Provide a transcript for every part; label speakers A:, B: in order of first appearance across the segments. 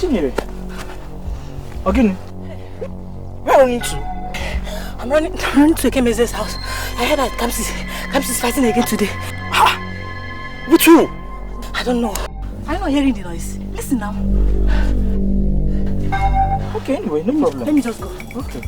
A: Chinyere. Again. Where are you running to?
B: I'm running to Ekemeze's house. I heard that Kamsi is fighting again today.
A: Ha! With who?
B: I don't know. I'm not hearing the noise. Listen now.
A: Okay, anyway, no problem.
B: Let me just go.
A: Okay.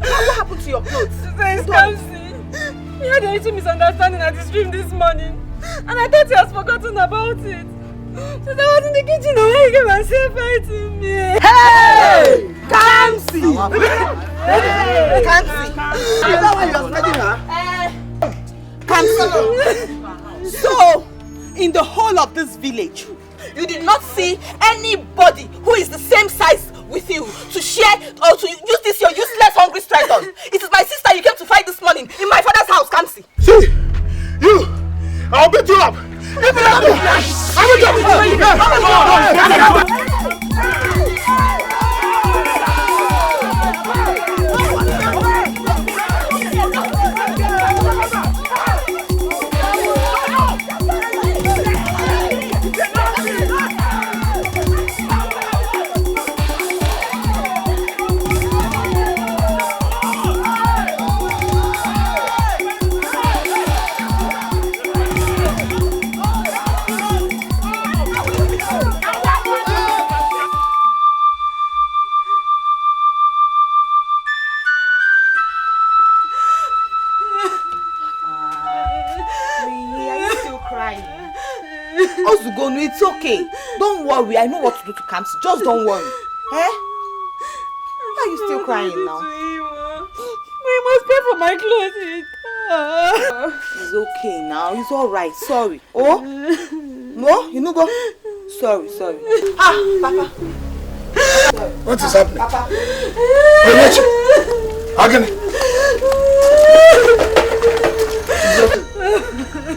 C: What happened to your clothes?
B: Sister Kamsi. We had a little misunderstanding at the stream this morning. And I thought he has forgotten about it. Since I was in the kitchen, he came and said bye to me.
C: Hey! Kamsi! Hey! Kamsi! Is that why you are spreading her? Kamsi! So, in the whole of this village, you did not see anybody who is the same size with you to share or to use this your useless hungry stridon. It is my sister you came to fight this morning in my father's house, Kamsi.
D: See, you! I'll beat you up! Give me that!
C: Ozugonu, it's okay. Don't worry, I know what to do to Kamsi. Just don't worry. Eh? Why are you still crying now?
B: We must pay for my clothes.
C: It's okay now. It's alright. Sorry. Oh? No? You know go? Sorry. Ah, Papa.
D: What is happening?
C: Papa.
D: Agony.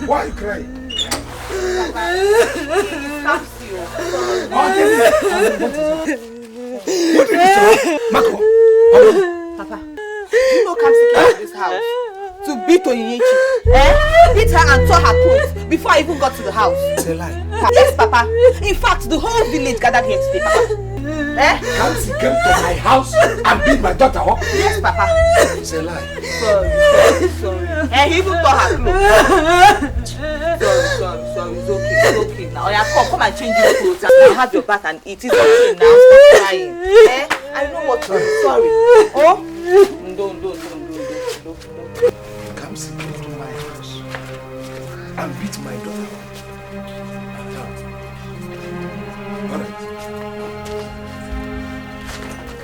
D: Why are you crying? Marco.
C: Papa, you know Kamsi came to this house to beat Onyinyechi. Beat her and tore her clothes before I even got to the house.
D: It's a lie.
C: Yes, Papa. In fact, the whole village gathered here today, Papa.
D: Kamsi came to my house and beat my daughter up.
C: Yes, Papa.
D: It's a lie.
C: Sorry. He even tore her clothes. Sorry. It's okay now. Yeah, come and change your clothes and have your bath and eat. It's okay now. Stop crying. I know what to do. Sorry. Oh? Don't.
D: Kamsi came to my house and beat my daughter up.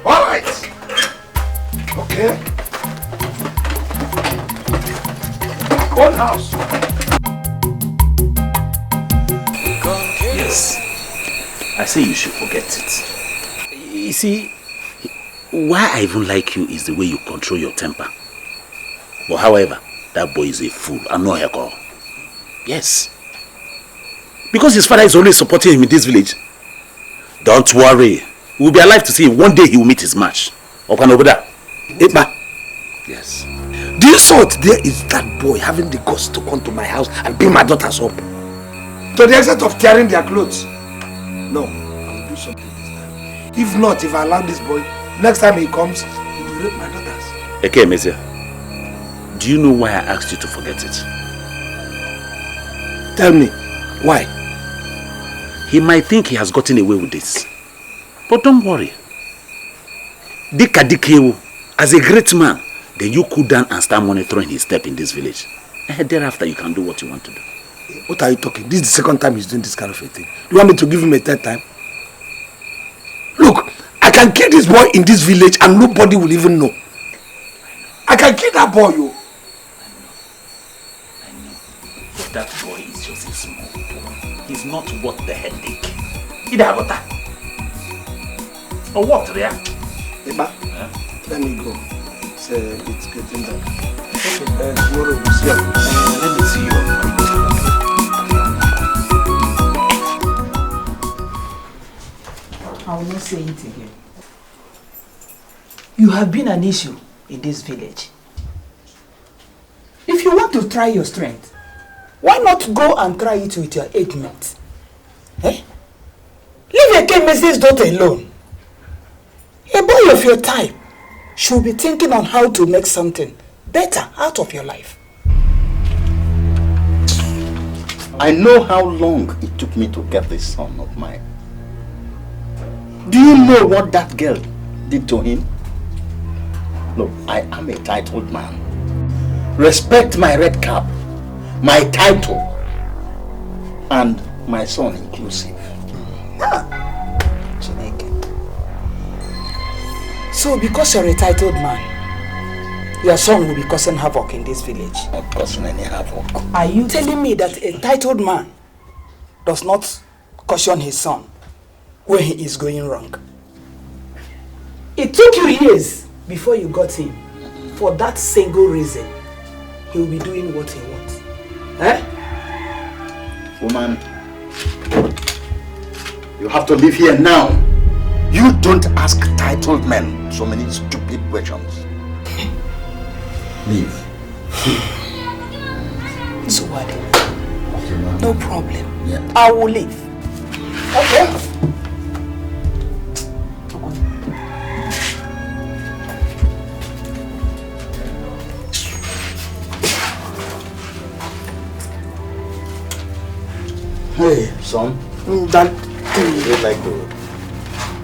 D: Alright. Okay. One house.
E: Yes. I say you should forget it. You see, why I even like you is the way you control your temper. But however, that boy is a fool and no heko. Yes. Because his father is only supporting him in this village. Don't worry. We'll be alive to see one day he will meet his match. Open over there.
D: Epa. Yes. The insult there is that boy having the guts to come to my house and beat my daughters up. To the extent of tearing their clothes. No, I'll do something this time. If not, if I allow this boy, Next time he comes, he will rape my daughters.
E: Okay, Messiah. Do you know why I asked you to forget it?
D: Tell me, why?
E: He might think he has gotten away with this. But don't worry. Dika Dikewo, as a great man, then you cool down and start monitoring his step in this village. And thereafter you can do what you want to do.
D: What are you talking? This is the second time he's doing this kind of a thing. Do you want me to give him a third time? Look, I can kill this boy in this village and nobody will even know. I can kill that boy, yo.
E: I know. But that boy is just a small boy. He's not worth the headache. Idagota. Or what, Ria?
D: Eba, let me go. It's getting dark. Okay, tomorrow we'll see you.
E: Let me see you.
C: I will not say it again. You have been an issue in this village. If you want to try your strength, why not go and try it with your 8 mates? Eh? Leave a Kemesi's daughter alone. A boy of your type should be thinking on how to make something better out of your life.
F: I know how long it took me to get this son of mine. Do you know what that girl did to him? Look, I am a titled man. Respect my red cap, my title, and my son inclusive.
C: So because you're a titled man, your son will be causing havoc in this village.
F: Not causing any havoc.
C: Are you telling me that a titled man does not caution his son when he is going wrong? It took you years before you got him. For that single reason, he will be doing what he wants. Eh?
F: Woman, you have to live here now. You don't ask titled men so many stupid questions. Leave.
C: So what? No problem.
F: Yeah.
C: I will leave. Okay.
F: Hey, son.
D: That
F: Would you like to?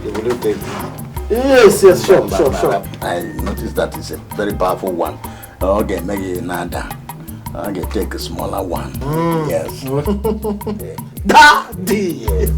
F: Will you take?
D: yes, sure.
F: I noticed that it's a very powerful one. Okay, maybe nada. Okay, take a smaller one. Yes.
D: Daddy.
F: Yes.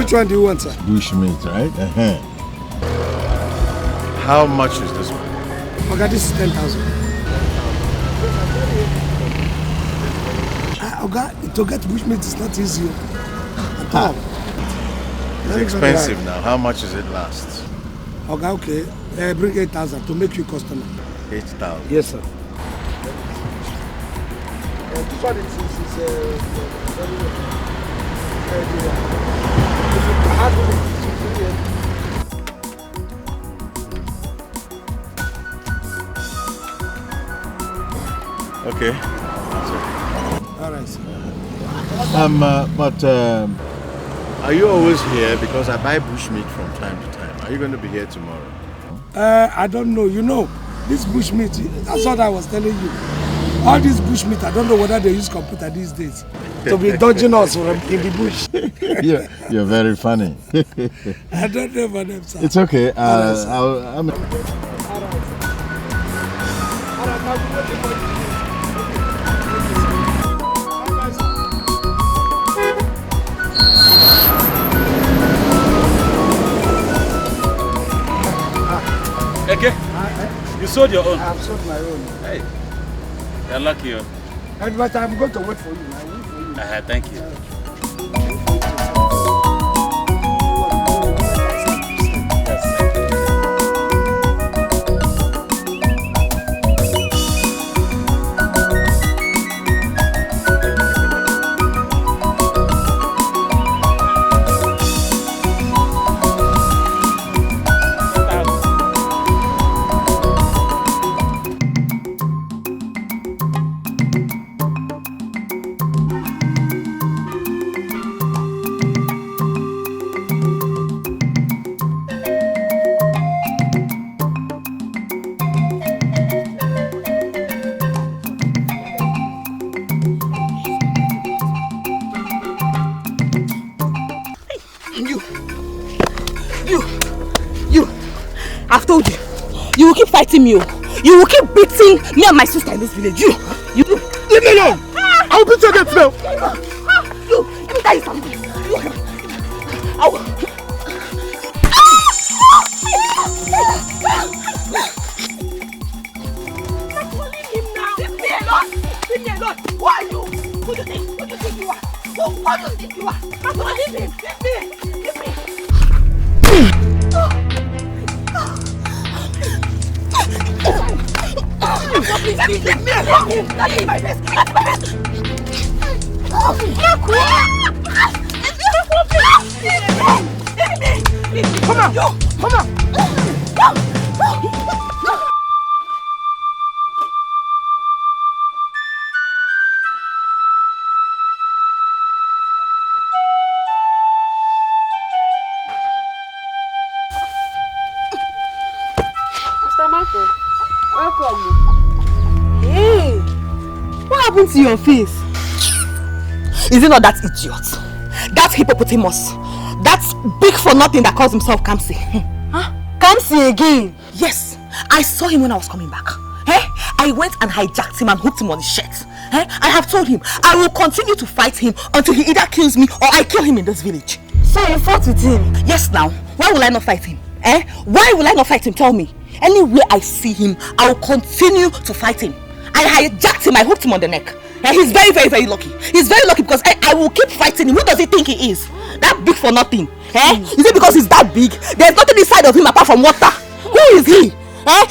D: Which one do you want, sir?
G: Bushmeat, right? How much is this one?
D: Okay, this is 10,000. Okay, to get bushmeat is not easy. At all.
G: It's expensive now. How much does it last?
D: Okay. Bring 8,000 to make you customer.
G: 8,000?
D: Yes, sir. This one is
G: okay.
D: All right, sir.
G: But are you always here? Because I buy bushmeat from time to time. Are you going to be here tomorrow?
D: I don't know. You know, this bushmeat, that's what I was telling you. All this bushmeat, I don't know whether they use computer these days to be dodging us in the bush.
G: You're very funny.
D: I don't know about them, sir.
G: It's okay.
E: Okay. You sold your own?
D: I've sold my own.
E: Hey. You're lucky.
D: But I'm going to wait for you. I'll wait for you.
E: Thank you.
C: I've told you, you will keep fighting me. You will keep beating me and my sister in this village. You.
D: Leave me alone! I'll beat you against now!
C: You, let me tell you something. I will. Leave him now. Leave me alone. Leave me alone. Who are you? Who do you think you are? What do you think you are? Leave him. Leave me. Please leave me alone. That's my best. That's my best. Come on. Come on.
B: Mr. Marco, welcome.
C: Hey, what happened to your face? Is it not that idiot? That hippopotamus? That big for nothing that calls himself Kamsi?
B: Huh? Kamsi again?
C: Yes, I saw him when I was coming back. I went and hijacked him and hooked him on his shirt. I have told him I will continue to fight him until he either kills me or I kill him in this village.
B: So you fought with him?
C: Yes, now. Why will I not fight him? Why will I not fight him? Tell me. Anywhere I see him, I will continue to fight him. I hijacked him, I hooked him on the neck. He's very, very, very lucky. He's very lucky because I will keep fighting him. Who does he think he is? That big for nothing. Is it because he's that big? There's nothing inside of him apart from water. Who is he?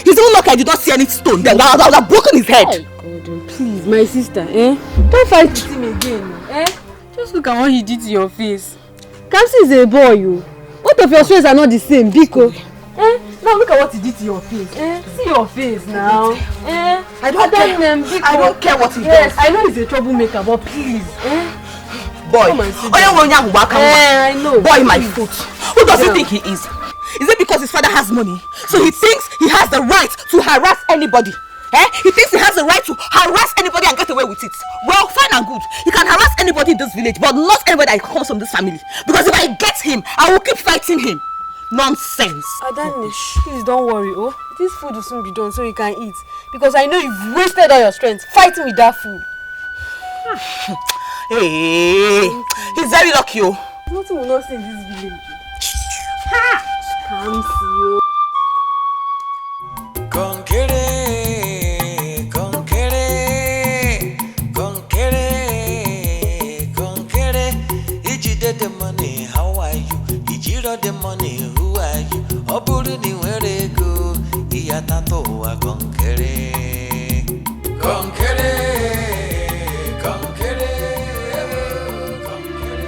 C: He's even lucky I did not see any stone. Then I would have broken his head.
B: Oh, God, please, my sister, don't fight with him again. Just look at what he did to your face. Kamsi is a boy, you. Both of your strengths are not the same, Biko. Now look at what he did to your face. See your face now.
C: I don't care what he does.
B: I know he's a troublemaker, but please.
C: Boy,
B: I know.
C: Boy, my foot. Who does he think he is? Is it because his father has money? So he thinks he has the right to harass anybody? He thinks he has the right to harass anybody and get away with it. Well, fine and good. He can harass anybody in this village, but not anybody that comes from this family. Because if I get him, I will keep fighting him. Nonsense.
B: Adani, please don't worry. This food will soon be done so you can eat. Because I know you've wasted all your strength fighting with that food.
C: Hey, he's very lucky.
B: Nothing will not see in this village. Ha! Kamsi.
H: The money, how are you? Ijiro the money, who are you? Oburu ni where go? Iyatato wa konkere. Konkere, konkere, konkere.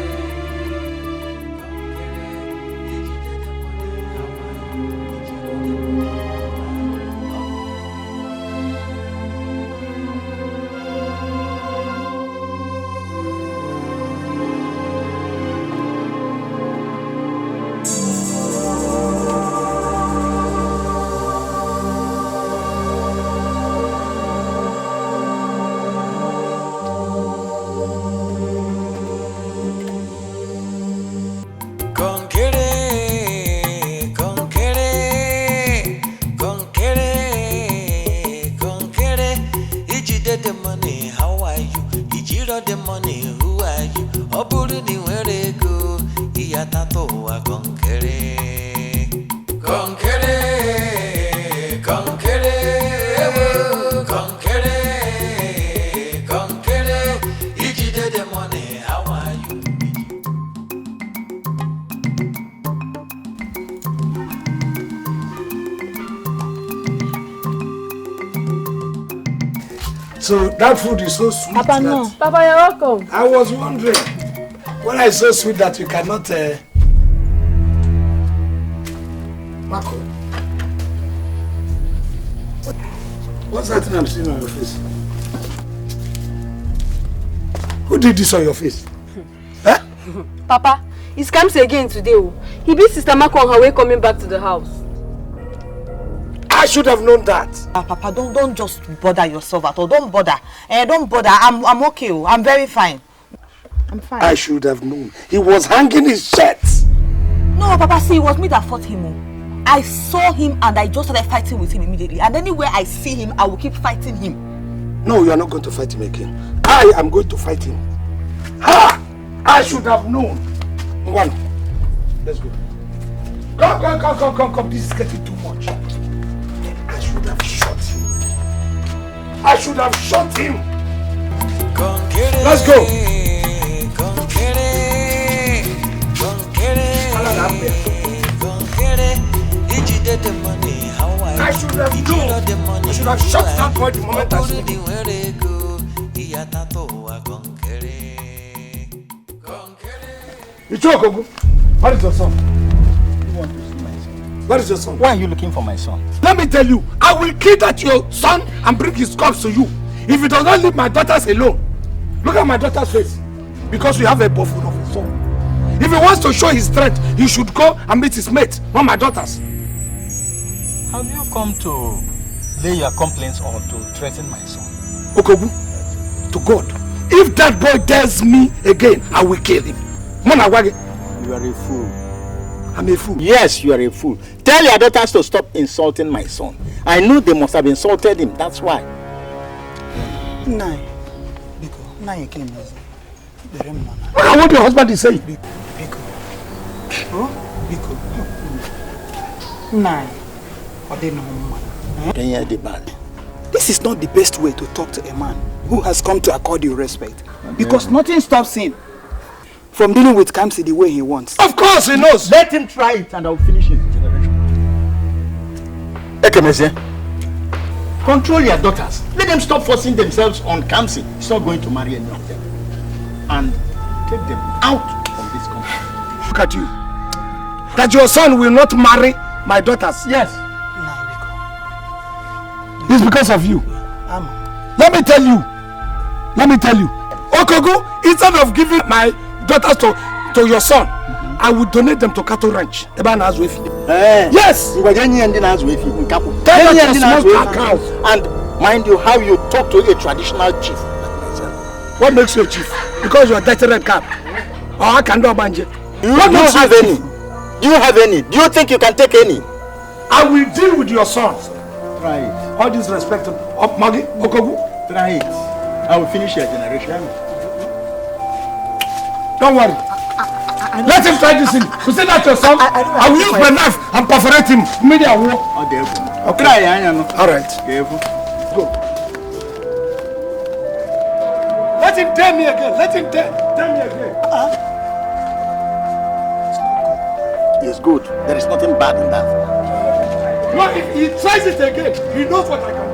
H: The money, how are you? Ijiro the money, who are you? Oburu ni where go? Iyatato wa konkere. Konkere, konkere, konkere, konkere. Ijide the money, how are you?
D: So that food is so sweet.
B: Papa, no. Papa, you're welcome.
D: I was wondering, when I so sweet that you cannot... Marco, what's that thing I'm seeing on your face? Who did this on your face? Huh?
B: Papa, it's Kamsi again today. He beat Sister Marco on her way coming back to the house.
D: I should have known that.
C: Papa, don't just bother yourself at all. Don't bother. Don't bother. I'm okay. I'm very fine. I'm fine.
D: I should have known. He was hanging his shirt.
C: No, Papa, see, it was me that fought him. I saw him and I just started fighting with him immediately. And anywhere I see him, I will keep fighting him.
D: No, you are not going to fight him again. I am going to fight him. Ha! I should have known. One. Let's go. Come. This is getting too much. I should have shot him. I should have shot him. Let's go. I should have known. I should have shot that boy the moment I saw him. Ichokogu, what is your son?
F: You want to see my son?
D: Where is your son?
F: Why are you looking for my son?
D: Let me tell you, I will kidnap your son and bring his corpse to you. If you do not leave my daughters alone. Look at my daughter's face. Because we have a buffalo of his son. If he wants to show his strength, he should go and meet his mate, not my daughters.
I: Have you come to lay your complaints or to threaten my son?
D: Okogu, to God, if that boy dares me again, I will kill him. Mona Wage.
F: You are a fool.
D: I'm a fool.
F: Yes, you are a fool. Tell your daughters to stop insulting my son. I know they must have insulted him, that's why.
A: Nai, Biko, Nai, you came.
D: What your husband is saying?
A: Biko. Oh, Biko. Nai. This is not the best way to talk to a man who has come to accord you respect. Because nothing stops him from dealing with Kamsi the way he wants.
D: Of course he knows.
F: Let him try it and I'll finish his generation. Ekemeze, control your daughters. Let them stop forcing themselves on Kamsi. He's not going to marry any of them. And take them out of this country.
D: Look at you. That your son will not marry my daughters.
F: Yes.
D: It's because of you. Let me tell you. Okogu, instead of giving my daughters to your son, I would donate them to cattle ranch. Yes.
F: Tell that your small account. And mind you, how you talk to a traditional chief.
D: What makes you a chief? Because you are dirty red cap. Or I can do a banje.
F: Do you have any? Do you have any? Do you think you can take any?
D: I will deal with your sons.
F: Try it.
D: All this respect of Maggie, Okogu.
F: Try it. I will finish your generation.
D: Don't worry. Let him try this thing. You see that your son? I will use my knife and perforate him. Media war. Okay. All right. Go. Let him tell me again. Let him tell me again.
F: It's good. There is nothing bad in that.
D: No, if he tries it again, he knows what I can do.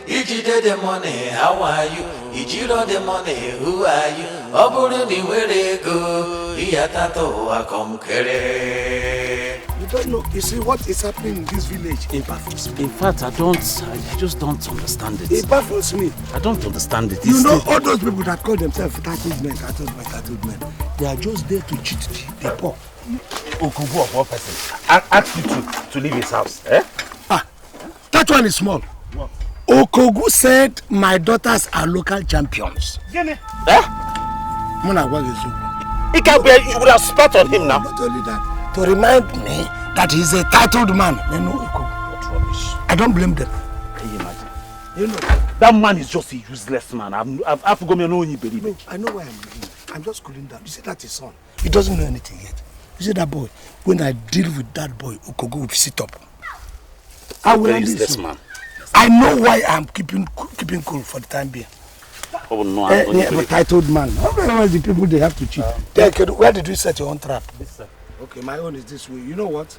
H: Ijide the money, how are you? Ijiro the money, who are you? Oburu ni where go, Iyatato akomkere.
D: You don't know. You see what is happening in this village? It baffles me.
E: In fact, I just don't understand it.
D: It baffles me.
E: I don't understand it.
D: You know all those people that call themselves tattooed men, they are just there to cheat the poor.
E: Okubu of one person asked you to leave his house. Eh?
D: That one is small. What? Okogu said my daughters are local champions.
E: Eh?
D: You
E: would have spat on him now.
D: Not only that, to remind me that he's a titled man. They know Okogu.
E: What rubbish.
D: I don't blame them.
E: Can you imagine? You know, that man is just a useless man. I've forgotten no one believe it.
D: I know why I'm doing. I'm just cooling down. You see, that's his son. He doesn't know anything yet. You see that boy? When I deal with that boy, Okogu will sit up. I will useless man. I know why I'm keeping cool for the time being.
E: Oh no,
D: I'm a titled man. How many the people they have to cheat? Where did you set your own trap?
E: This side.
D: Okay, my own is this way. You know what?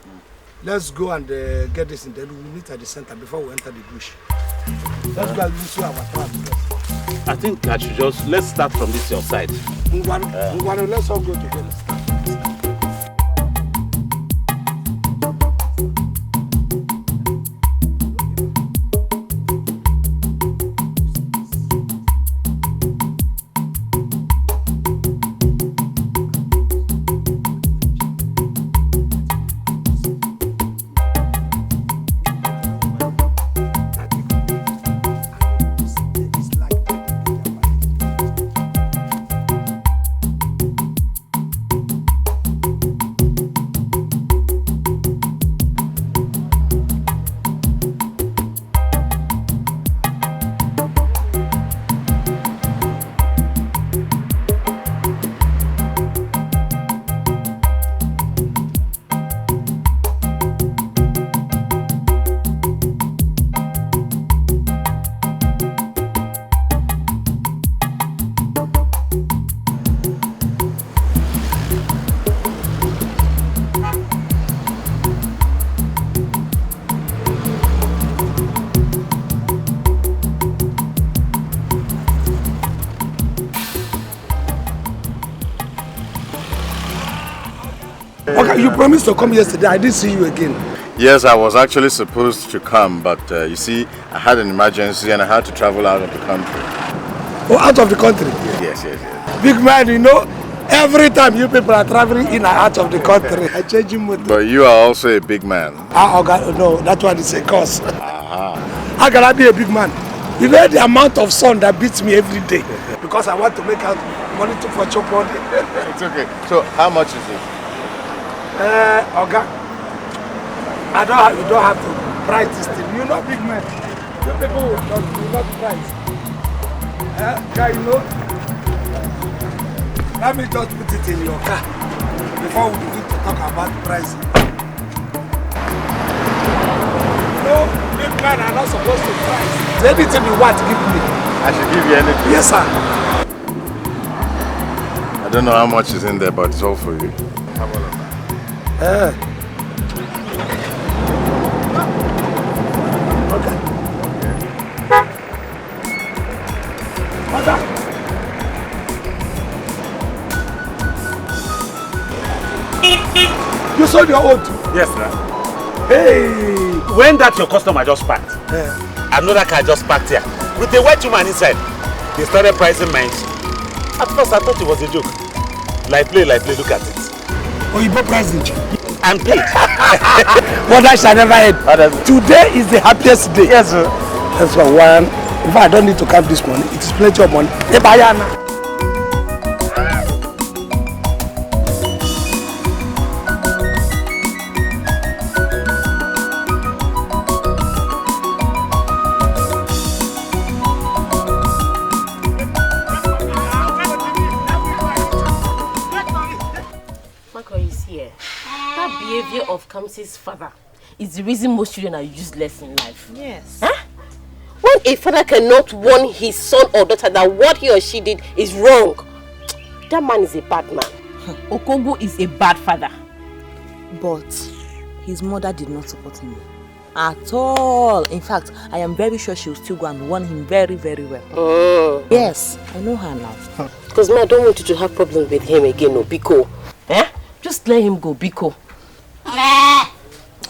D: Let's go and get this in. Then we'll meet at the center before we enter the bush. Let's go and look our trap.
E: I think I should let's start from this your side.
D: Let's all go together. Okay, you promised to come yesterday. I didn't see you again.
G: Yes, I was actually supposed to come, but you see, I had an emergency and I had to travel out of the country.
D: Oh, out of the country?
G: Yes.
D: Big man, you know, every time you people are traveling in and out of the country, I change you mood.
G: But you are also a big man.
D: No, that one is a curse. How can I be a big man? You know the amount of sun that beats me every day because I want to make out money for chop money.
G: It's okay. So, how much is it?
D: Oga, you don't have to price this thing. You're not big man. You people will not price. Guy, you know, let me just put it in your car before we begin to talk about pricing. No, big man are not supposed to price. Anything you want, give me.
G: I should give you anything?
D: Yes, sir.
G: I don't know how much is in there, but it's all for you. Have all of that.
D: Okay. You sold your own?
E: Yes, sir.
D: Hey!
E: When that your customer just parked, another car just parked here with a white woman inside. They started pricing mine. At first, I thought it was a joke. Like play, look at it.
D: Oh, you bought pricing?
E: And paid.
D: What I shall never end. Today is the happiest day.
E: Yes, sir.
D: That's for one. In fact, I don't need to count this money. It is plenty of money. Hey, Bayana.
J: Kamsi's father is the reason most children are useless in life.
C: Yes.
J: Huh? When a father cannot warn his son or daughter that what he or she did is wrong, that man is a bad man. Okogo is a bad father.
C: But his mother did not support him at all. In fact, I am very sure she will still go and warn him very, very well. Yes, I know her now.
J: Because I don't want you to have problems with him again, no, Biko. Just let him go, Biko.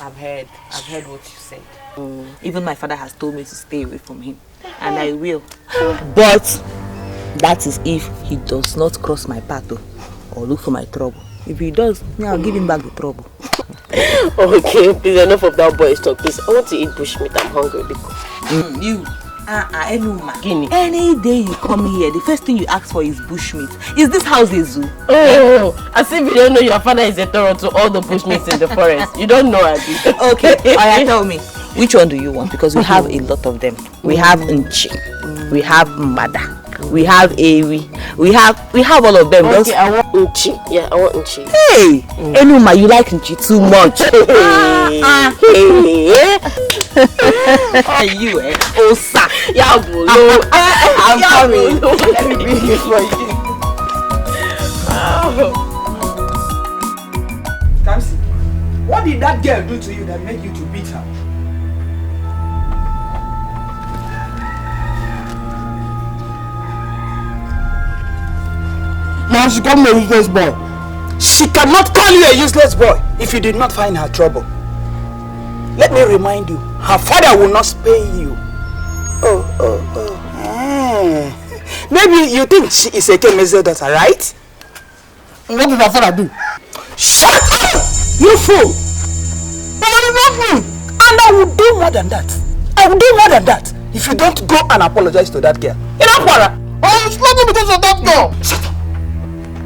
C: I've heard what you said. Even my father has told me to stay away from him, and I will. But that is if he does not cross my path or look for my trouble. If he does, I'll give him back the trouble.
J: Okay, please, enough of that boy's talk, please. I want to eat bushmeat. I'm hungry, Biko.
C: You, any day you come here, the first thing you ask for is bushmeat. Is this house a zoo?
J: Oh, as if you don't know your father is a terror to all the bushmeats in the forest. You don't know, Adi.
C: Okay, tell me, which one do you want? Because we have a lot of them. We have Nchi, we have Mbada, we have Ewi, we have all of them.
J: Okay, I want Nchi. Yeah, I want Nchi.
C: Hey, Enuma, you like Nchi too much. You, Osa. I'm coming. Let me bring it for you.
A: Kamsi, what did that girl do to you that made you to beat her?
D: Now she called me a useless boy.
A: She cannot call you a useless boy if you did not find her trouble. Let me remind you, her father will not spare you. Maybe you think she is a Kemezo daughter, right?
D: What did her father do?
A: Shut up! You fool! And I will do more than that. I will do more than that if you don't go and apologize to that girl.
D: Oh, it's not because of that girl.
A: Shut up!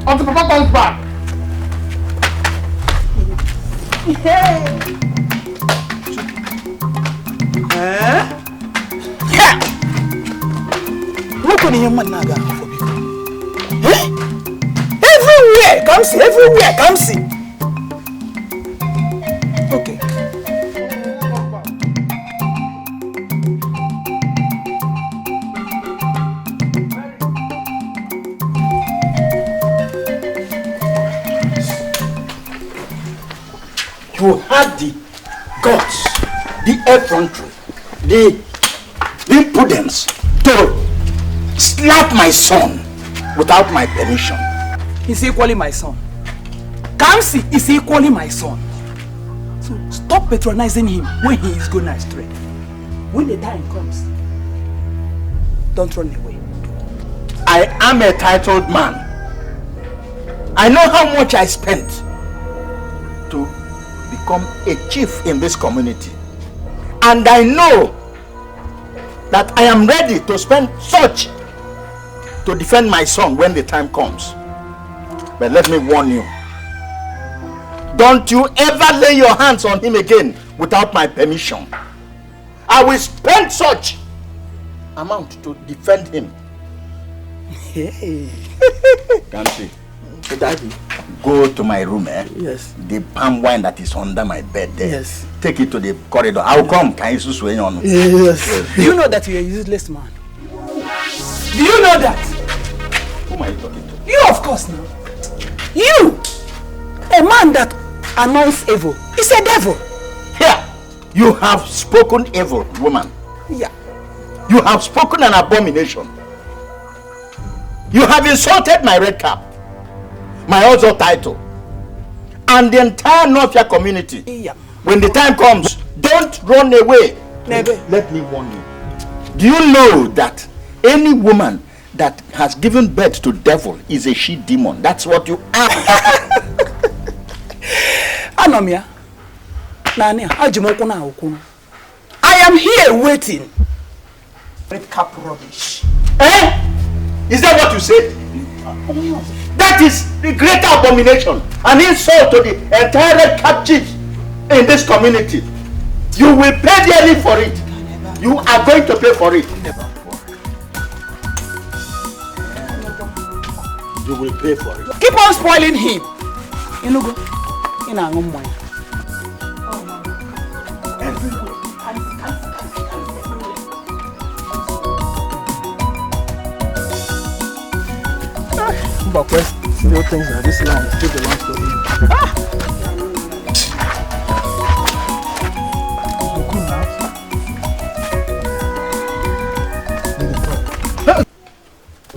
D: Until Papa comes back.
A: Look on your man naga for people. Everywhere, come see. Okay.
F: You had the guts, the effrontery, the impudence to slap my son without my permission.
A: He's equally my son. Kamsi is equally my son. So stop patronizing him when he is going astray. When the time comes, don't run away.
F: I am a titled man. I know how much I spent to become a chief in this community. And I know that I am ready to spend such to defend my son when the time comes. But let me warn you, don't you ever lay your hands on him again without my permission. I will spend such amount to defend him.
A: Hey.
F: Kamsi, Daddy, go to my room,
A: Yes.
F: The palm wine that is under my bed there.
A: Yes.
F: Take it to the corridor. I'll come. Can you swing on?
A: Yes. Do you know that you're a useless man? Do you know that?
F: Who am I talking to?
A: You, of course, now. You! A man that announces evil is a devil.
F: Here, you have spoken evil, woman.
A: Yeah.
F: You have spoken an abomination. You have insulted my red cap, my other title, and the entire Northia community.
A: Yeah.
F: When the time comes, don't run away.
A: Never.
F: Let me warn you. Do you know that any woman that has given birth to devil is a she-demon? That's what you are.
A: Anomia. Nania, I am here waiting. Red cap rubbish.
F: Is that what you said? That is the greater abomination, an insult to the entire red cap chiefs in this community. You will pay dearly for it. You are going to pay for it. You will pay for it.
A: Keep on spoiling him.
I: about little things like this long. Take a long story.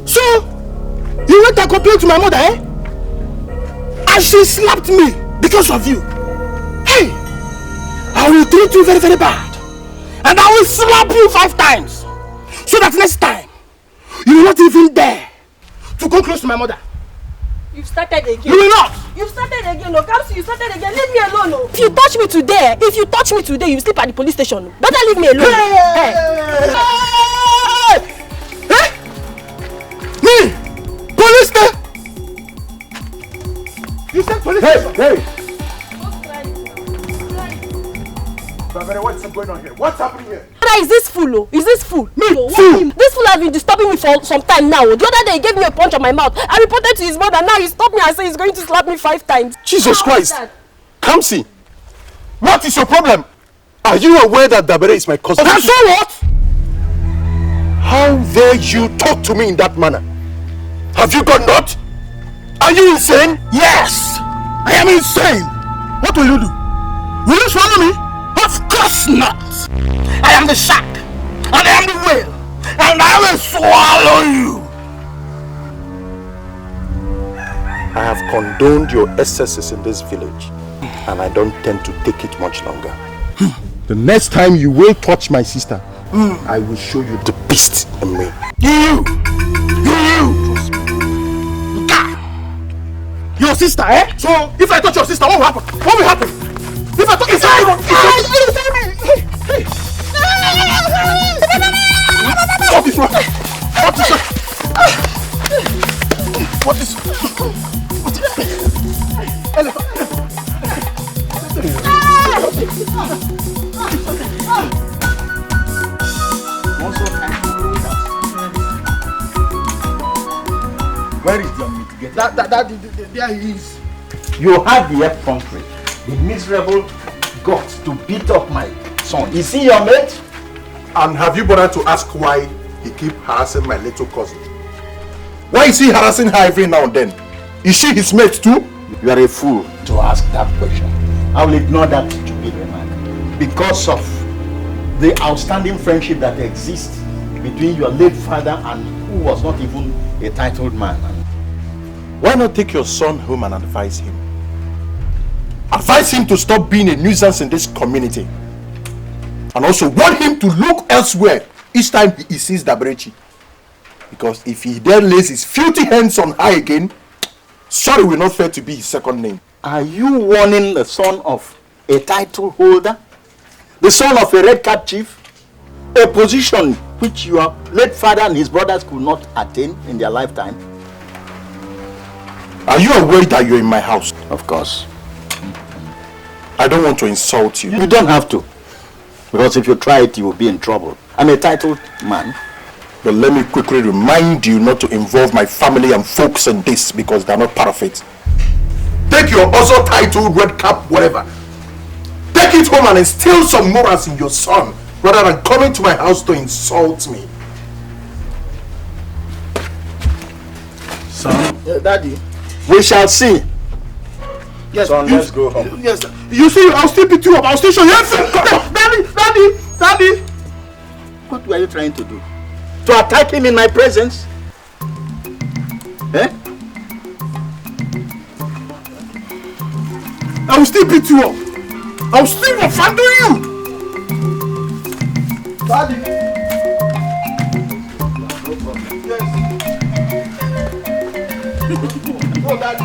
D: So, you went and complained to my mother, eh? And she slapped me because of you. Hey, I will treat you very, very bad. And I will slap you 5 times. So that next time, you will not even dare to go close to my mother.
B: You've started again.
D: You will not.
B: You've started again. No, Kamsi, you started again. Leave me alone. No. If you touch me today, you sleep at the police station. No. Better leave me alone.
D: Hey! Hey! Me! Police station! You said police station? Hey! What's going on here? What's happening here?
B: Is this fool? Oh? Is this fool?
D: Me?
B: No,
D: fool?
B: This fool has been disturbing me for some time now. The other day he gave me a punch on my mouth. I reported to his mother. Now he stopped me and said he's going to slap me 5 times.
D: Jesus Christ! Kamsi, what is your problem? Are you aware that Dabere is my cousin? And so what? How dare you talk to me in that manner? Have you got nut? Are you insane? Yes! I am insane! What will you do? Will you swallow me? Of course not! I am the shark, and I am the whale, and I will swallow you! I have condoned your excesses in this village, and I don't tend to take it much longer. The next time you will touch my sister, I will show you the beast in me. You! Your sister, eh? So, if I touch your sister, what will happen? What will happen? If I touch your sister, what is wrong? What is wrong? What is
F: Where is your mitigator?
D: There he is.
F: You had the effrontery, the miserable guts to beat up my son. Is he your mate?
D: And have you bothered to ask why he keep harassing my little cousin? Why is he harassing her every now and then? Is she his mate too?
F: You are a fool to ask that question. I will ignore that stupid remark because of the outstanding friendship that exists between your late father and who was not even a titled man.
D: Why not take your son home and advise him? Advise him to stop being a nuisance in this community. And also warn him to look elsewhere each time he sees Daberechi. Because if he then lays his filthy hands on her again, sorry will not fair to be his second name.
F: Are you warning the son of a title holder? The son of a red cap chief? A position which your late father and his brothers could not attain in their lifetime?
D: Are you aware that you're in my house?
F: Of course.
D: I don't want to insult you.
F: You don't have to. Because if you try it, you will be in trouble. I'm a titled man.
D: But let me quickly remind you not to involve my family and folks in this because they're not part of it. Take your also titled red cap whatever. Take it home and instill some morals in your son rather than coming to my house to insult me.
F: Son?
D: Daddy.
F: We shall see.
D: Yes,
F: son, let's go home.
D: Yes, you see, I'll still beat you up. I'll still show you. Yes, Daddy.
F: What were you trying to do? To attack him in my presence? Eh?
D: I will still beat you up. I will still offend you. Daddy. Yes. Go, Daddy.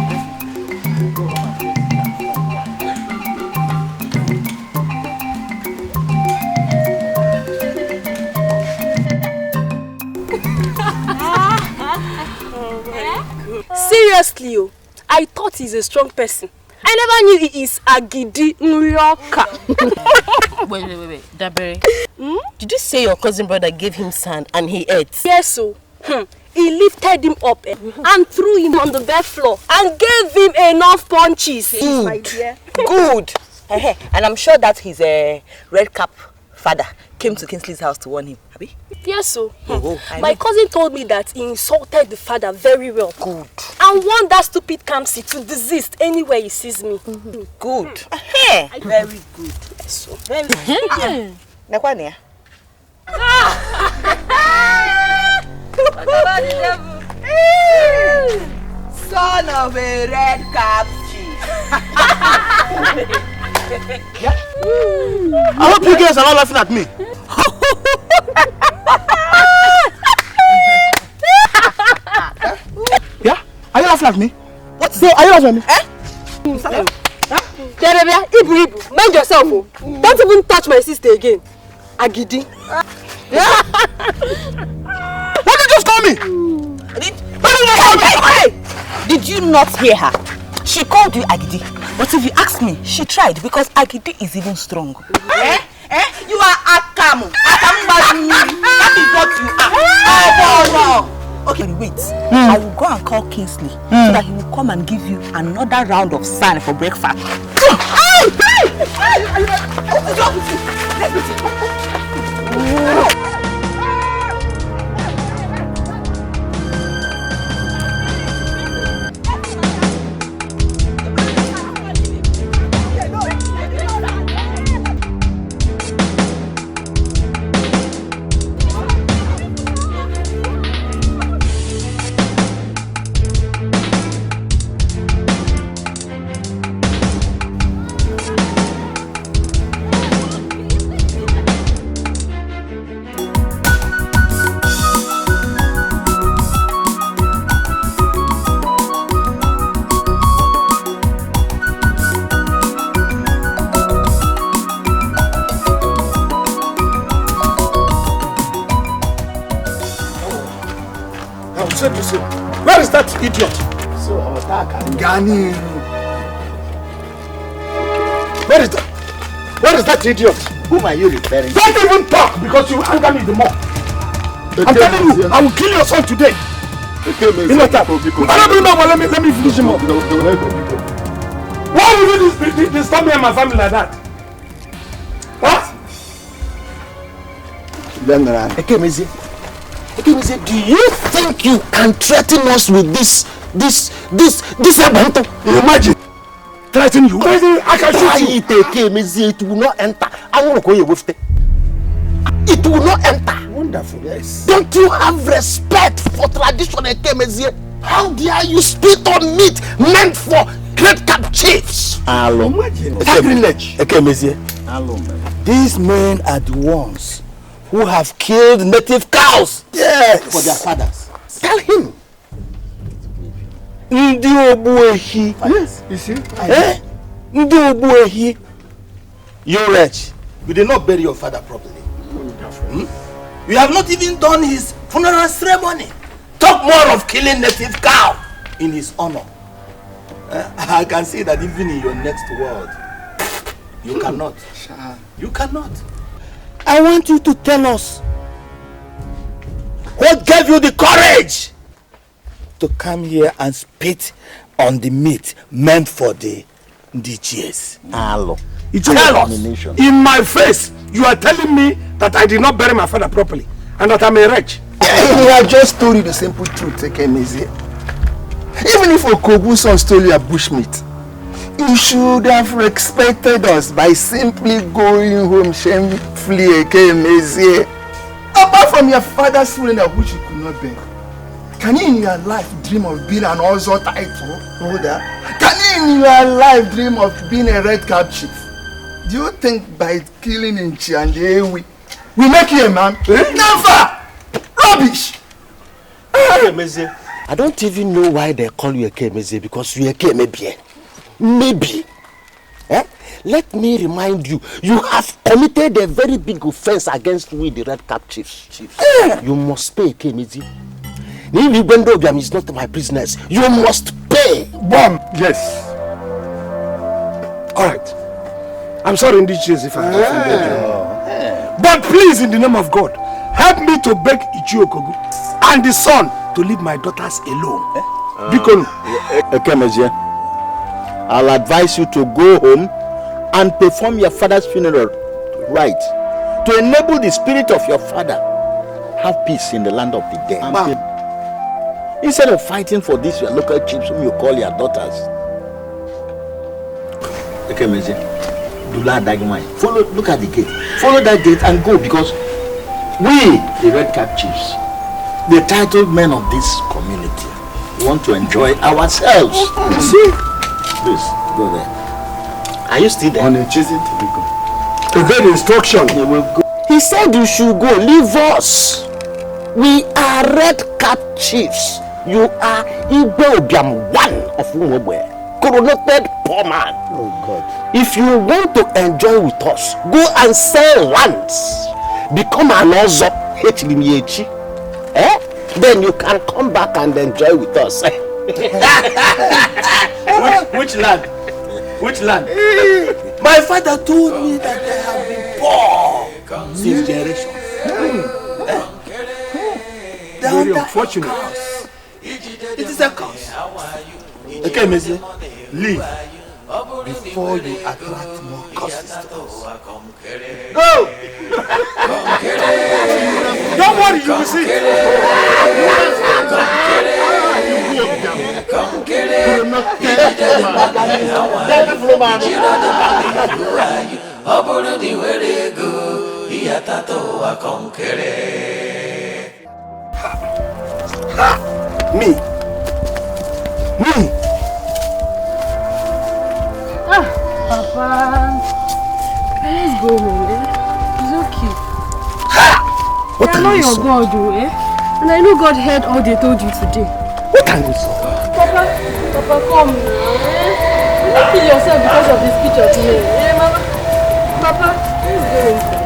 B: Seriously, I thought he's a strong person. I never knew he is Agidi Nyoka.
J: Wait. Dabere. Did you say your cousin brother gave him sand and he ate?
B: Yes, so. He lifted him up and threw him on the bare floor and gave him enough punches.
J: Good. And I'm sure that his red cap father
C: came to Kingsley's house to warn him, Abi?
K: Yes, so.
C: My
K: My cousin told me that he insulted the father very well.
C: Good.
K: And want that stupid Kamsi to desist anywhere he sees me.
C: Good. Very good.
K: Yes, so.
C: Very good. Nekwane. Son of a red cap chief.
L: I hope you guys are not laughing at me. Yeah? Are you laughing at me?
C: What?
L: So, are you laughing at me?
B: Ibu, mind yourself. Oh. Don't even touch my sister again. Agidi.
L: What did you just call me?
C: Did you not hear her? She called you Agidi. But if you ask me, she tried because Agidi is even strong. You are Akamu. That is what you are. Okay, wait. I will go and call Kingsley so that he will come and give you another round of sand for breakfast.
D: Where is that idiot?
L: Ghanaian.
D: Where is that idiot?
L: Whom are you referring to?
D: Don't even talk because you anger me the more. I'm telling you, I will kill your son today. In no time. Let me finish him up. Why would you disturb me and my family like that? What?
L: Do you think you can threaten us with this Abantu?
D: Imagine. Threaten you? I can shoot you.
L: It will not enter. It will not enter.
D: Wonderful, yes.
L: Don't you have respect for tradition? How dare you spit on meat meant for great cap chiefs?
D: Sacrilege.
L: These men are the ones who have killed native cows for their fathers. Tell him.
D: Yes, you see?
L: You wretch, you did not bury your father properly. You have not even done his funeral ceremony. Talk more of killing native cow in his honor. I can see that even in your next world, you cannot. You cannot. I want you to tell us what gave you the courage to come here and spit on the meat meant for the DGS.
D: Tell us, in my face, you are telling me that I did not bury my father properly and that I'm a wretch.
L: I just told you the simple truth, Ekemezi. Even if Okogu's son stole your bushmeat, you should have respected us by simply going home shamefully, Ekemezi. Apart from your father's funeral, which you could not bear, can you in your life dream of being an Ozo title holder? Can you in your life dream of being a red cap chief? Do you think by killing Inchi and Ewi, we make you a man? Never! Rubbish! I don't even know why they call you a Kemeze, because you are Kemebe. Maybe. Let me remind you, you have committed a very big offense against we, the red cap chiefs. You must pay, Kemeze. Nili Bendobiam is not my prisoners. You must pay.
D: Bomb, yes. Alright. I'm sorry in this case if I offended you. But please, in the name of God, help me to beg Ichio Okogu and the son to leave my daughters alone. Because
L: I'll advise you to go home and perform your father's funeral right.
F: to enable the spirit of your father have peace in the land of the dead. Instead of fighting for these your local chiefs whom you call your daughters. Okay, Mese. Follow, look at the gate. Follow that gate and go, because we, the red cap chiefs, the titled men of this community, want to enjoy ourselves. See? Please, go there. Are you still there?
L: Obey the instruction.
F: He will go. He said you should go. Leave us. We are red cap chiefs. You are Ibeobiam one of Umwebe. Coronated poor man.
L: Oh God.
F: If you want to enjoy with us, go and sell lands. Become an Ozop HLMH. Then you can come back and enjoy with us.
D: Which land? Which land? My father told me that they have been poor since generations.
L: Very unfortunate.
D: It is a curse. Okay, Mese, leave before you attract more curses to us. Go! Don't worry, you will see.
L: Me.
B: Papa, let's go home, It's okay.
L: What
B: I know your God, and I know God heard all they told you today.
L: What are you saying?
B: Papa, come now, You don't kill yourself because of the speech of today, Mama? Papa, let's go home.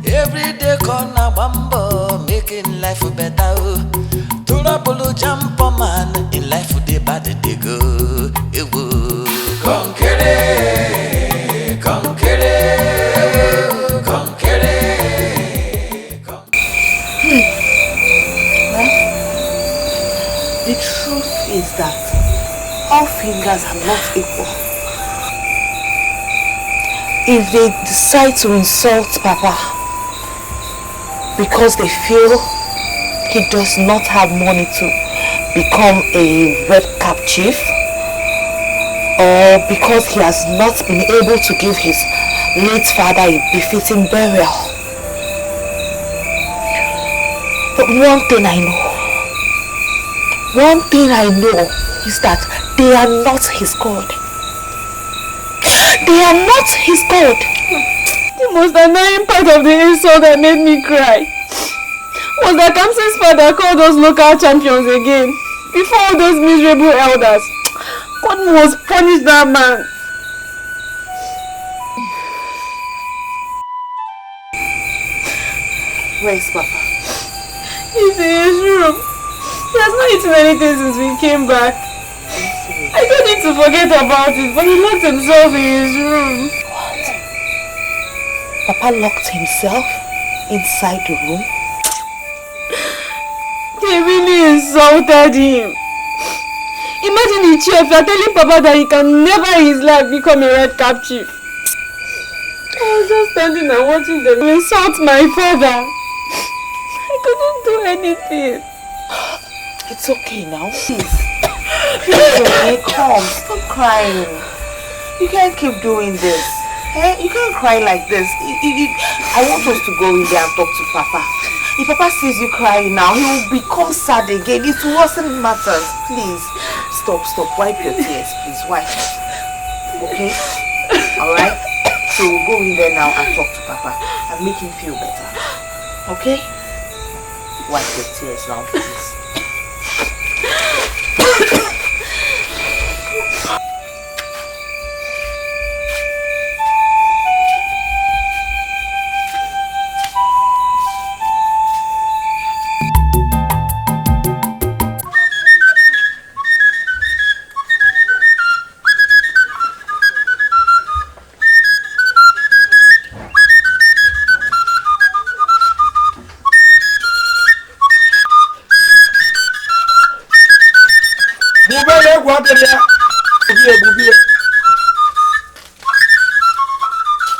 H: Every day corner bambo, making life better. Turabolo jump man, in life they bad they go. Conquere, conquere, conquere.
C: The truth is that all fingers are not equal. If they decide to insult Papa because they feel he does not have money to become a red cap chief, or because he has not been able to give his late father a befitting burial. But one thing I know is that they are not his God. They are not his God.
B: The most annoying part of the insult that made me cry was that Kamsi's father called us local champions again before all those miserable elders. God must punish that man.
C: Where is Papa?
B: He's in his room. He has not eaten anything since we came back. I don't need to forget about it, but he locked himself in his room.
C: What? Papa locked himself inside the room?
B: They really insulted him. Imagine the chief are telling Papa that he can never in his life become a red cap chief. I was just standing and watching them insult my father. I couldn't do anything.
C: It's okay now. Please, come. Stop crying. You can't keep doing this. You can't cry like this. I want us to go in there and talk to Papa. If Papa sees you crying now, he will become sad again. It worsen matters. Please, stop. Wipe your tears, please. Wipe. Okay? Alright? So we'll go in there now and talk to Papa and make him feel better. Okay? Wipe your tears now, please.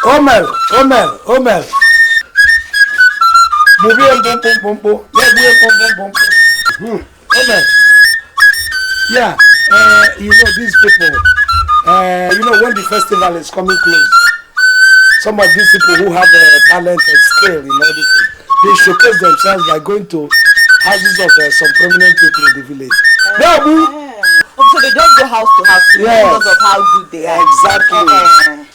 D: Omel. Omel. Yeah, you know these people, you know when the festival is coming close, some of these people who have talent and skill in all this thing, they showcase themselves by going to houses of some prominent people in the village.
C: So they just go house to house because of how good they are.
D: Exactly.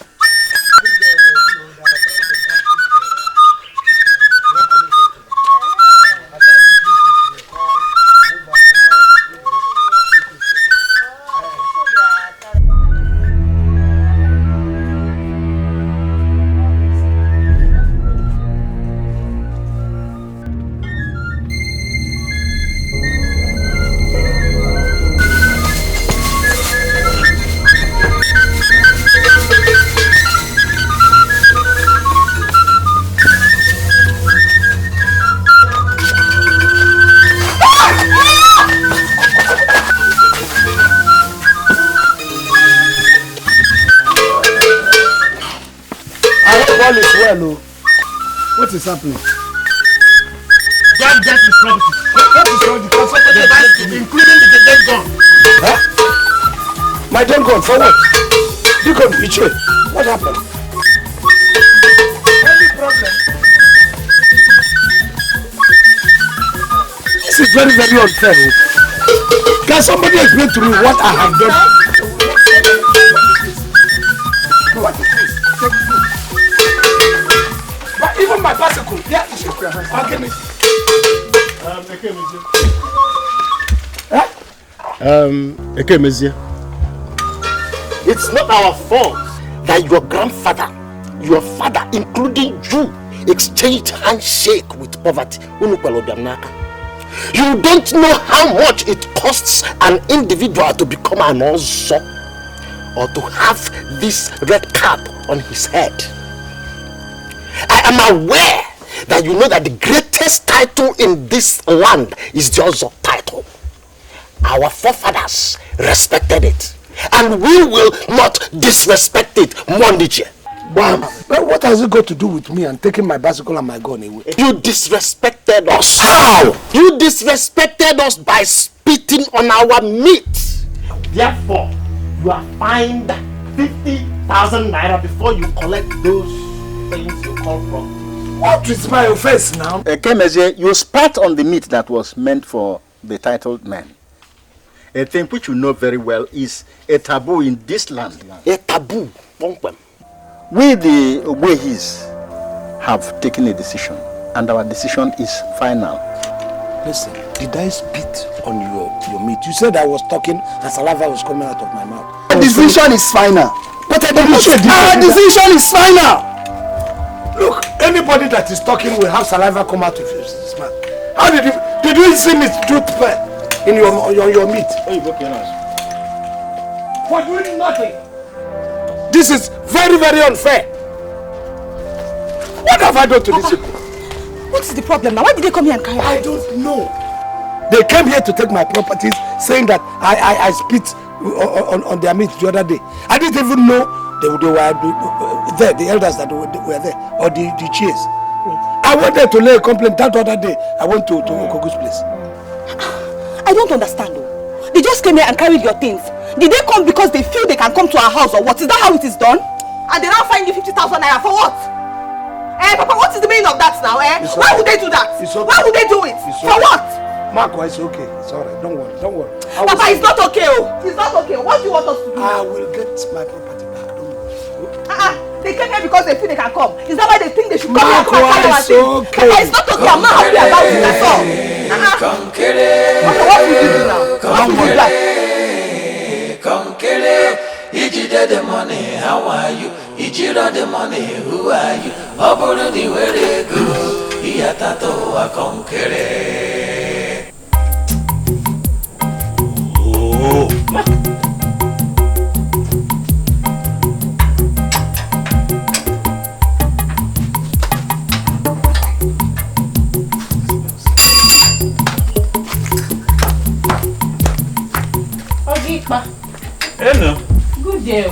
D: All is well, what is happening?
G: That is property.
D: What is wrong?
G: Including the dead gun.
D: Huh? My dead gun, for what? You come, Iche. What happened? Any problem? This is very, very unfair. Can somebody explain to me what I have done? What is this? But even my bicycle, yeah, it's your hand. I'll give it.
F: It's not our fault that your grandfather, your father, including you, exchanged handshake with poverty. You don't know how much it costs an individual to become an ozo or to have this red cap on his head. I am aware that you know that the greatest title in this land is the Ozo title. Our forefathers respected it, and we will not disrespect it, Mondije.
D: Bam! What has it got to do with me and taking my bicycle and my gun away?
F: You disrespected us.
D: How?
F: You disrespected us by spitting on our meat. Therefore, you are fined 50,000 naira before you collect those things you call from.
D: What is my offense now?
F: Kemezie, you spat on the meat that was meant for the titled man. A thing which you know very well is a taboo in this land. A taboo. We, the Ogwehis, have taken a decision, and our decision is final.
D: Listen, did I spit on your meat? You said I was talking and saliva was coming out of my mouth.
L: The decision is final.
D: But I didn't say
L: our decision is final.
D: Look, anybody that is talking will have saliva come out of his mouth. How did you see me tooth in your meat? For doing nothing. This is very, very unfair. What have I done to these people?
C: What is the problem now? Why did they come here and carry out?
D: I don't know. They came here to take my properties, saying that I spit on their meat the other day. I didn't even know they were there, the elders that were there, or the chiefs. I went there to lay a complaint that other day. I went to Okogu's place.
C: I don't understand though. They just came here and carried your things. Did they come because they feel they can come to our house or what? Is that how it is done? And they now find you 50,000 naira for what? Papa, what is the meaning of that now? Why would they do that?
D: Okay.
C: Why would they do it? For what?
D: Marco, it's okay. It's alright. Don't worry.
C: Papa, it's not okay. It's not okay. What do you want us to do?
D: I will get my property back. Don't worry.
C: They came here because they feel they can come. Is that why they think they should come here and
D: Marco,
C: carry our things?
D: okay.
C: Papa, it's not okay. I'm not happy about it at all. Papa, what will you do now? What will you do?
H: Ijide the money, how are you? Ijira the money, who are you? Oburu di were go, iyatato wa konkere. Oh.
J: there.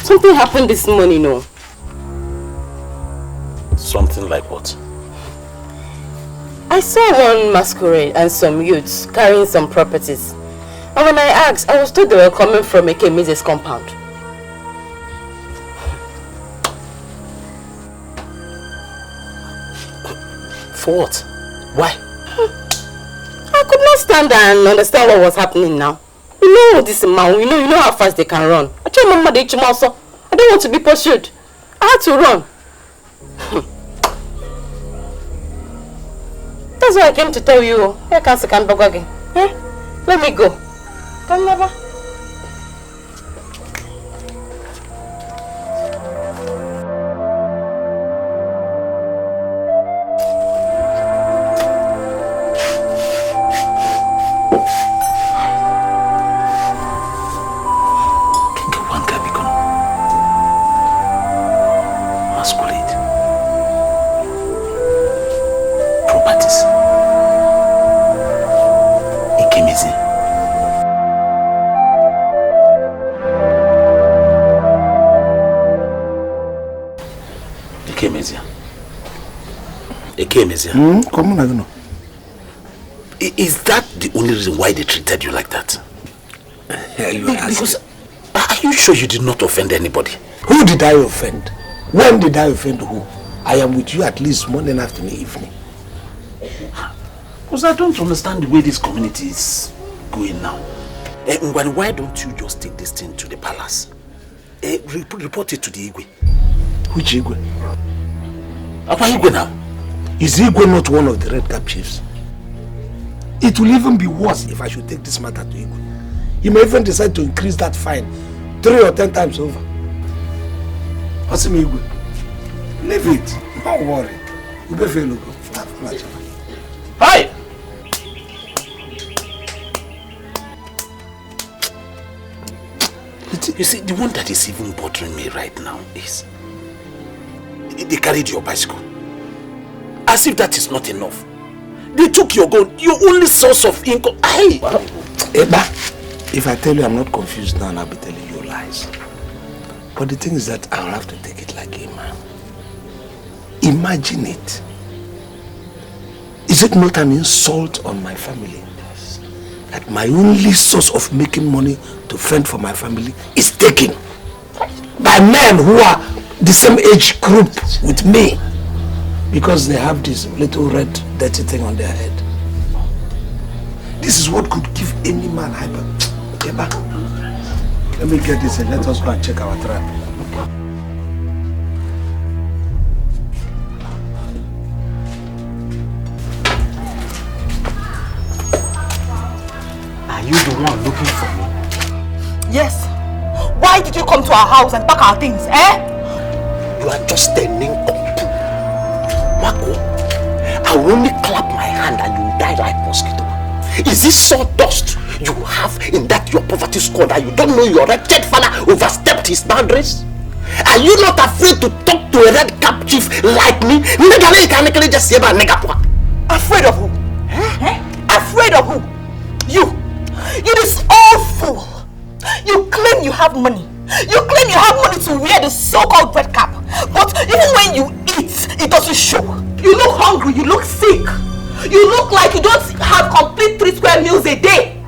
J: Something happened this morning, no?
E: Something like what?
J: I saw one masquerade and some youths carrying some properties. And when I asked, I was told they were coming from Ekemize's compound.
E: For what? Why?
J: I could not stand there and understand what was happening now. You know this man, you know how fast they can run. I told Mama I don't want to be pursued. I had to run. That's why I came to tell you. I can't see again. Let me go. Come, Baba.
E: Is that the only reason why they treated you like that? Because are you sure you did not offend anybody?
D: Who did I offend? When did I offend who? I am with you at least morning, afternoon, evening.
E: Because I don't understand the way this community is going now. Why don't you just take this thing to the palace? Report it to the Igwe.
D: Which Igwe?
E: Apa Igwe now?
D: Is Igwe not one of the Red Cap chiefs? It will even be worse if I should take this matter to Igwe. He may even decide to increase that fine 3 or 10 times over. What's me, Igwe? Leave it. Don't worry.
E: Hi! You see, the one that is even bothering me right now is they carried your bicycle. As if that is not enough. They took your gold, your only source of income.
D: Eba, if I tell you I'm not confused now, I'll be telling you lies. But the thing is that I'll have to take it like a man. Imagine it. Is it not an insult on my family that my only source of making money to fend for my family is taken by men who are the same age group with me because they have this little red dirty thing on their head? This is what could give any man hyper. Eba, let me get this and let us go and check our trap.
E: Are you the one looking for me?
C: Yes. Why did you come to our house and pack our things, eh?
E: You are just a nincompoop. Marco, I will only clap my hand and you die like mosquito. Is this sawdust you have in that your poverty score that you don't know your wretched father overstepped his boundaries? Are you not afraid to talk to a red cap chief like me?
C: Afraid of who? Eh? Afraid of who? You this old fool. You claim you have money. You claim you have money to wear the so-called red cap. But even when you eat, it doesn't show. You look hungry, you look sick. You look like you don't have complete 3 square meals a day.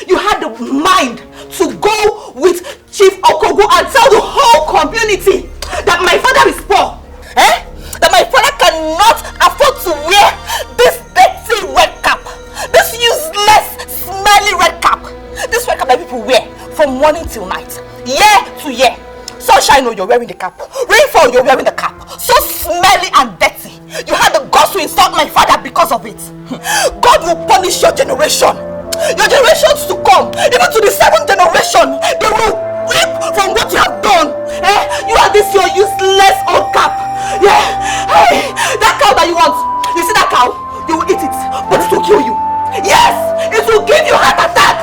C: You had the mind to go with Chief Okogo and tell the whole community that my father is poor. Eh? That my father cannot afford to wear this dirty red cap. This useless, smelly red cap. This red cap that people wear from morning till night. Year to year. Sunshine, you're wearing the cap. Rainfall, you're wearing the cap. So smelly and dirty. You had the guts to insult my father because of it. God will punish your generation. Your generations to come. Even to the 7th generation. They will weep from what you have done. Eh? You are this your useless old cap. Yeah. Hey, that cow that you want. You see that cow? You will eat it. But it will kill you. Yes. It will give you heart attack.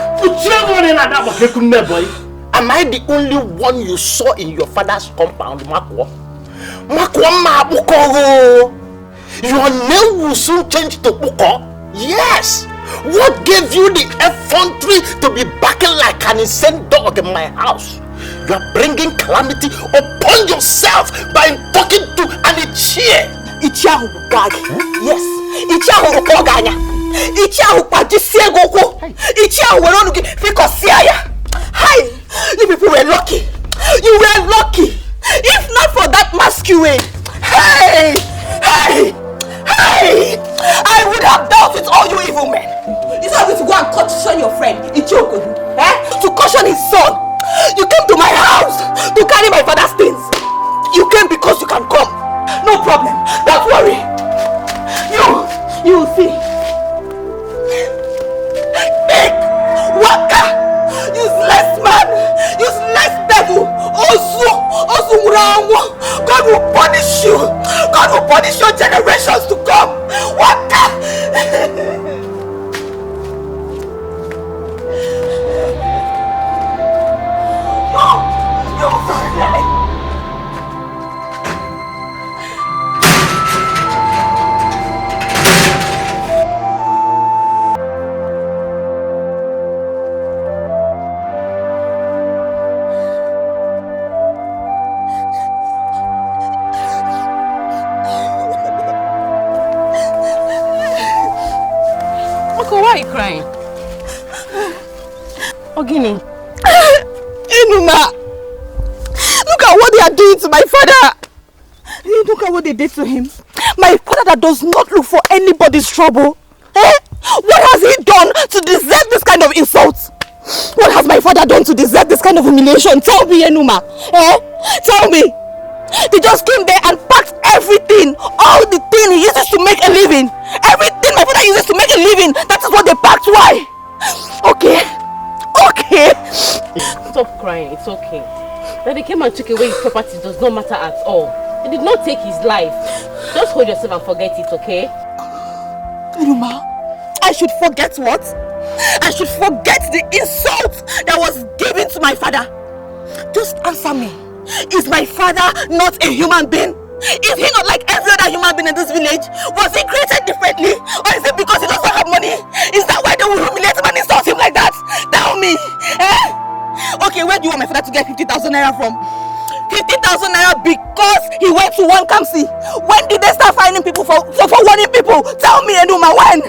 F: Am I the only one you saw in your father's compound, Makwa? Your name will soon change to Buko. Yes, What gave you the effrontery to be barking like an insane dog in my house? You are bringing calamity upon yourself by talking to an Ichie.
C: Ichiahu gag. Yes. Ichiahu koganya. Ichiahu pajisiegoko. Ichiahu weronuki fikosiaya. Hi. You people were lucky. You were lucky. If not for that masquerade. Hey. Hey. Hey. I would have dealt with all you evil men. You said me to go and caution your friend Ichioku. To caution his son. You came to my house to carry my father's things. You came because you can come. No problem. Don't worry. You will see. Big waka, useless man, useless devil. God will punish you. God will punish your generations to come. Waka.
J: Why are you crying? Ogini.
C: Enuma! Look at what they are doing to my father! Look at what they did to him. My father that does not look for anybody's trouble. What has he done to deserve this kind of insult? What has my father done to deserve this kind of humiliation? Tell me, Enuma. Tell me. They just came there and packed everything. All the thing he uses to make a living. Everything my father uses to make a living. That is what they packed. Why? Okay.
J: Stop crying. It's okay. That they came and took away his property does not matter at all. They did not take his life. Just hold yourself and forget it, okay?
C: Enuma, I should forget what? I should forget the insult that was given to my father. Just answer me. Is my father not a human being? Is he not like every other human being in this village? Was he created differently? Or is it because he doesn't have money? Is that why they will humiliate him and insult him like that? Tell me. Okay, where do you want my father to get 50,000 naira from? 50,000 naira because he went to one Kamsi. When did they start finding people for warning people? Tell me, Enuma, when?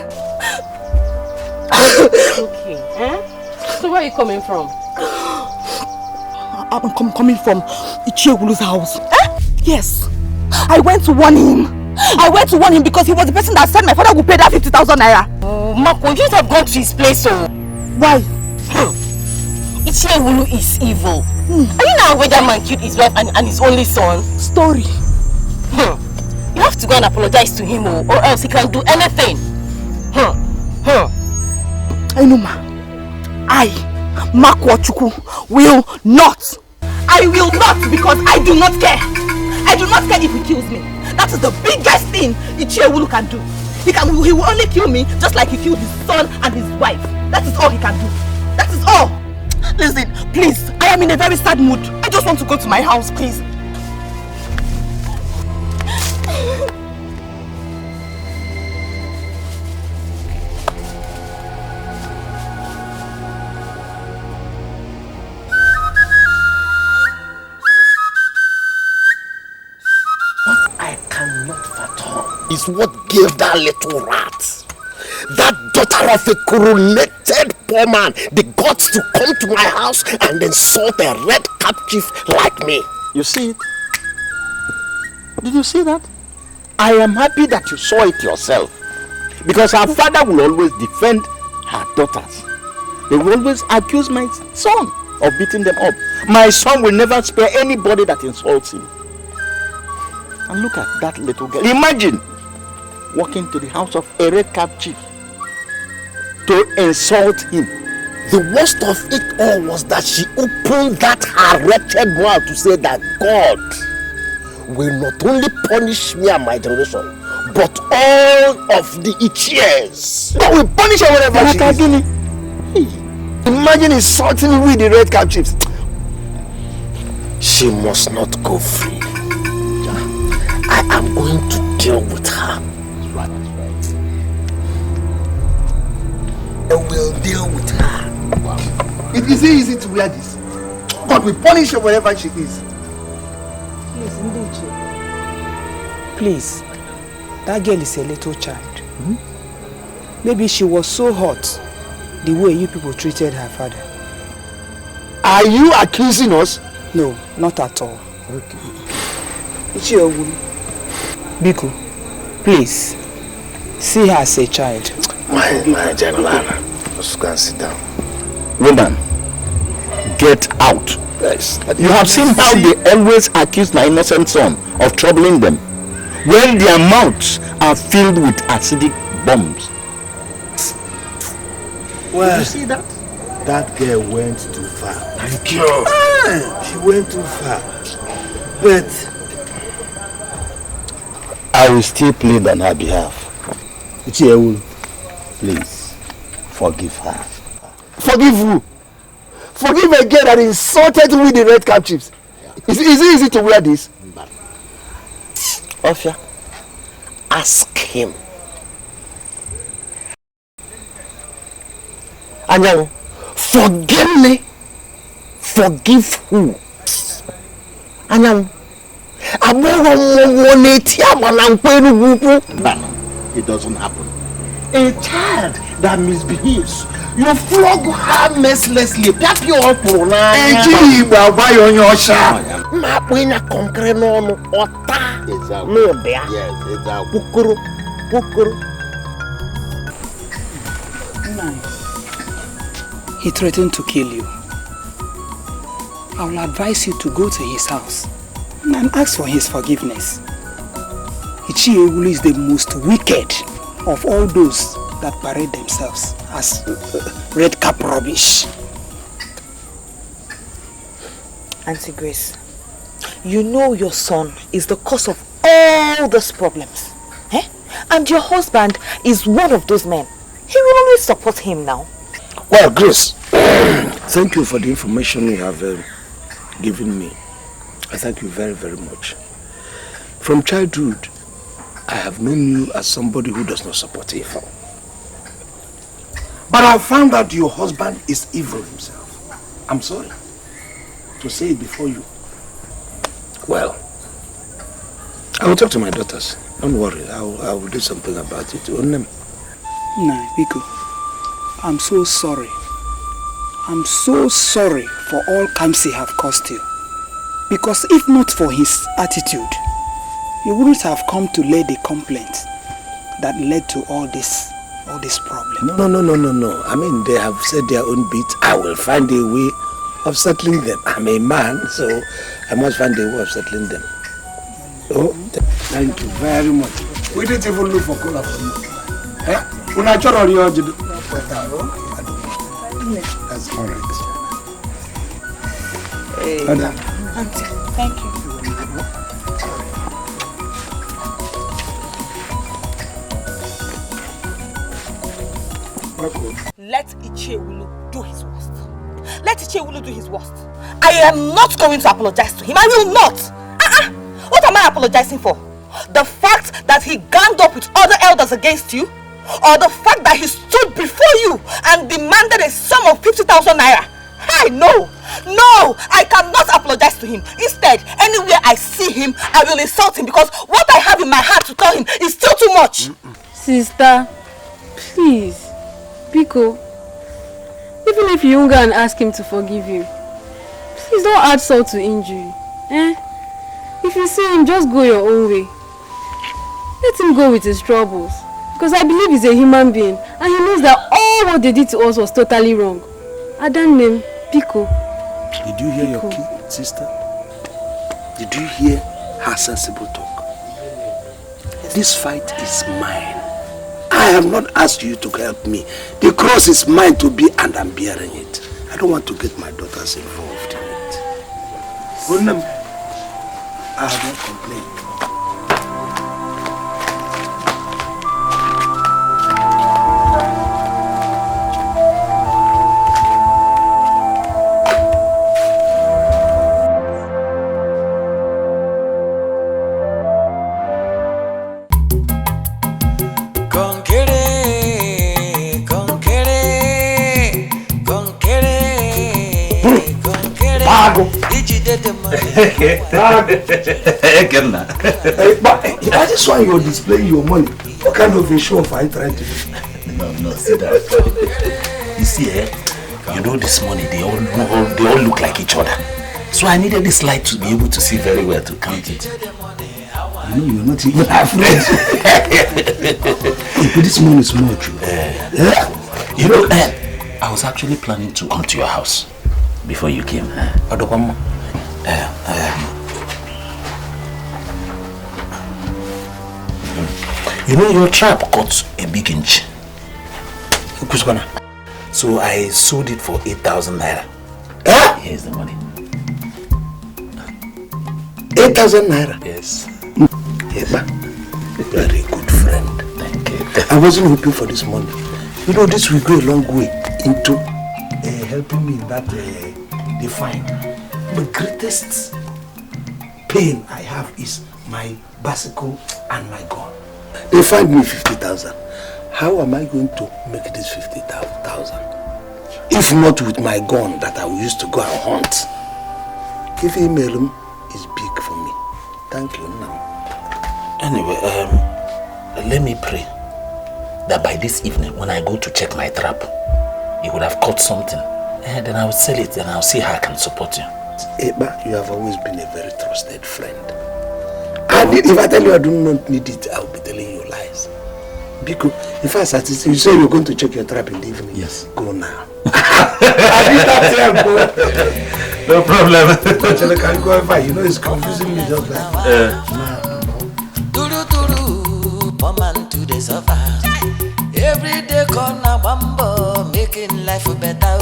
J: Okay. So where are you coming from?
C: I'm coming from Ichiegulu's house. Yes. I went to warn him. Because he was the person that said my father would pay that 50,000 naira.
J: Oh, Marco, you should have gone to his place, so.
C: Why?
J: Ichiegulu is evil. Are you now aware that man killed his wife and his only son?
C: Story.
J: You have to go and apologize to him, or else he can do anything.
C: Enuma, I, Makwachuku, will not. I will not, because I do not care. I do not care if he kills me. That is the biggest thing Ichiegulu can do. He will only kill me just like he killed his son and his wife. That is all he can do. That is all. Listen, please, I am in a very sad mood. I just want to go to my house, please.
F: Is what gave that little rat, that daughter of a coronated poor man, the guts to come to my house and insult a red cap chief like me. You see it? Did you see that? I am happy that you saw it yourself, because her father will always defend her daughters. They will always accuse my son of beating them up. My son will never spare anybody that insults him. And look at that little girl. Imagine walking to the house of a red cap chief to insult him. The worst of it all was that she opened that her wretched mouth to say that God will not only punish me and my generation, but all of the Ichies. God will punish her wherever she is. Imagine insulting me with the red cap chiefs. She must not go free. I am going to deal with her.
L: will deal with her. It is easy to wear this. God will punish her wherever she is.
A: Please, Ndiche. Please, that girl is a little child. Maybe she was so hot the way you people treated her father.
L: Are you accusing us?
A: No, not at all.
L: Okay.
A: Biko, please, see her as a child.
F: My Jaglana, just go and sit down. Woman, get out.
L: Yes.
F: You have seen how they always accuse my innocent son of troubling them when their mouths are filled with acidic bombs.
D: Well,
F: did you see that?
D: That girl went too far.
F: Thank you.
D: She went too far. But
F: I will still plead on her behalf. Please, forgive her.
L: Forgive who? Forgive a girl that insulted you with the red cap chips. Is it easy to wear this?
F: Ofia, ask him. Anyang, forgive me. Forgive who? Anyang, it doesn't happen. A child that misbehaves, you flog her mercilessly. Pick you up on
A: He threatened to kill you. I will advise you to go to his house and ask for his forgiveness. Ichiewulu is the most wicked of all those that parade themselves as red cap rubbish.
C: Auntie Grace, you know your son is the cause of all those problems. Eh? And your husband is one of those men. He will always support him now.
D: well, Grace, thank you for the information you have given me. I thank you very, very much. From childhood, I have known you as somebody who does not support evil. But I found out your husband is evil himself. I'm sorry to say it before you. Well, I will talk to my daughters. Don't worry, I will do something about it.
A: Nah, Biko, I'm so sorry. I'm so sorry for all Kamsi have caused you. Because if not for his attitude, you wouldn't have come to lay the complaint that led to all this problem.
D: No. I mean, they have said their own bit. I will find a way of settling them. I'm a man, so I must find a way of settling them. Oh, thank you very much. We didn't even look for cola for you. Eh? That's all right.
C: Hey, Auntie, thank you. Let Ichiewulu do his worst. Let Ichiewulu do his worst. I am not going to apologize to him. I will not. What am I apologizing for? The fact that he ganged up with other elders against you? Or the fact that he stood before you and demanded a sum of 50,000 naira? Hey, no, I cannot apologize to him. Instead, anywhere I see him, I will insult him because what I have in my heart to tell him is still too much.
B: Sister, please, Biko, even if you go and ask him to forgive you, please don't add salt to injury. If you see him, just go your own way. Let him go with his troubles. Because I believe he's a human being and he knows that all what they did to us was totally wrong. Adam name Biko.
D: Did you hear your kid, sister? Did you hear her sensible talk? This fight is mine. I have not asked you to help me. The cross is mine to be and I'm bearing it. I don't want to get my daughters involved in it. I have not complained.
H: Con querer
D: But I just want you displaying your money. What kind of a show off are you trying to do?
E: No, see that. You see, you know this money, they all look like each other. So I needed this light to be able to see very well to count it.
D: You know you're not even afraid. This money is much.
E: You know, I was actually planning to come to your house before you came. You know your trap got a big inch. So I sold it for 8,000 naira. Here's the money.
D: 8,000 naira?
E: Yes.
D: Very good friend.
E: Thank you.
D: I wasn't hoping for this money. You know, this will go a long way into helping me in that the fine. The greatest pain I have is my bicycle and my gun. They find me 50,000. How am I going to make this 50,000? If not with my gun that I used to go and hunt. If email is big for me. Thank you, Nam.
E: Anyway, let me pray that by this evening, when I go to check my trap, you would have caught something. And then I will sell it and I'll see how I can support you.
D: Eba, you have always been a very trusted friend. And if I tell you I do not need it, I'll be telling you lies. Because if I satisfy you, say you're going to check your trap in the evening.
E: Yes.
D: Go now.
E: No problem.
D: You know it's confusing me just like
H: Woman to the sofa. Every day corner bambo, making life better.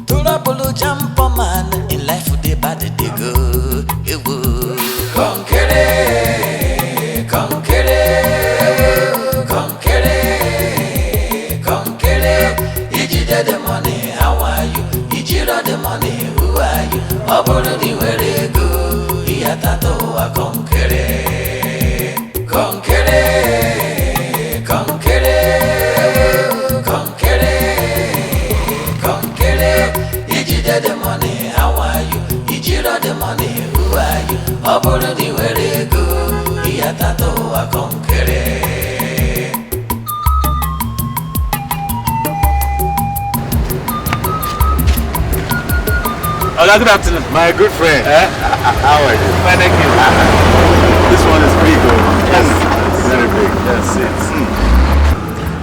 H: Turabolo jump man, in life they bad they go. Conquere, Ijide the money, how are you? Ijiro the money, who are you? Obolo di where go, Iatato a conquere. Ijide the money, how are you? Ijiro the money, who are you? Obolo di where go, Iatato a conquere.
G: Good afternoon. My good friend. How are you? Fine, thank you. This one is big. Yes. It's very big. That's it.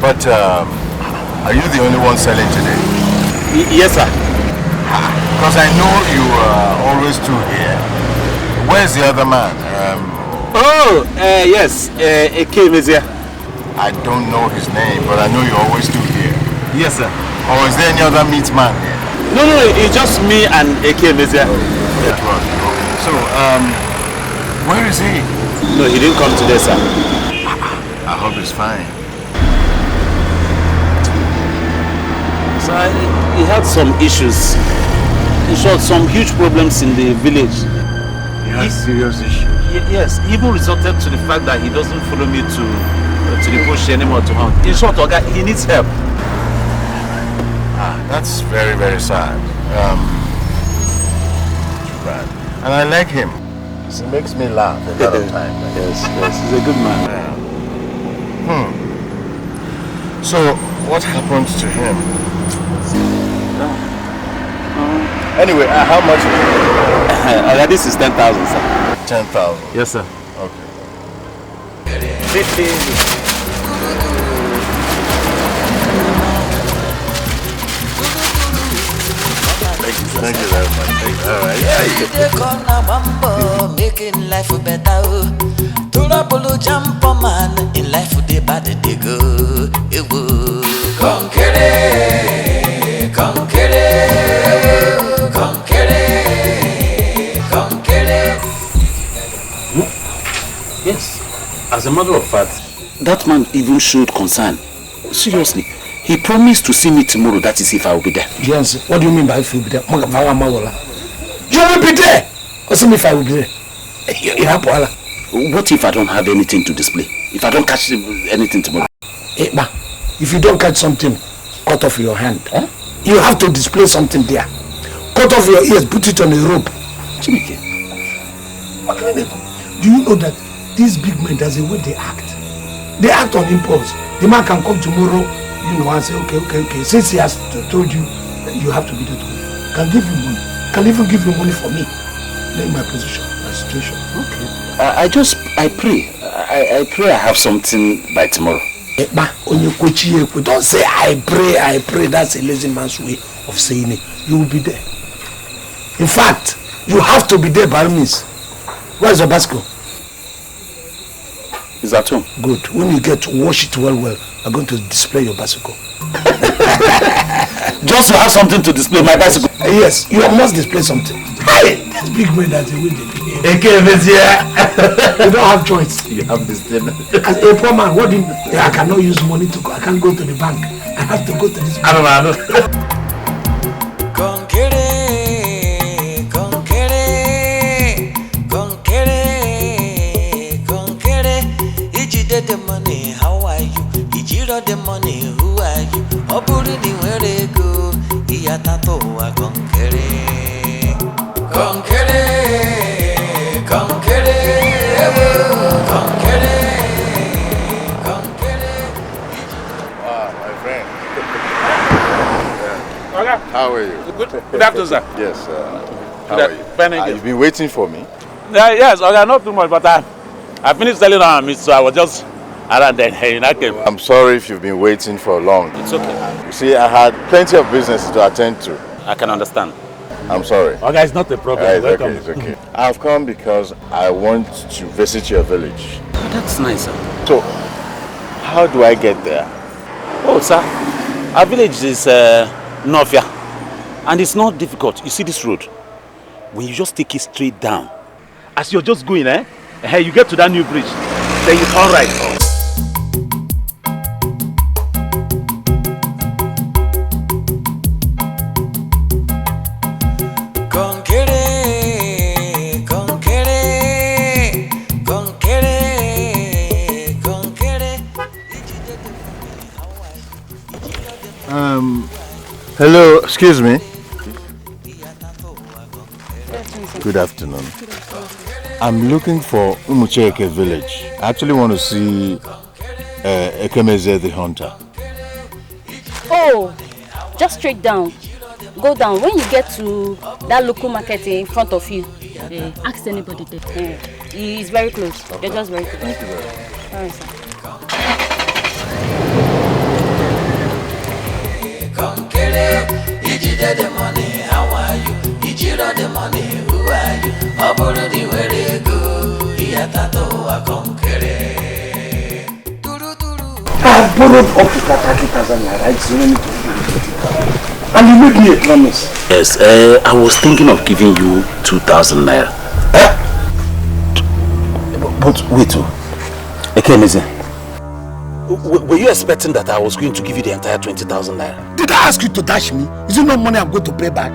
G: But are you the only one selling today?
E: Yes, sir.
G: Because I know you are always two here. Where's the other man?
E: Yes. Akim is here.
G: I don't know his name, but I know you're always two here.
E: Yes, sir.
G: Or is there any other meat man here?
E: No, it's just me and Akim is here.
G: Yeah. So, where is he?
E: No, he didn't come today, sir.
G: I hope he's fine.
E: So he had some issues. In short, some huge problems in the village.
G: He has serious issues?
E: Yes, even resulted to the fact that he doesn't follow me to the bush anymore to hunt. In short, Oga, he needs help.
G: That's very, very sad. Bad. And I like him. He makes me laugh a lot of times.
E: Yes, he's a good man.
G: So, what happens to him? Anyway, how much is it?
E: This is 10,000, sir.
G: 10,000?
E: Yes, sir.
G: Okay. Thank you very much. All right.
H: Every corner bambo, making life better. Turabolo jump man, in life they bad they go. Conquere.
E: Yes. As a matter of fact, that man even showed concern. Seriously. He promised to see me tomorrow, that is if I will be there.
D: Yes, what do you mean by if you will be there? You will be there! What's if I will be there?
E: What if I don't have anything to display? If I don't catch anything tomorrow?
D: If you don't catch something, cut off your hand. You have to display something there. Cut off your ears, put it on a rope.
E: Chimike.
D: Do you know that these big men, there's a way they act? They act on impulse. The man can come tomorrow, you know, and say, okay. Since he has told you that you have to be there tomorrow, can give you money. Can even give you money for me. Knowing my position, my situation.
E: Okay. I pray. I pray I have something by tomorrow.
D: Don't say I pray. That's a lazy man's way of saying it. You will be there. In fact, you have to be there by all means. Where's your bicycle?
E: It's at home.
D: Good. When you get to wash it well, I'm going to display your bicycle.
E: Just to have something to display my bicycle.
D: Yes, you must display something. Hey, this big man, that's the way they behave. You don't have choice.
E: You have this thing.
D: As a poor man, what do you mean? I cannot use money to go. I can't go to the bank. I have to go to this bank.
E: I don't know.
H: The money, how are you? Ijiro the money, who are you? Oburi di where go? Iyatato wa konkere. Konkere, konkere, konkere, konkere.
G: Wow, my friend.
M: Okay.
G: How are you?
M: Good afternoon, sir.
G: Yes, how are you?
M: Fine,
G: You've been waiting for me?
M: Yes, okay, not too much, but I finished selling our meat, so I was just around then. Hey, I came.
G: I'm sorry if you've been waiting for long.
M: It's okay.
G: You see, I had plenty of business to attend to.
M: I can understand.
G: I'm sorry.
M: Okay, it's not a problem.
G: It's
M: Welcome.
G: okay, it's okay. I've come because I want to visit your village.
E: Oh, that's nice, sir.
G: So, how do I get there?
E: Oh, sir, our village is Nofia, and it's not difficult. You see this road? When you just take it straight down, as you're just going, you get to that new bridge, then you turn right.
G: Hello, excuse me. Good afternoon. I'm looking for Umucheke village. I actually want to see Ekemeze the hunter.
N: Oh, just straight down. Go down. When you get to that local market in front of you, ask anybody there. He's very close. Okay. They're just very close.
G: Thank you very much.
N: All right, sir.
H: Ijide the money, how are you? Ijiro the money, who are you? Oburu di where go? Iyatato wa konkere.
D: I have borrowed up to 30,000 naira. It's only to you. And you made me a promise.
E: Yes, I was thinking of giving you 2,000 naira. But wait, Ekemeze. Were you expecting that I was going to give you the entire 20,000 naira?
D: Did I ask you to dash me? Is it not money I'm going to pay back?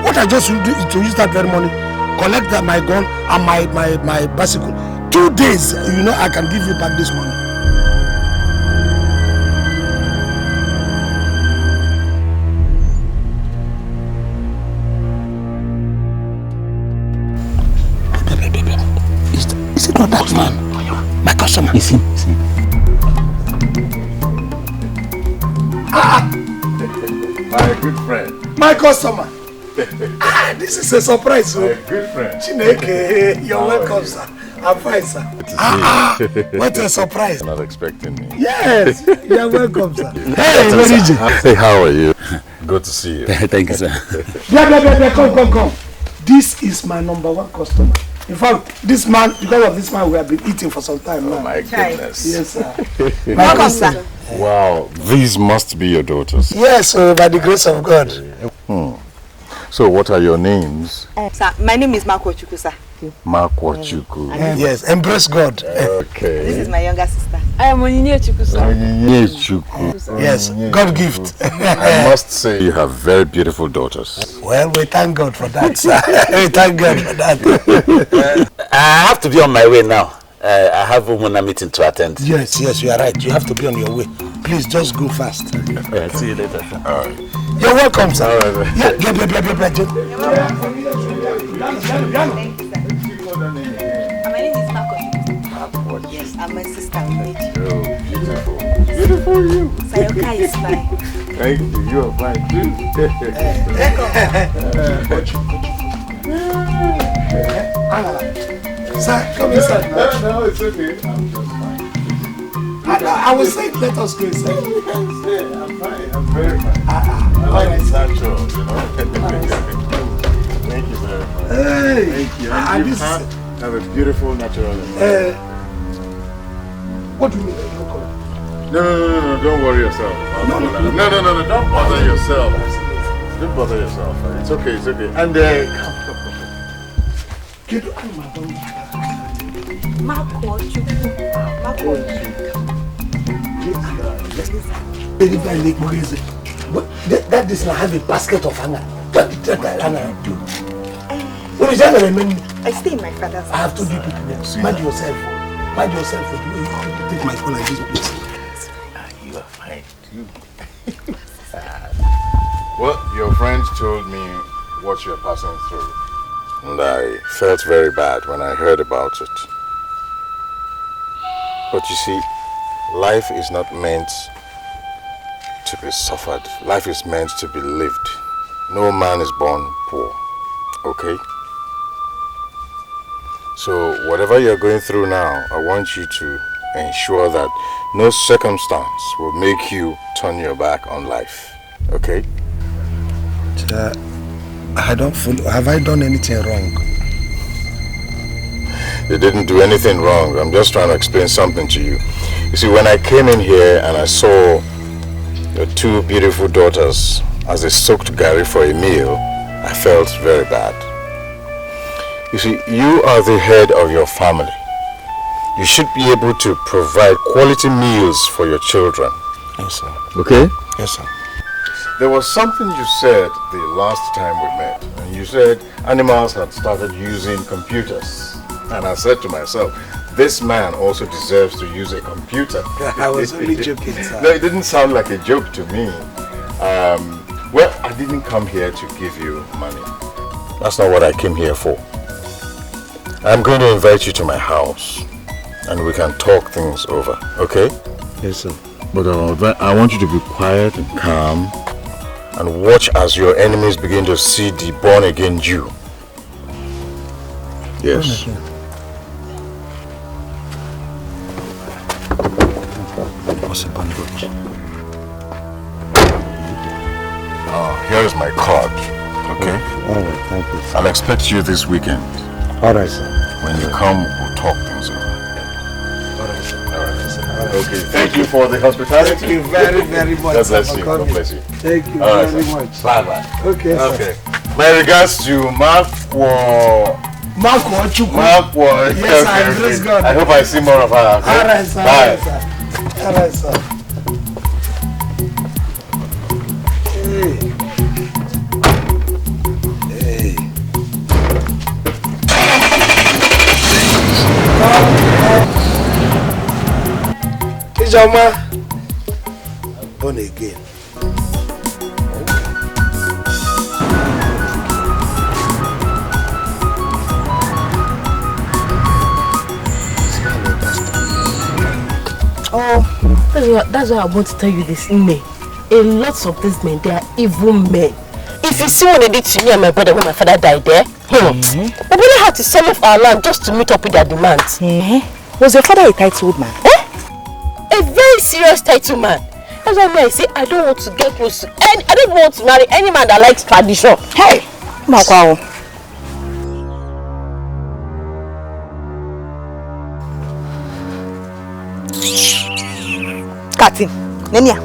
D: What I just do is to use that very money, collect my gun and my bicycle. 2 days, I can give you back this money.
E: Is it not that man? My customer. It's him.
G: My good friend.
D: My customer. This is a surprise.
G: My good friend.
D: Chineke, you're welcome, sir. I'm fine, sir. What a surprise.
G: You're not expecting me.
D: Yes, you're welcome, sir.
G: Hey, how are you? Good to see you.
E: Thank you, sir.
D: Come. This is my #1 customer. In fact, this man, because of this man, we have been eating for some time now.
G: Oh my goodness.
D: Yes, sir.
C: Welcome, sir.
G: Wow, these must be your daughters.
D: Yes, by the grace of God.
G: So, what are your names?
C: Sir, my name is Makwochuku, sir.
G: Makwochuku.
D: Yes, embrace God.
G: Okay.
C: This is my younger sister.
B: I am Onyinyechuku, sir.
G: Onyinyechuku.
D: Yes, God gift.
G: I must say you have very beautiful daughters.
D: Well, we thank God for that, sir. We thank God for that.
E: I have to be on my way now. I have a meeting to attend.
D: Yes, you are right. You have to be on your way. Please, just go fast.
E: See you later.
G: All right.
D: You're welcome, sir.
G: All right.
D: Yeah.
C: Thank you, sir. My name is Marco. Yes, and my sister.
G: Oh, beautiful. Beautiful you.
C: Sayoka is fine.
G: Thank you. You are fine too.
D: Sir, come inside.
G: No, it's okay. I'm just fine.
D: I will say, let us go inside.
G: I'm fine. I'm very fine. I like it natural, you know. Thank you very much.
D: Hey.
G: Thank you. And you have a beautiful natural environment.
D: What do you mean?
G: No, don't worry yourself. No, don't bother yourself. Don't bother yourself. It's okay. And
D: that is not have a basket of anger. What did that anger do? What is that?
C: I stay in my father's house.
D: I have to do people. Mind yourself. Mind yourself. You take my phone and this place.
G: You are fine too. Well, your friend told me what you're passing through. And I felt very bad when I heard about it. But you see, life is not meant to be suffered. Life is meant to be lived. No man is born poor. Okay? So whatever you're going through now, I want you to ensure that no circumstance will make you turn your back on life. Okay?
D: I don't follow. Have I done anything wrong?
G: You didn't do anything wrong. I'm just trying to explain something to you. You see, when I came in here and I saw your two beautiful daughters as they soaked Gary for a meal, I felt very bad. You see, you are the head of your family. You should be able to provide quality meals for your children.
D: Yes, sir.
G: Okay?
D: Yes, sir.
G: There was something you said the last time we met. And you said animals had started using computers. And I said to myself, this man also deserves to use a computer.
D: I was only joking, sir.
G: No, it didn't sound like a joke to me. Well, I didn't come here to give you money. That's not what I came here for. I'm going to invite you to my house and we can talk things over, okay?
D: Yes, sir.
G: But I want you to be quiet and calm and watch as your enemies begin to see the born-again Jew. Yes. Here is my card, okay?
D: All right, thank you, sir.
G: I'll expect you this weekend.
D: All right, sir.
G: When you come, we'll talk things over.
D: All right, sir.
G: All right, sir. Okay, thank you for the hospitality.
D: Thank you very, very much.
G: God bless you. God bless you.
D: Thank you
G: All right,
D: very
G: sir.
D: much.
G: Bye-bye.
D: Okay, sir.
G: Okay. My regards to Markwo.
D: Yes,
G: Okay.
D: praise God.
G: I hope I see more of her. Okay?
D: All right, sir.
G: Bye.
D: All right, sir. Hey. Ijoma, born again.
J: Oh, that's why I want to tell you this, Nne. A lot of these men, they are evil men. If you see what they did to me and my brother when my father died there, my brother had to sell off our land just to meet up with their demands.
C: Was your father a titled man?
J: A very serious title man. That's why I say I don't want to get close to I don't want to marry any man that likes tradition.
C: Hey! Makwao. Look at him, Nenia.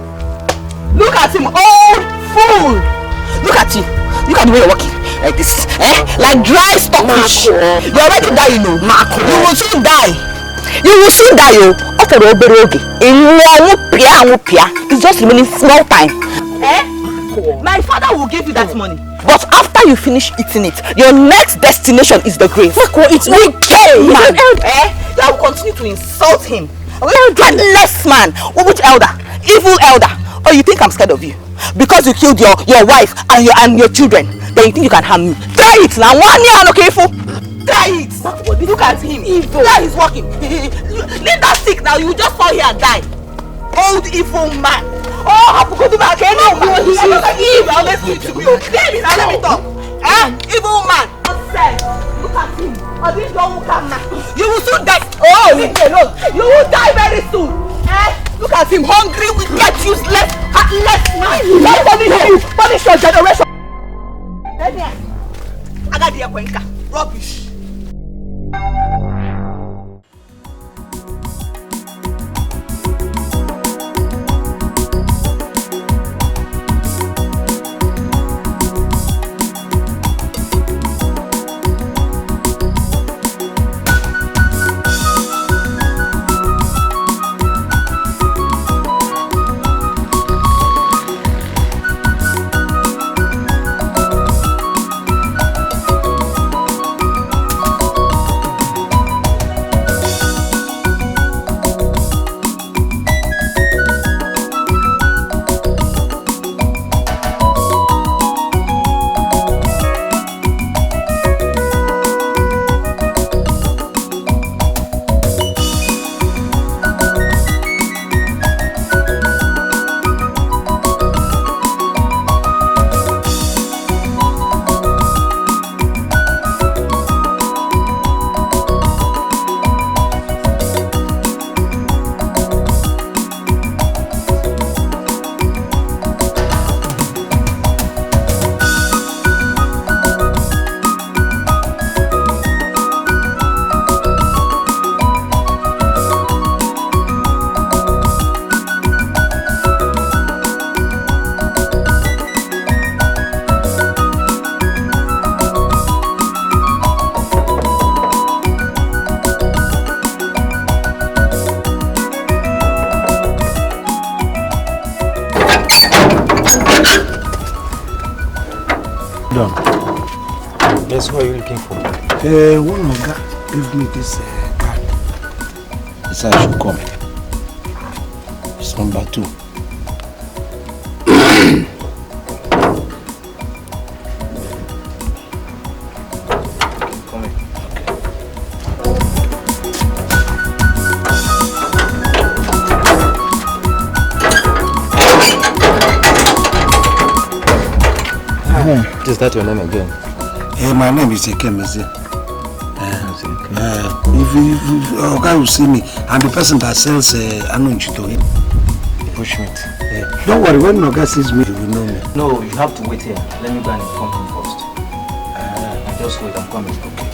C: Look at him, old fool! Look at you. Look at the way you're walking. Like this, like dry stockfish. You're ready to die, you know. Marco. You will soon die. You will soon die, yo. After the oberoge. It's just remaining small time. My father will give you that money. But after you finish eating it, your next destination is the grave. Marco, it's wicked, man. You will continue to insult him. Heartless man. Which elder? Evil elder. Oh, you think I'm scared of you? Because you killed your wife and your children, then you think you can harm me? Throw Try it now. 1 year, okay, fool. Try it. Look at him. Evil. Now he's walking. Leave that stick now. You just fall here and die. Old evil man. Oh, I forgot about again. No, he's evil. Now let's do it to me. Baby, now let me talk. Evil man. Look at him. Oh, this don't come now. You will soon die. Oh, leave me alone. You will die very soon. Look at him. Hungry, we get useless. Heartless man. Don't punish you. Punish your generation. I got the Akwenka. Rubbish.
I: Yes, what are you looking for?
D: One Oga gave me this card. He said I should come. It's number 2.
I: Is that your name again?
D: My name is Ekemeze. If Oga will see me, I'm the person that sells Anunchi to him.
I: Bushmeat.
D: Don't worry, when Oga sees me, he will know me.
I: No, you have to wait here. Let me go and inform him first. Just wait, I'm coming. Okay.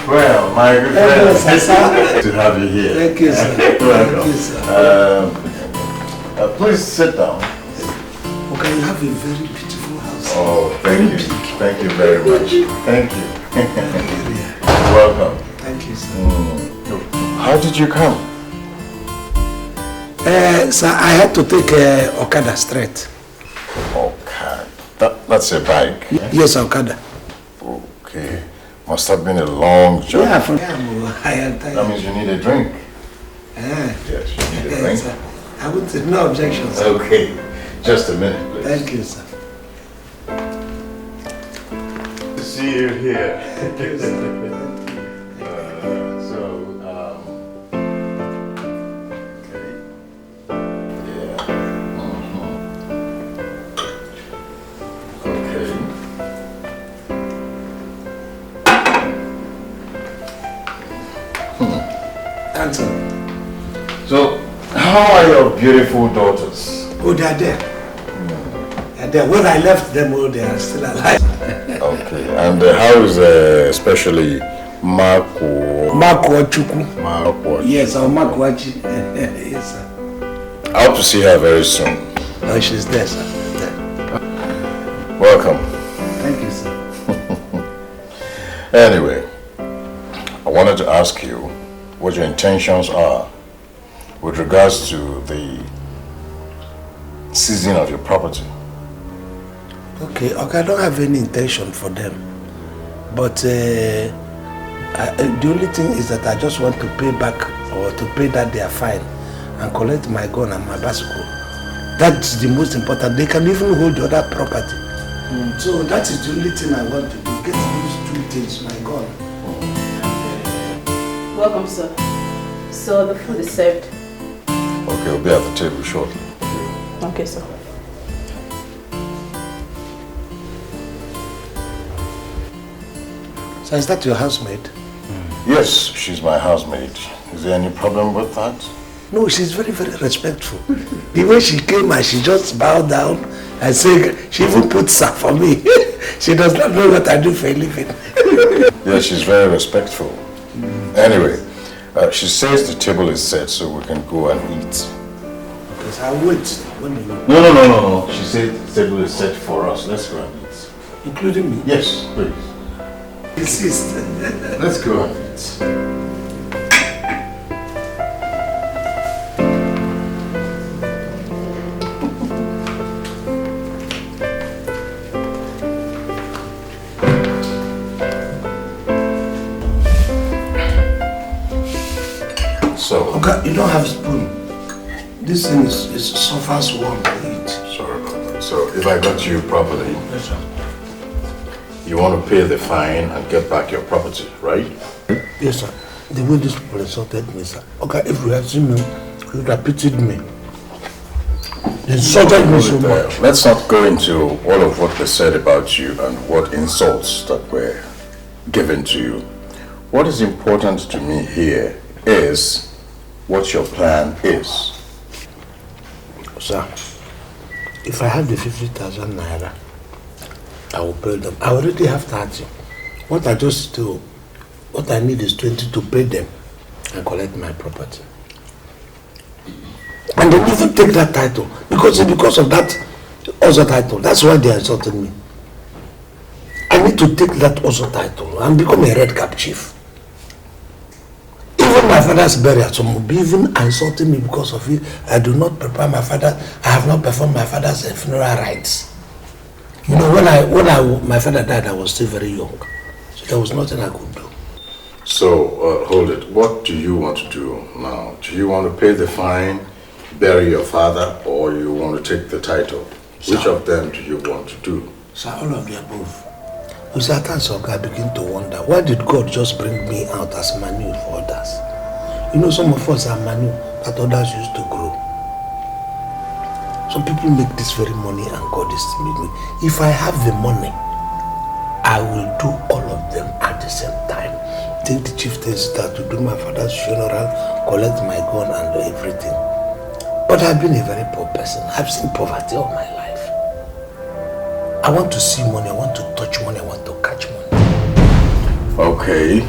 G: Well, my good friend, it's good to have you here.
D: Thank you, sir.
G: Welcome.
D: Thank you, sir.
G: Please sit down.
D: Okay, you have a very beautiful house.
G: Oh, thank you. Thank you very much. Thank you. Welcome.
D: Thank you, sir.
G: How did you come?
D: Sir, I had to take Okada straight.
G: Okada? That's a bike?
D: Yes, Okada.
G: Okay. Must have been a long journey.
D: Yeah, from that
G: means you need a drink.
D: Yes,
G: you need a drink.
D: Sir. I would say no objections.
G: Okay. Just a minute, please.
D: Thank you, sir.
G: Good to see you here.
D: Thank you, sir.
G: How are your beautiful daughters?
D: Oh, they are there. They are there. When I left them, oh, they are still alive.
G: Okay. And how is especially
D: Marco Chukwu? Yes, our Marco Achi. Yes, sir.
G: I hope to see her very soon.
D: Oh, she's there, sir. There.
G: Welcome.
D: Thank you, sir.
G: Anyway, I wanted to ask you what your intentions are with regards to the seizing of your property.
D: Okay, I don't have any intention for them. But the only thing is that I just want to pay back or to pay that their fine and collect my gun and my bicycle. That's the most important. They can even hold the other property. So that is the only thing I want to do. Get these two things, my gun.
B: Welcome, sir. So the food is served.
G: Okay, we'll be at the table shortly.
B: Okay, sir.
D: So is that your housemaid?
G: Yes, she's my housemaid. Is there any problem with that?
D: No, she's very, very respectful. The way she came and she just bowed down and said, she even put stuff for me. She does not know what I do for a living.
G: Yes, she's very respectful. Anyway, she says the table is set so we can go and eat.
D: Because I'll wait. When you...
G: No. She said the table is set for us. Let's go and eat.
D: Including me?
G: Yes, please.
D: Insist.
G: Let's go and eat. So,
D: okay, you don't have a spoon. This thing is suffers warm to eat.
G: Sorry about that. So, if I got you properly,
D: yes, sir.
G: You want to pay the fine and get back your property, right?
D: Yes, sir. The way these people insulted me, sir. Okay, if you had seen me, you would have pitied me. They insulted me so much.
G: Let's not go into all of what they said about you and what insults that were given to you. What is important to me here is what your plan is.
D: Sir, if I have the 50,000 naira, I will pay them. I already have 30. What I need is 20 to pay them and collect my property. And they even take that title because of that other title. That's why they insulted me. I need to take that other title and become a red cap chief. Even my father's burial, some will be even insulting me because of it. I do not prepare my father. I have not performed my father's funeral rites. You know, when my father died, I was still very young. So there was nothing I could do.
G: So, hold it. What do you want to do now? Do you want to pay the fine, bury your father, or you want to take the title? Sir, which of them do you want to do?
D: Sir, all of the above. You see, at times I begin to wonder, why did God just bring me out as manure for others? You know, some of us are manure that others used to grow. Some people make this very money and God is with me. If I have the money, I will do all of them at the same time. Take the chieftains start to do my father's funeral, collect my gun and everything. But I've been a very poor person. I've seen poverty all my life. I want to see money, I want to touch money, I want to catch money.
G: Okay.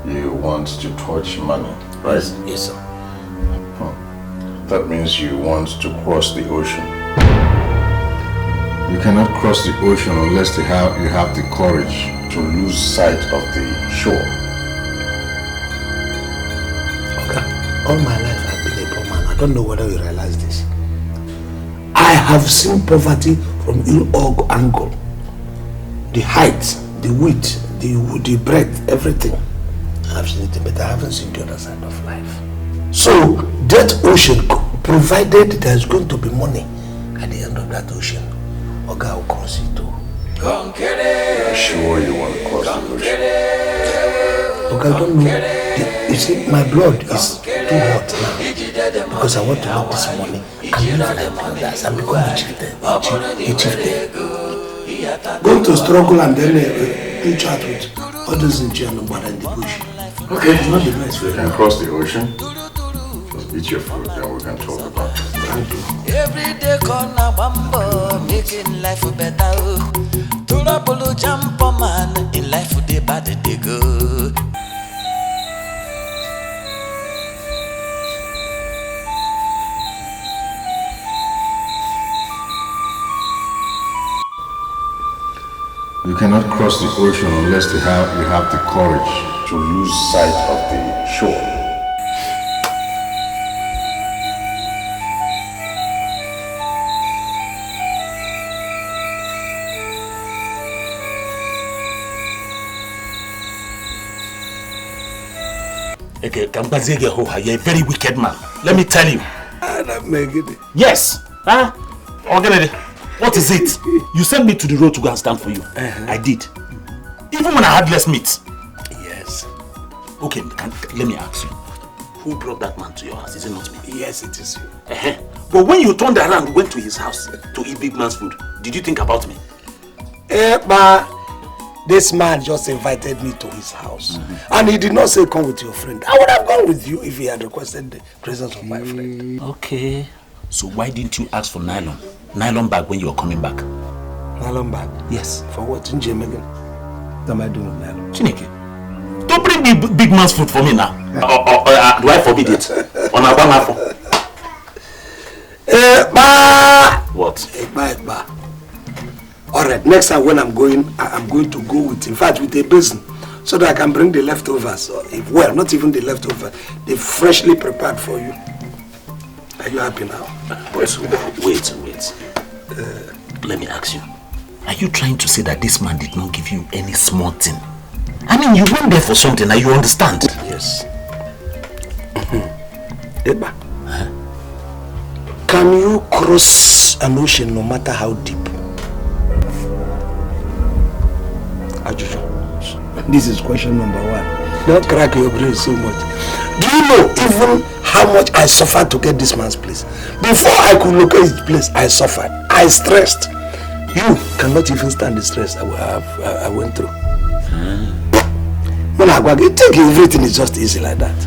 G: You want to touch money, right?
D: Yes, sir.
G: That means you want to cross the ocean. You cannot cross the ocean unless you have the courage to lose sight of the shore.
D: Okay. All my life I've been a poor man. I don't know whether you realize this. I have seen poverty from all angle. The height, the width, the breadth, everything. I've seen it, but I haven't seen the other side of life. So that ocean, provided there's going to be money at the end of that ocean, Oga will cross it too.
G: Are you sure you want to cross the ocean?
D: Oga, I don't know. You see, my blood is too hot now because I want to make this money and live like others and become a chieftain. Going to struggle and then reach out with others in jail and in the bush.
G: Okay,
D: it's not the best way.
G: You can cross the ocean, Eat your food, then we can talk about it. Thank you.
H: Every day corner bambo, making life better. Turabolo jump man, in life they bad they go.
G: You cannot cross the ocean unless you have the courage to lose sight of the shore.
E: Okay, you're a very wicked man. Let me tell you. Yes. Huh? What is it? You sent me to the road to go and stand for you. I did. Even when I had less meat.
D: Yes.
E: Okay, let me ask you. Who brought that man to your house? Is it not me?
D: Yes, it is you.
E: But when you turned around and went to his house to eat big man's food, did you think about me?
D: But this man just invited me to his house. And he did not say come with your friend. I would have gone with you if he had requested the presence of my friend.
E: Okay. So why didn't you ask for nylon? Nylon bag when you were coming back.
D: Nylon bag?
E: Yes.
D: For what? In Jamaican? What am I doing with nylon?
E: Chineke, don't bring me big man's food for me now. Do I forbid it? On a What?
D: Alright, next time when I'm going to go with, in fact, with a basin, so that I can bring the leftovers. Well, not even the leftovers, they freshly prepared for you. Are you happy now?
E: Wait. Let me ask you. Are you trying to say that this man did not give you any small thing? I mean, you went there for something, now you understand?
D: Yes. Eba, can you cross an ocean no matter how deep? Ajuju, this is question number 1. Don't crack your brain so much. Do you know even how much I suffered to get this man's place? Before I could locate his place, I suffered. I stressed. You cannot even stand the stress I went through. You think everything is just easy like that?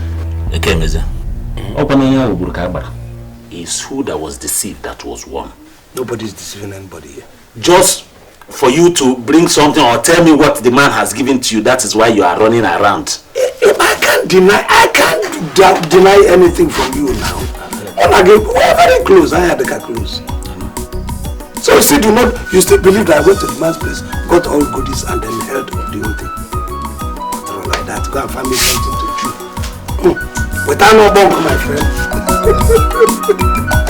E: Okay, Meza. It's who that was deceived that was won.
D: Nobody is deceiving anybody here.
E: Just for you to bring something or tell me what the man has given to you, that is why you are running around.
D: I can't deny anything from you now. And again, we are very close. I had the car close. So you still believe that I went to the man's place, got all goodies and then held the whole thing. Not like that. Go and find me something to chew. Without no bump, my friend.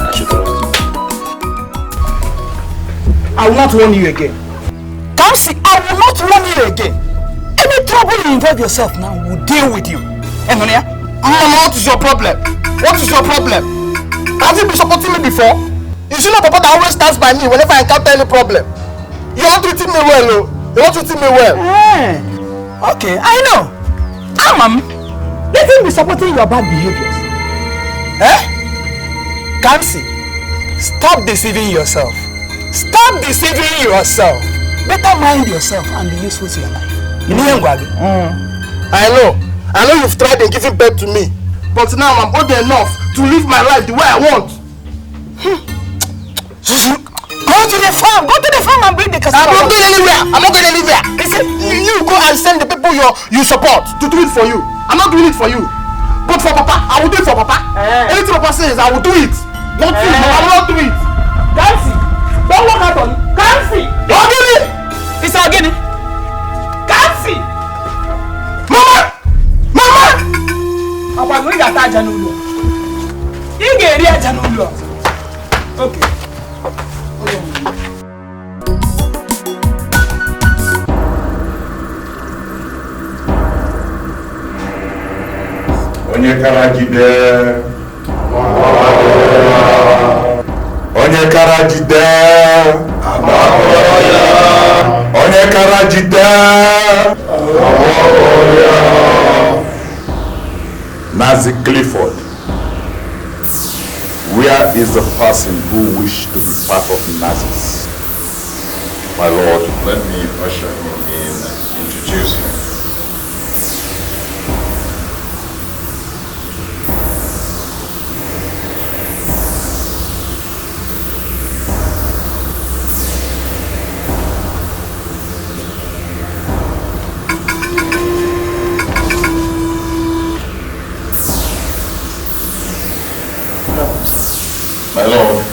E: I should trust you.
A: I will not warn you again. Kamsi, I will not warn you again. Any trouble you involve yourself now will deal with you. Enonia?
L: Mama, what is your problem? What is your problem? Have you been supporting me before? You see, no papa that always stands by me whenever I encounter any problem. You are treating me well, oh. You are treating me well.
A: Okay, I know. Let him be supporting your bad behaviors. Kamsi, stop deceiving yourself. Stop deceiving yourself. Better mind yourself and be useful to your life.
L: I know you've tried in giving birth to me, but now I'm old enough to live my life the way I want.
A: Go to the farm and bring the customer.
L: I'm not going anywhere. Listen, you go and send the people you support to do it for you. I'm not doing it for you. But for Papa, I will do it for Papa. Anything Papa says, I will do it. Not you, I will not do it.
A: Kamsi, don't walk out on me. Kamsi!
L: Ogini!
A: It's Ogini. Kamsi!
L: Mama!
A: I'm going to attack Janulu. You get here, Janulu. Okay.
G: Onye karajide. Onye karajide. Onye karajide. Nazi Clifford, where is the person who wished to be part of Nazis? My lord, let me usher him in and introduce him. My lord,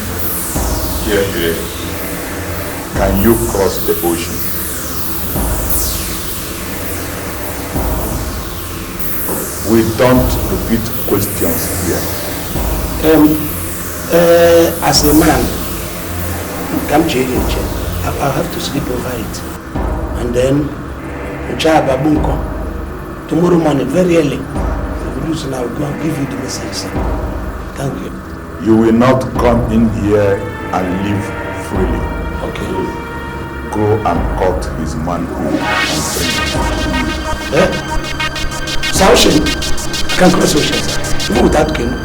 G: here. Can you cross the ocean? We don't repeat questions here.
D: As a man, come JH, I'll have to sleep over it. And then, tomorrow morning, very early, I will go and give you the message. Thank you.
G: You will not come in here and live freely.
D: Okay.
G: Go and cut his manhood and bring him.
D: Ocean. I can cross ocean, sir. Even without canoe.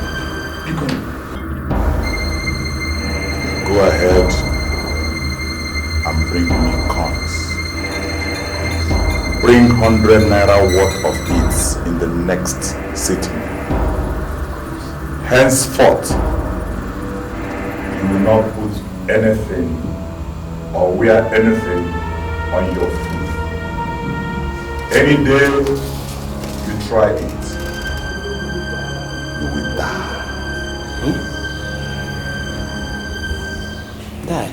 G: Go ahead and bring me coins. Bring 100 naira worth of it in the next sitting. Henceforth, you will not put anything or wear anything on your feet. Any day you try it, you will die.
D: Die?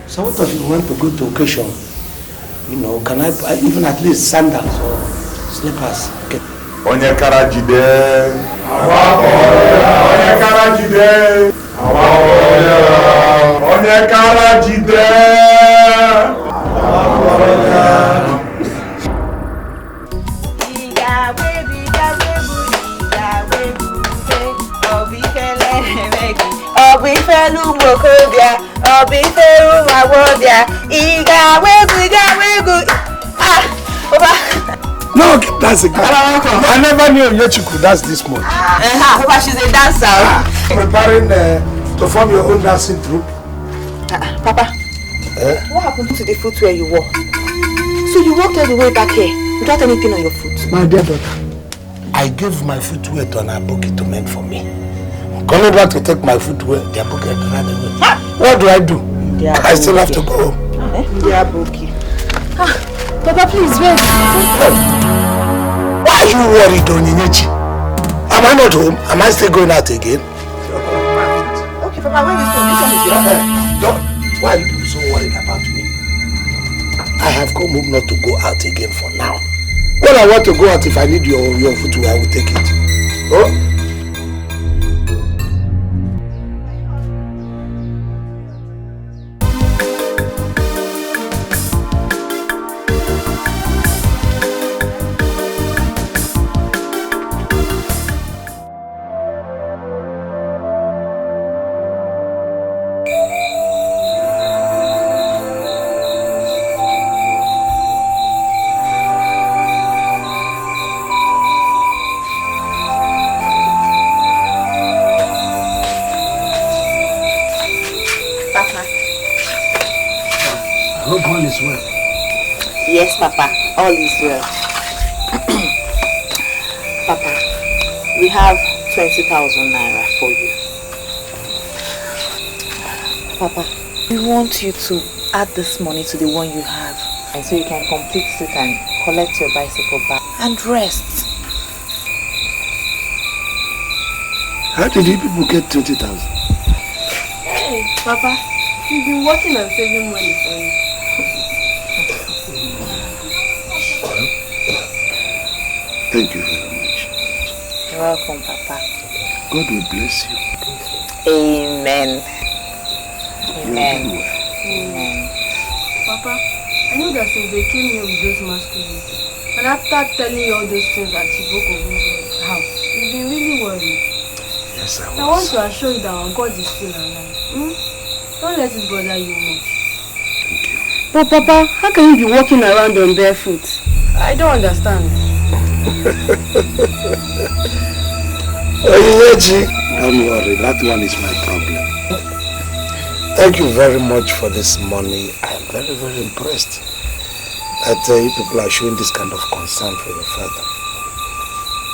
D: So what if you want to go to occasion? You know, can I even at least sandals or slippers? Okay.
G: Onye karajide. Onye karajide. Onye karajide.
D: No, that's a girl. I never knew Yochiku dance this much.
C: Papa, she's a dancer.
D: Preparing to form your own dancing troupe.
C: Papa, what happened to the footwear you wore? So you walked all the way back here without anything on your foot?
D: My dear daughter, I gave my footwear to an aboki to mend for me. Coming back to take my footwear, the aboki ran away. What do I do? I still have to go home.
C: The aboki.
B: Papa, please wait.
D: Why are you worried, Onyinyechi? Am I not home? Am I still going out again?
C: Okay, Papa, when this one is your
D: Don't. Why are you so worried about me? I have come home not to go out again for now. When I want to go out, if I need your footwear, I will take it. Oh?
C: Yes, Papa, all is well. Papa, we have 20,000 naira for you. Papa, we want you to add this money to the one you have, and so you can complete it and collect your bicycle back and rest.
D: How did you people get 20,000?
B: Hey, Papa, you've been working and saving money for you.
D: Thank you very much.
C: You're welcome, Papa.
D: God will bless you.
C: Amen. Amen.
B: Amen. Papa, I know that since they came here with those masquerades, and after telling you all those things at Chiboko's house, you've been really worried.
D: Yes, I was.
B: I want to assure you that our God is still alive. Don't let it bother you much.
D: Thank you.
B: But Papa, how can you be walking around on barefoot? I don't understand.
D: Don't worry, that one is my problem. Thank you very much for this money. I am very, very impressed that you people are showing this kind of concern for your father.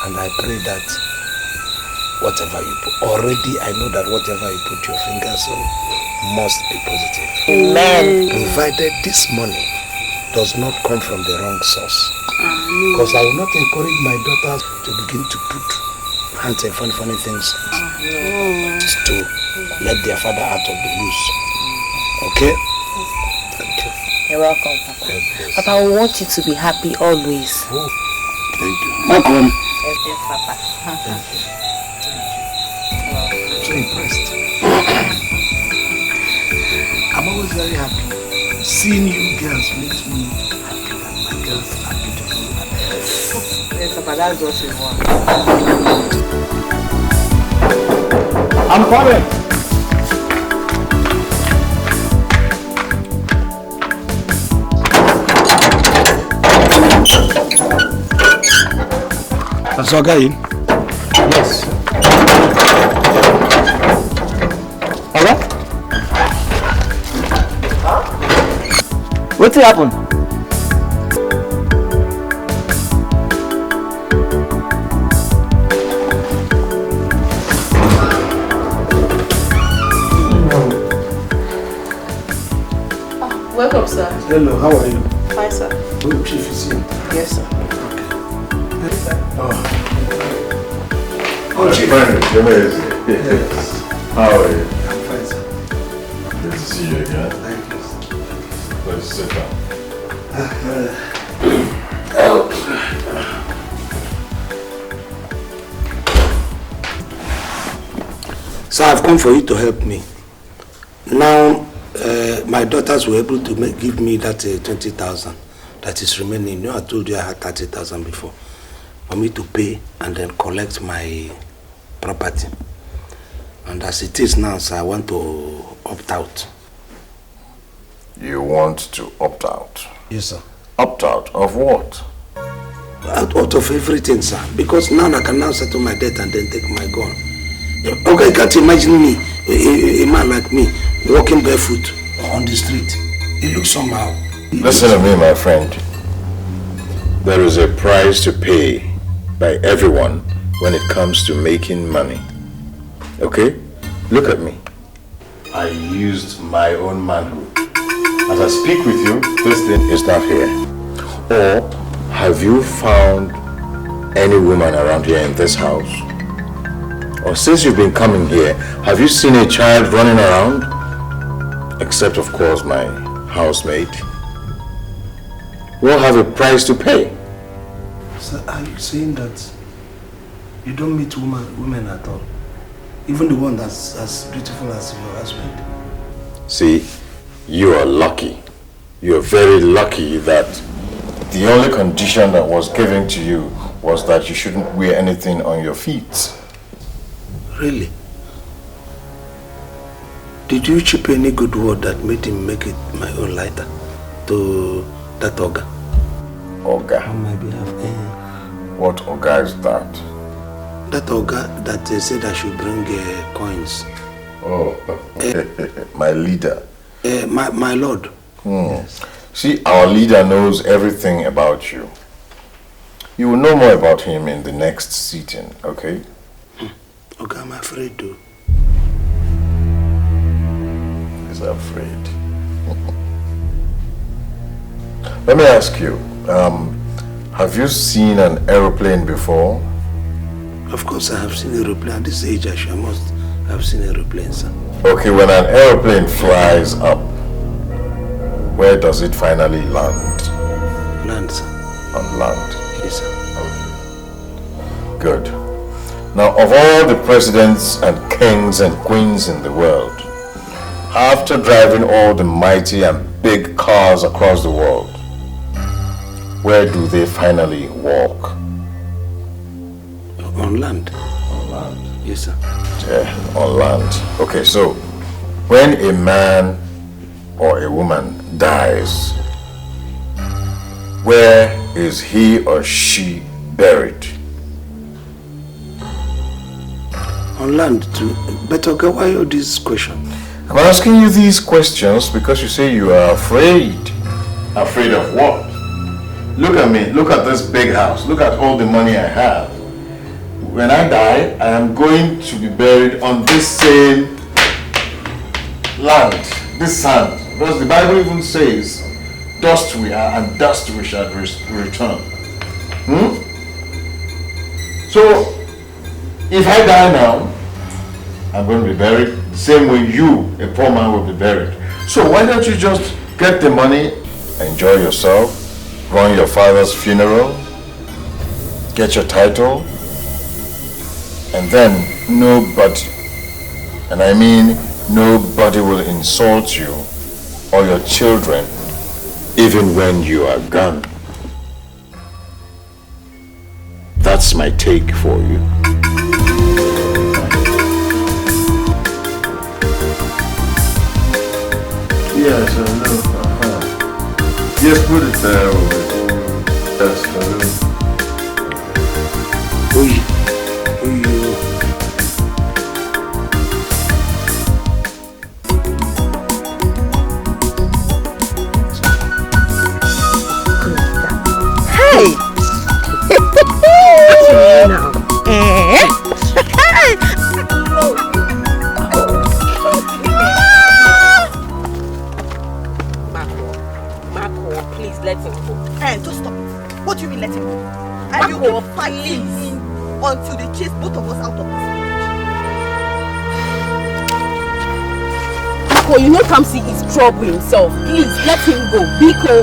D: And I pray that whatever you put, already I know that whatever you put your fingers on must be positive.
C: Amen.
D: Provided this money does not come from the wrong source. Because I will not encourage my daughters to begin to put Auntie, funny things. Just to let their father out of the loose. Okay? Thank you.
J: You're welcome, Papa. Papa, I want you to be happy always.
D: Oh, thank you. Welcome.
J: Yes, Papa.
D: Thank you. I'm so impressed. I'm always very happy. Seeing you girls makes me happy that my girls are beautiful and beautiful.
J: Yes, Papa, that's what we want.
A: I'm coming.
D: That's our guy in?
A: Yes. Alright? What happened?
J: Welcome, sir.
D: Hello, how are you?
J: Fine, sir.
D: Oh, Chief is here.
J: Yes, sir.
G: Oh, Chief. Yes. How are you?
D: I'm fine, sir.
G: Good to see you again.
D: Thank you.
G: Let's sit down.
D: So I've come for you to help me. Now, my daughters were able to give me that 20,000 that is remaining. You know, I told you I had 30,000 before. For me to pay and then collect my property. And as it is now, sir, I want to opt out.
G: You want to opt out?
D: Yes, sir.
G: Opt out of what?
D: Out of everything, sir. Because now I can now settle my debt and then take my gun. Okay, you can't imagine me, a man like me, walking barefoot on the street. It looks somehow.
G: Listen to me, my friend. There is a price to pay by everyone when it comes to making money. Okay? Look at me. I used my own manhood. As I speak with you, this thing is not here. Or have you found any woman around here in this house? Or since you've been coming here, have you seen a child running around? Except, of course, my housemaid. We'll have a price to pay.
D: Sir, are you saying that you don't meet women at all? Even the one that's as beautiful as your husband?
G: See, you are lucky. You are very lucky that the only condition that was given to you was that you shouldn't wear anything on your feet.
D: Really? Did you chip any good word that made him make it my own lighter to that Oga?
G: Oga?
D: On my behalf.
G: What Oga is that?
D: That Oga that said I should bring coins.
G: Oh, my leader.
D: My lord.
G: Yes. See, our leader knows everything about you. You will know more about him in the next sitting, okay?
D: Okay, I'm afraid to.
G: He's afraid. Let me ask you, have you seen an aeroplane before?
D: Of course I have seen an aeroplane. At this age, I must have seen an aeroplane, sir.
G: Okay, when an aeroplane flies up, where does it finally land?
D: Land, sir.
G: On land?
D: Yes, sir.
G: Okay. Good. Now, of all the presidents and kings and queens in the world, after driving all the mighty and big cars across the world, where do they finally walk?
D: On land.
G: On land?
D: Yes, sir.
G: Yeah, on land. Okay, so when a man or a woman dies, where is he or she buried?
D: On land too. But okay, why all these questions?
G: I'm asking you these questions because you say you are afraid. Afraid of what? Look at me. Look at this big house. Look at all the money I have. When I die, I am going to be buried on this same land, this sand. Because the Bible even says, dust we are and dust we shall return. So, If I die now, I'm going to be buried the same way you, a poor man, will be buried. So why don't you just get the money, enjoy yourself, run your father's funeral, get your title, and then nobody, and I mean nobody, will insult you or your children even when you are gone. That's my take for you. Yes, I know. Yes, put it there. Yes, I know.
C: Hey! Now.
K: Marco, please let him go.
C: Hey, just stop it. What do you mean let him go? And you keep fighting until they chase both of us out of this village.
K: Biko, you know Kamsi is trouble himself. Please let him go. Biko.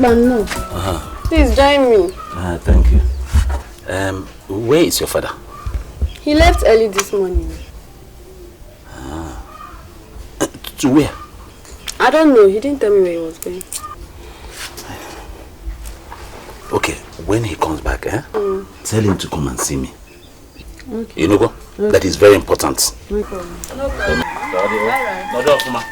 B: No. Please join me.
E: Thank you. Where is your father?
B: He left early this morning.
E: To where?
B: I don't know. He didn't tell me where he was going.
E: Okay, when he comes back, tell him to come and see me.
B: Okay.
E: You know, okay. That is very important.
B: No problem.
K: No problem.
E: Bye-bye.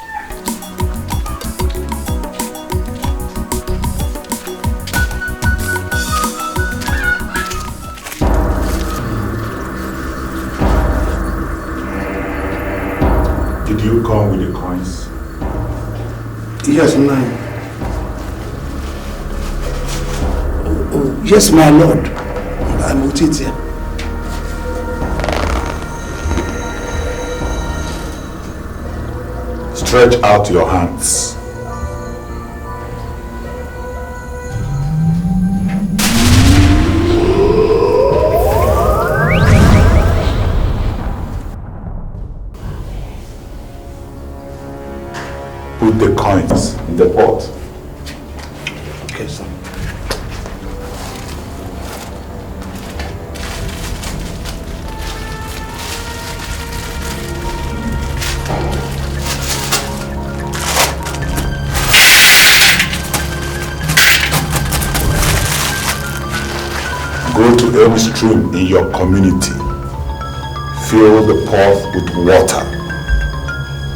O: Did you come with the coins?
D: Yes, ma'am. Oh, yes, my lord. I'm with it here.
O: Stretch out your hands. Put the coins in the pot.
D: Okay, sir.
O: Go to every stream in your community. Fill the pot with water.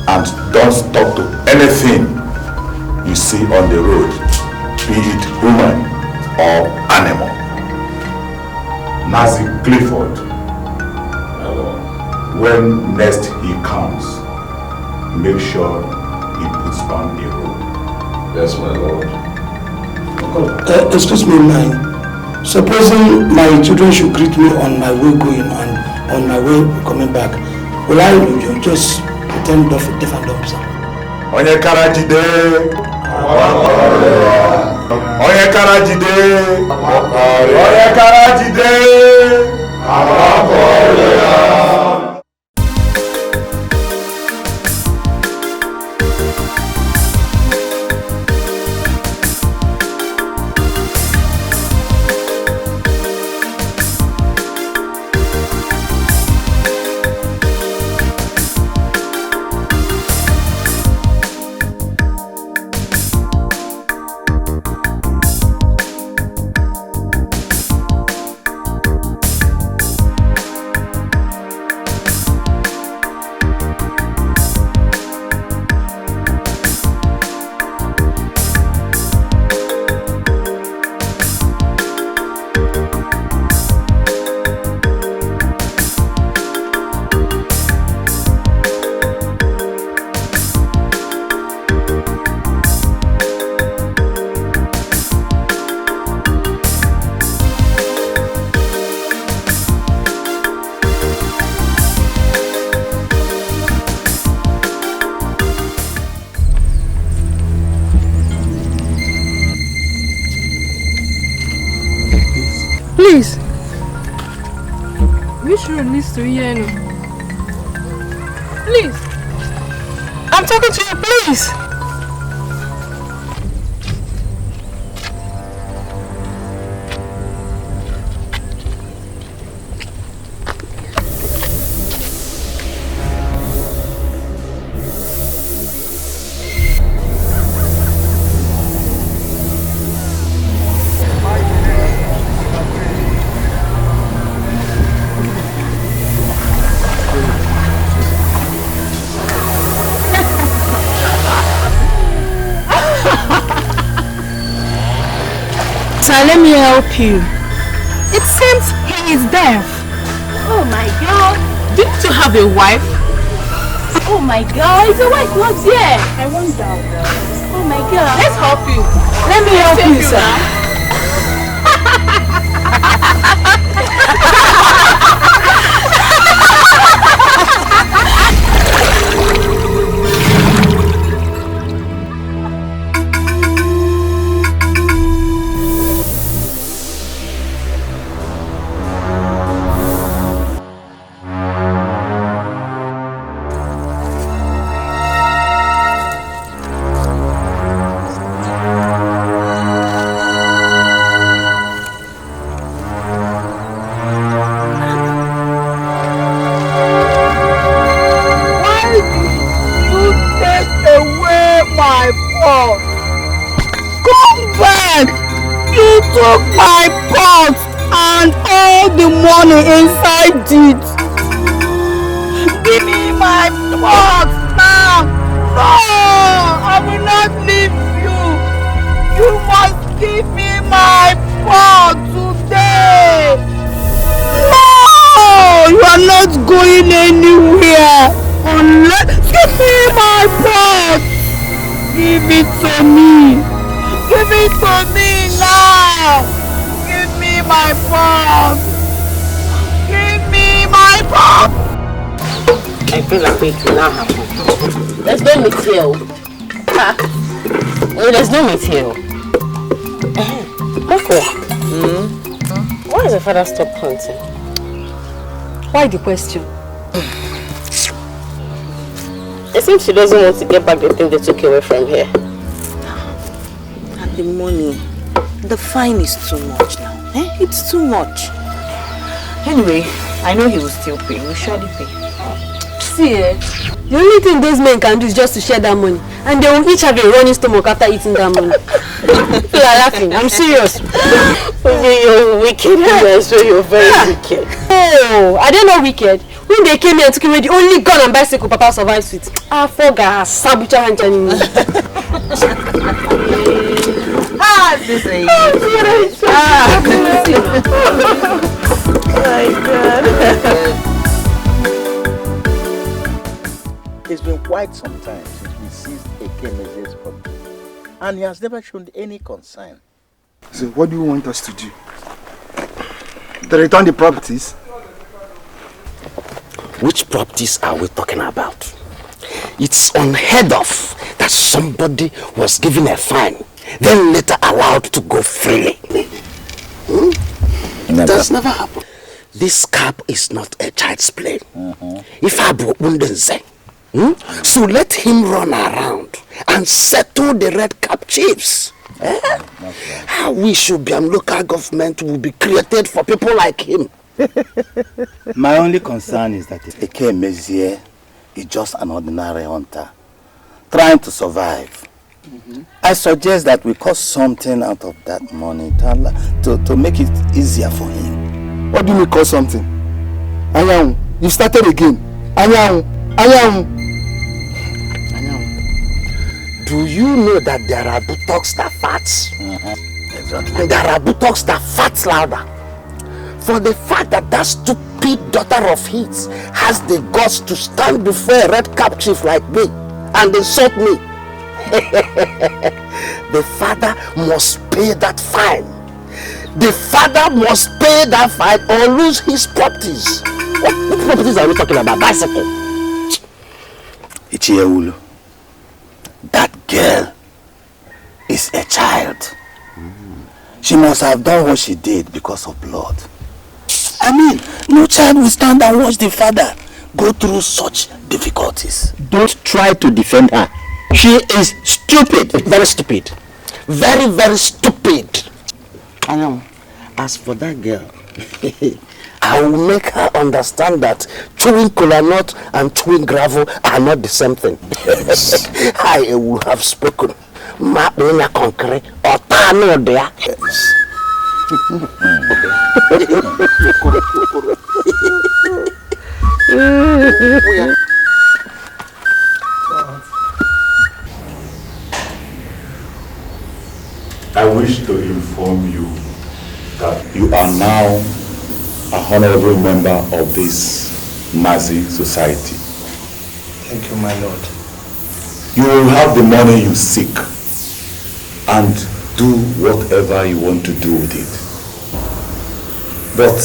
O: And don't stop to anything you see on the road, be it human or animal. Nazi Clifford, when next he comes, make sure he puts on a robe.
G: Yes, my lord.
D: Excuse me, ma'am. Supposing my children should greet me on my way going and on my way coming back, will I just pretend deaf and dumb, sir?
O: Onye karajide. Onye karajide. Onye karajide.
B: to hear you. Please.
J: I'm talking to you, please.
B: Let me help you. It seems he is deaf.
N: Oh my God.
B: Didn't you have a wife?
N: Oh my God. His wife was here. I wonder. Oh my God.
B: Let's help you. Let me help you, sir.
C: Took my pot and all the money inside it. Give me my pot now. No, I will not leave you. You must give me my pot today. No, you are not going anywhere unless give me my pot. Give it to me. Give it to me now! Give me my pot! Give me my pot!
J: I feel like it will not happen. There's no meat here. There's no meat here. Marco, why has your father stopped hunting?
B: Why the question?
J: It seems she doesn't want to get back the thing they took away from here.
C: The money, the fine is too much now. It's too much.
P: Anyway, I know he will still pay. We'll surely pay.
B: See, the only thing those men can do is just to share that money, and they will each have a running stomach after eating that money. You are laughing. I'm serious.
J: You're wicked. I swear you're very wicked.
B: Oh, are they not wicked? When they came here and took away the only gun and bicycle Papa survives with, I forgot Sabucha and Janine.
C: This is
F: It's been quite some time since we seized Ekemezi's property, and he has never shown any concern.
L: So what do you want us to do? To return the properties?
E: Which properties are we talking about? It's unheard of that somebody was given a fine, then later allowed to go freely. That's never happened. This cap is not a child's play. If I wouldn't say, so let him run around and settle the red cap chiefs. I wish Ubiam local government will be created for people like him.
F: My only concern is that Ekemezie is just an ordinary hunter trying to survive. I suggest that we cut something out of that money to make it easier for him.
L: What do you mean cut something? Anyang, you started again. Anyang.
E: Do you know that there are buttocks that farts? Exactly. There are buttocks that farts louder. For the fact that that stupid daughter of his has the guts to stand before a red cap chief like me and insult me. The father must pay that fine. The father must pay that fine or lose his properties. What properties are we talking about? Bicycle.
F: Ichieulu, that girl is a child. She must have done what she did because of blood.
E: I mean, no child will stand and watch the father go through such difficulties.
F: Don't try to defend her. She is stupid. Very stupid. Very, very stupid. I know. As for that girl, I will make her understand that chewing cola nut and chewing gravel are not the same thing. Yes. I will have spoken. Ma concrete or tano there. Yes.
O: I wish to inform you that you are now a honorable member of this Nazi society.
D: Thank you, my lord.
O: You will have the money you seek and do whatever you want to do with it. But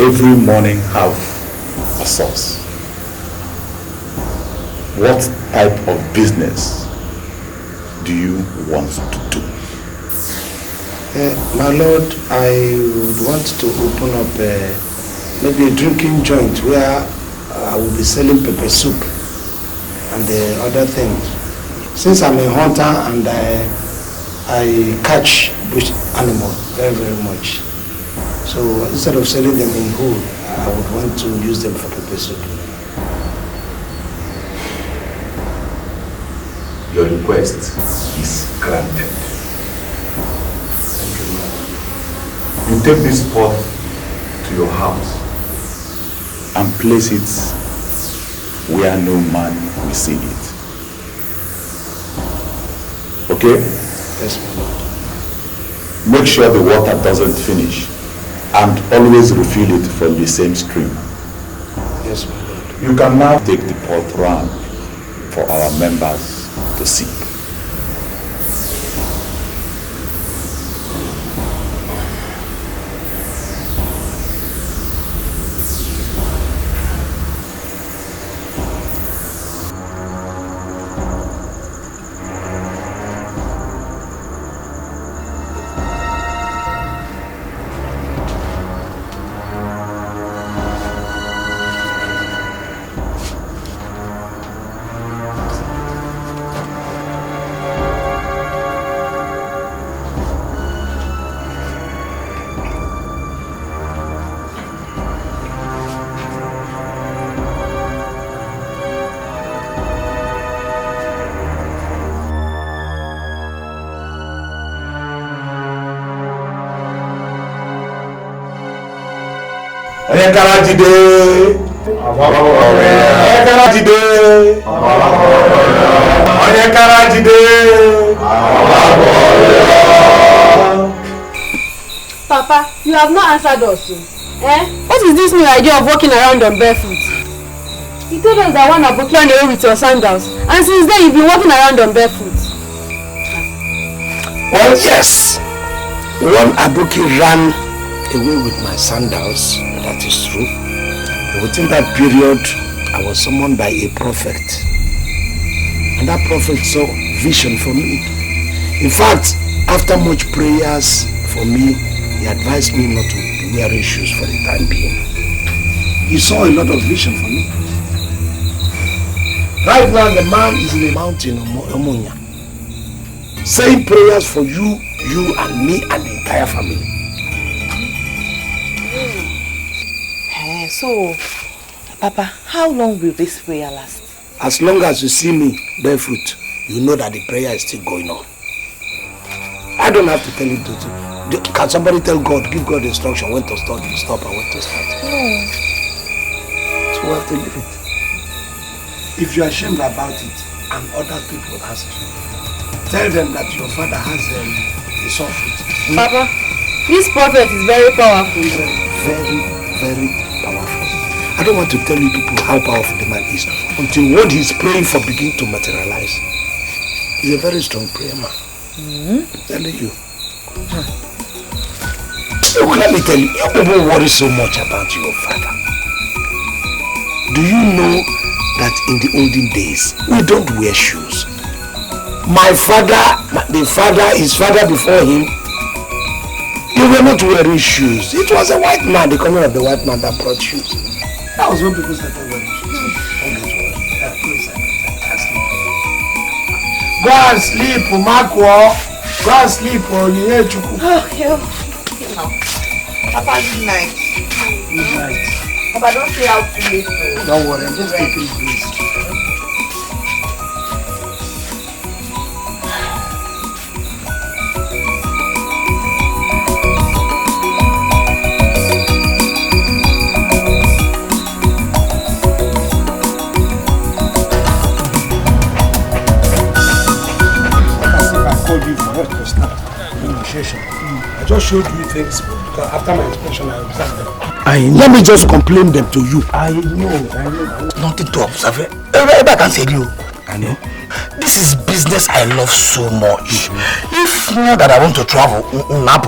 O: every morning have a source. What type of business do you want to do?
D: My lord, I would want to open up maybe a drinking joint where I will be selling pepper soup and other things. Since I'm a hunter and I catch bush animals very, very much. So instead of selling them in whole, I would want to use them for pepper soup.
O: Your request is granted.
D: Thank you, Lord.
O: You take this pot to your house and place it where no man will see it. Okay?
D: Yes, my Lord.
O: Make sure the water doesn't finish and always refill it from the same stream.
D: Yes, my Lord.
O: You can now take the pot round for our members to see. Karajide. Karajide. Karajide.
B: Papa, you have not answered us. What is this new idea of walking around on barefoot? You told us that one aboki ran away with your sandals, and since then you've been walking around on barefoot.
D: Well, yes. One aboki ran away with my sandals. That is true. Within that period, I was summoned by a prophet. And that prophet saw vision for me. In fact, after much prayers for me, he advised me not to be wearing shoes for the time being. He saw a lot of vision for me. Right now, the man is in a mountain of Omonia, saying prayers for you and me and the entire family.
C: So, Papa, how long will this prayer last?
D: As long as you see me barefoot, you know that the prayer is still going on. I don't have to tell you to. Can somebody tell God, give God instruction when to stop and when to start?
C: No.
D: So we have to leave it. If you are ashamed about it and other people ask you, tell them that your father has a soft foot.
B: Papa, this prophet is very powerful.
D: Very, very powerful. I don't want to tell you people how powerful the man is until what he's praying for begins to materialize. He's a very strong prayer man. I'm telling you. Look, let me tell you, you people worry so much about your father. Do you know that in the olden days, we don't wear shoes? My father, his father before him, You were not wearing shoes. It was a white man, the coming of the white man that brought shoes. That was when people started wearing shoes. Go and sleep, Umakwo. Go and sleep, Onyechuku.
C: Oh, yeah. Papa, good night.
D: Good night.
C: Papa, don't stay out too late.
D: Don't worry, I'm just taking it easy. I just showed you things because after my inspection I observed them. Let me just complain them to you. I know.
F: Nothing to observe. I can say you.
D: I know.
F: This is business I love so much. If not that I want to travel,
D: no.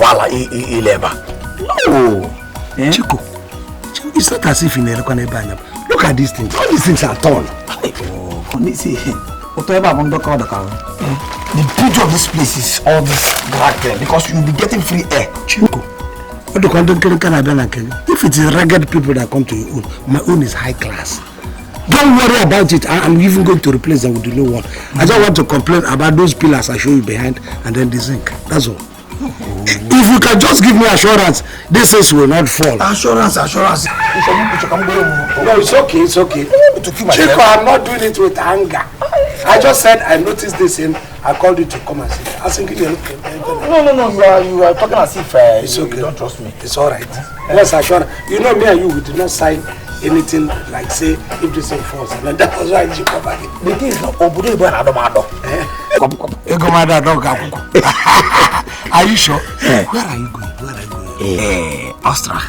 D: Chico, it's not as if in a look at these things. All these things are torn.
F: The beauty of this place is all this black there because you'll be getting free air.
D: Chico, if it is ragged people that come to your own, my own is high class. Don't worry about it. I'm even going to replace them with the new one. I just want to complain about those pillars I show you behind and then the zinc. That's all. If you can just give me assurance, this house will not fall.
F: Assurance.
D: No, it's okay, it's okay. Chico, I'm not doing it with anger. I just said I noticed this and I called you to come and see. I think you look.
F: No, you are talking as if
D: it's okay.
F: You don't trust me.
D: It's alright. Yes, assurance. You know me and you, we did not sign anything like say if this thing falls. And that was why you come back.
F: The thing is not Obudu and Adomado.
D: Are you sure?
F: Where are you going? Austria.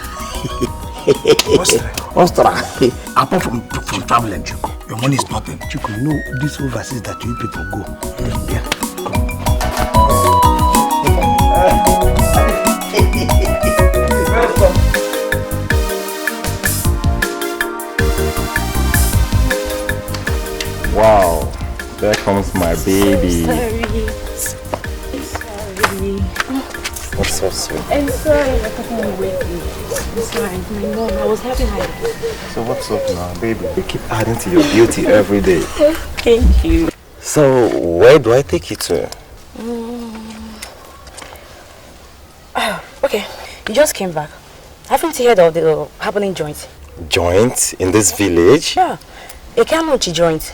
F: Apart from traveling, Chico, your money is nothing.
D: Chico, you know these overseas that you people go. Yeah.
G: Wow, there comes my baby.
J: What's so sweet?
B: I'm sorry, I couldn't wait. It's fine. My mom, I was having high.
G: So what's up now, baby? You keep adding to your beauty every day.
J: Thank you.
G: So where do I take you to?
J: Okay, you just came back. Haven't you heard of the happening joint?
G: Joint in this village?
J: Yeah, a Kamuchi joint.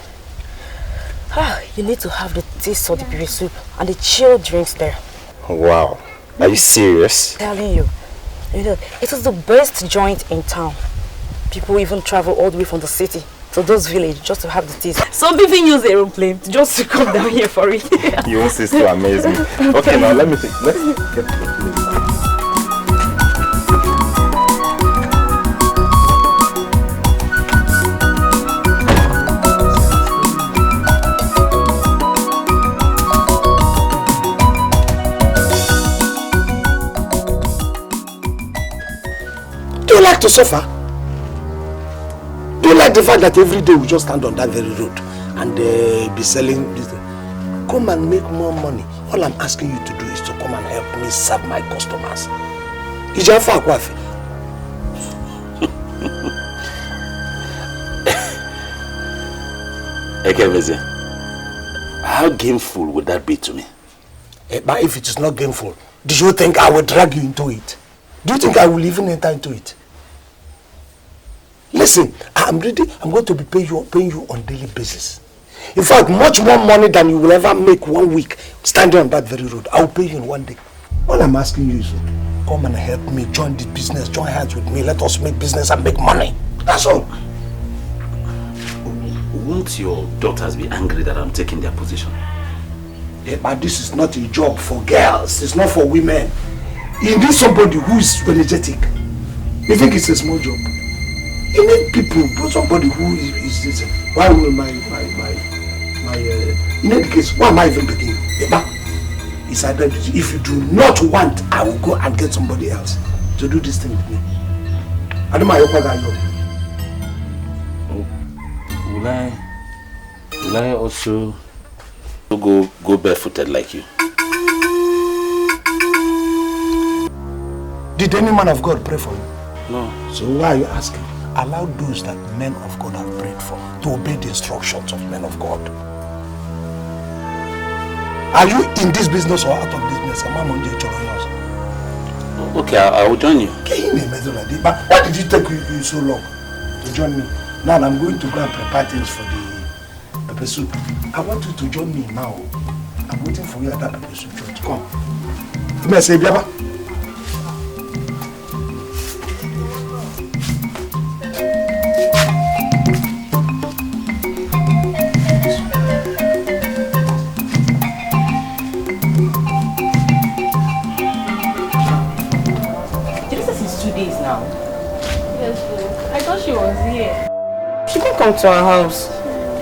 J: You need to have the taste of the piri soup and the chilled drinks there.
G: Wow. Are you serious?
J: I'm telling you. You know, it is the best joint in town. People even travel all the way from the city to those villages just to have the taste. Some even use their own plane just to come down here for it.
G: Your sister amazing. Okay, now let's get to the place.
D: Do you like to suffer? Do you like the fact that every day we just stand on that very road and be selling this? Come and make more money. All I'm asking you to do is to come and help me serve my customers. Ijafa Akwafi.
E: Ekeveze, how gameful would that be to me?
D: But if it is not gameful, do you think I will drag you into it? Do you think I will even enter into it? Listen, I'm ready. I'm going to be paying you on daily basis. In fact, much more money than you will ever make 1 week standing on that very road. I will pay you in 1 day. All I'm asking you is come and help me, join this business, join hands with me. Let us make business and make money. That's all.
E: Won't your daughters be angry that I'm taking their position?
D: Yeah, but this is not a job for girls. It's not for women. You need somebody who is energetic. You think it's a small job? You need people, somebody who is this. Why will in any case, why am I even beginning? It's either if you do not want, I will go and get somebody else to do this thing with me. I don't mind what I know.
E: Will I also go barefooted like you?
D: Did any man of God pray for you?
E: No.
D: So why are you asking? Allow those that men of God have prayed for to obey the instructions of men of God. Are you in this business or out of business?
E: Okay, I will join you.
D: But why did it take you so long to join me? Now I'm going to go and prepare things for the pepper soup. I want you to join me now. I'm waiting for you at that pepper soup church. Come. Come here, say, Biaba.
B: She was here.
J: She didn't come to our house.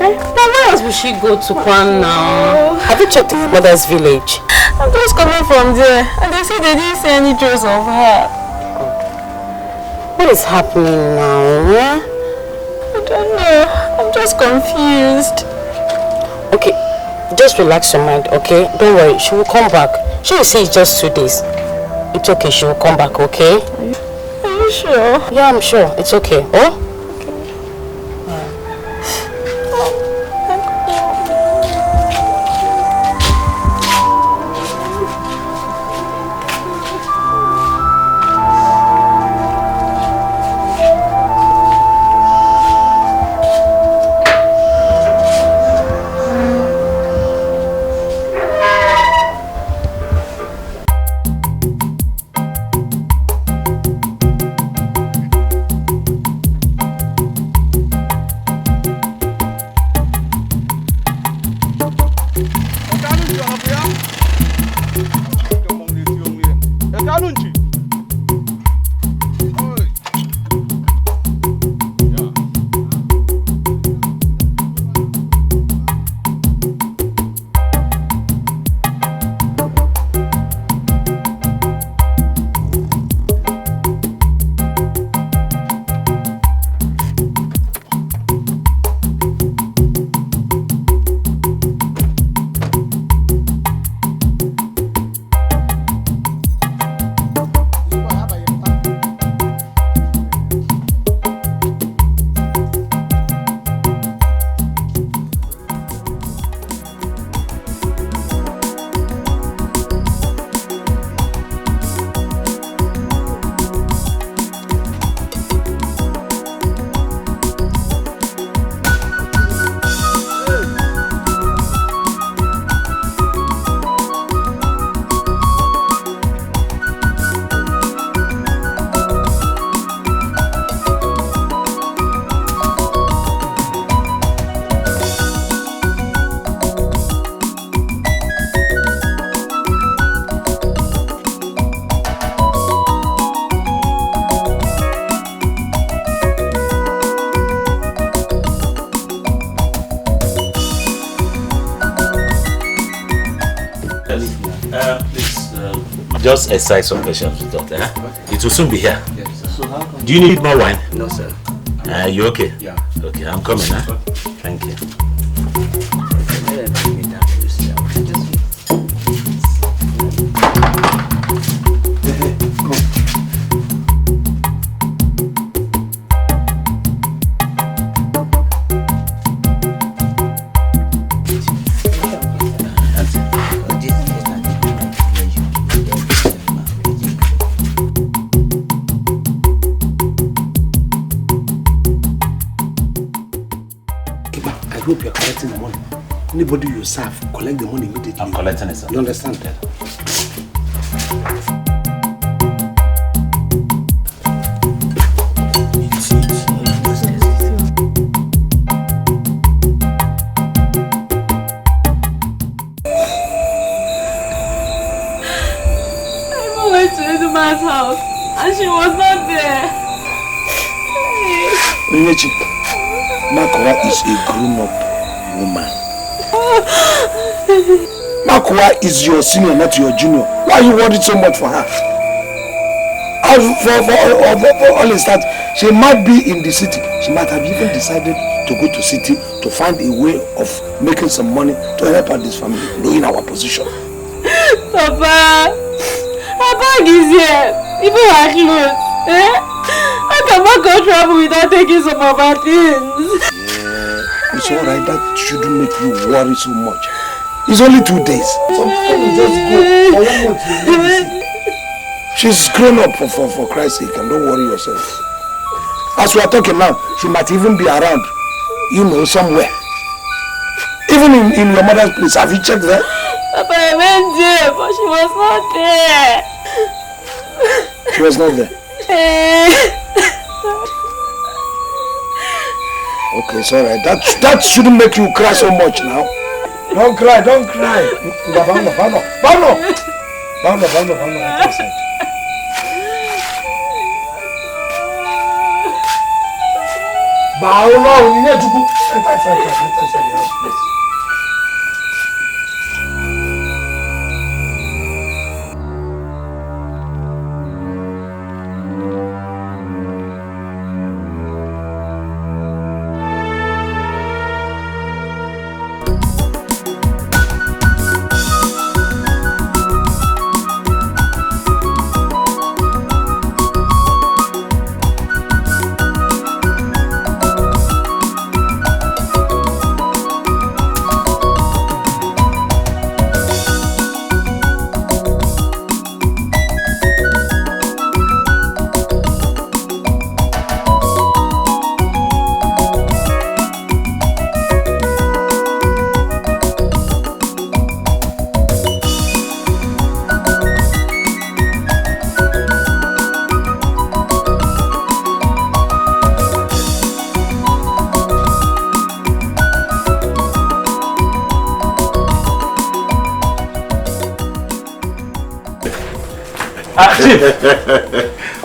J: Eh? Now where else will she go to Kwan now? Have you checked her mother's village?
B: I'm just coming from there and they said they didn't see any trace of her.
J: What is happening now?
B: I don't know. I'm just confused.
J: Okay, just relax your mind, okay? Don't worry, she will come back. She will say it's just 2 days. It's okay, she will come back, okay?
B: Are you sure?
J: Yeah, I'm sure. It's okay. Oh?
E: Just exercise some patience with doctor. It will soon be here. Yes, so how come? Do you need more wine?
A: No, sir.
E: You okay?
A: Yeah.
E: Okay, I'm coming. Huh? Thank you.
D: I hope you're collecting the money. Anybody you serve, collect the money immediately.
E: I'm collecting it, sir.
D: You understand that?
B: I went to Eduma's house and she was not there.
D: Makwa is a grown-up woman. Makwa is your senior, not your junior. Why are you worried so much for her? For all is that she might be in the city. She might have even decided to go to city to find a way of making some money to help out this family, knowing our position.
B: Papa, her bag is here. Even her clothes. Eh? How can I go travel without taking some of her things?
D: Yeah, it's alright. That shouldn't make you worry so much. It's only 2 days. Sometimes you just go. She's grown up for Christ's sake, and don't worry yourself. As we are talking now, she might even be around, you know, somewhere. Even in your mother's place. Have you checked that?
B: Papa, I went there, but she was not there.
D: She was not there. Okay, it's alright. That shouldn't make you cry so much now. Don't cry, don't cry. Bano.
G: Chief.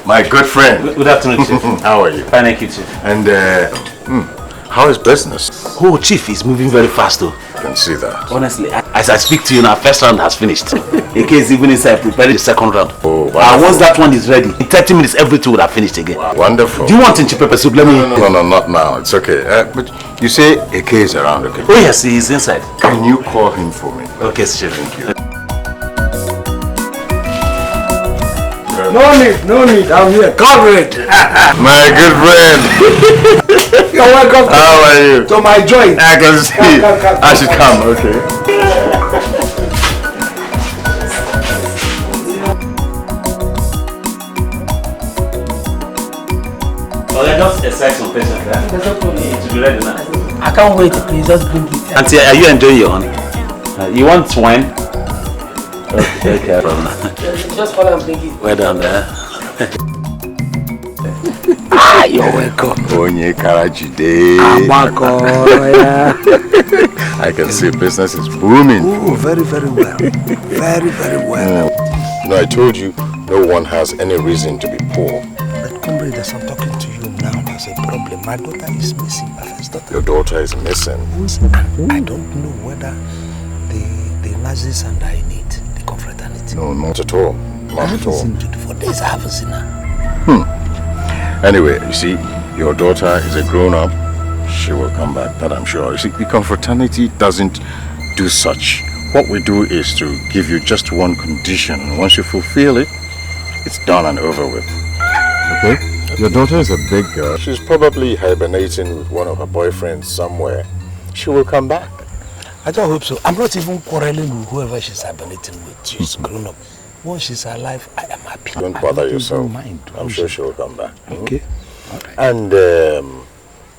G: My good friend.
E: Good afternoon, Chief.
G: How are you?
E: Fine, thank you, Chief.
G: And how is business?
E: Oh, Chief, it's moving very fast, though.
G: I can see that.
E: Honestly, as I speak to you now, first round has finished. In case even inside, prepare the second round.
G: Oh, wonderful.
E: And once that one is ready, in 30 minutes, every two would have finished again.
G: Wow. Wonderful.
E: Do you want inchi pepper soup? Let me...
G: No, not now. It's okay. But you say AK is around, okay?
E: Oh, yes, he's inside.
G: Can you call him for me?
E: Okay, Chief.
G: Thank you.
D: No need, I'm here. Cover it.
G: My good friend.
D: You're welcome.
G: How are you?
D: To my joint.
G: I can see. I should come, okay.
E: Okay, just exercise some patience, right? It will be ready now.
A: I can't wait, please, just bring it.
E: Auntie, are you enjoying your honey? You want wine? Okay,
A: just follow and bring it.
E: Well done there.
D: You're welcome.
G: Onye Karajide. I can see business is booming.
D: Oh, very well. Very well.
G: No, I told you, no one has any reason to be poor.
D: But comrade, as I'm talking to you now, there's a problem. My daughter is missing, my first daughter.
G: Your daughter is missing.
D: I don't know whether the Nazis and I need the confraternity.
G: No, not at all. Not at all.
D: For days I haven't seen her.
G: Anyway, you see, your daughter is a grown-up. She will come back, that I'm sure. You see, the confraternity doesn't do such. What we do is to give you just one condition. Once you fulfill it, it's done and over with. Okay? Your daughter is a big girl. She's probably hibernating with one of her boyfriends somewhere. She will come back.
D: I don't hope so. I'm not even quarreling with whoever she's hibernating with. She's grown up. Once she's alive, I am happy.
G: Don't bother yourself. I'm sure she will come back.
D: Okay.
G: Right. And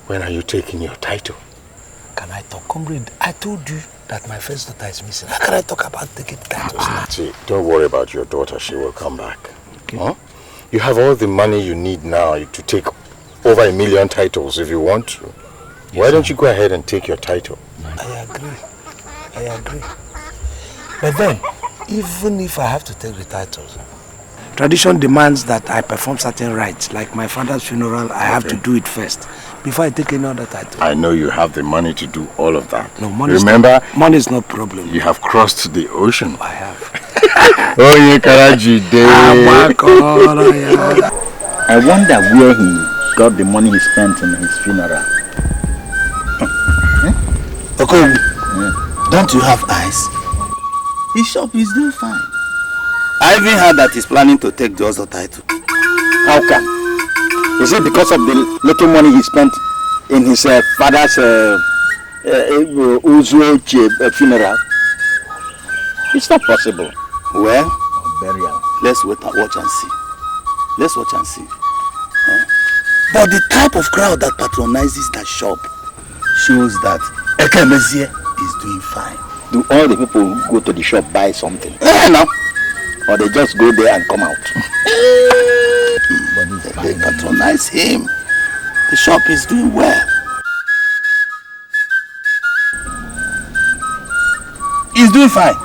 G: when are you taking your title?
D: Can I talk? Comrade, I told you that my first daughter is missing. How can I talk about taking titles now?
G: See, don't worry about your daughter. She will come back.
D: Okay.
G: Huh? You have all the money you need now to take over 1 million titles if you want to. Yes, why don't you go ahead and take your title?
D: I agree. But then, even if I have to take the titles, tradition demands that I perform certain rites. Like my father's funeral, I have to do it first before I take any other title.
G: I know you have the money to do all of that.
D: No, money is no problem.
G: You have crossed the ocean.
D: I have.
G: Onye Karajide.
F: I wonder where he got the money he spent on his funeral.
D: Okay. Don't you have eyes?
F: His shop is doing fine. I even heard that he's planning to take the other title.
L: How come? Is it because of the little money he spent in his father's Uzuoche funeral? It's not possible.
F: Well,
L: burial.
F: Let's wait and watch and see. Let's watch and see. But the type of crowd that patronizes that shop shows that Ekemezie is doing fine.
L: Do all the people who go to the shop buy something? No. Or they just go there and come out?
F: But they patronize him. The shop is doing well. He's doing fine.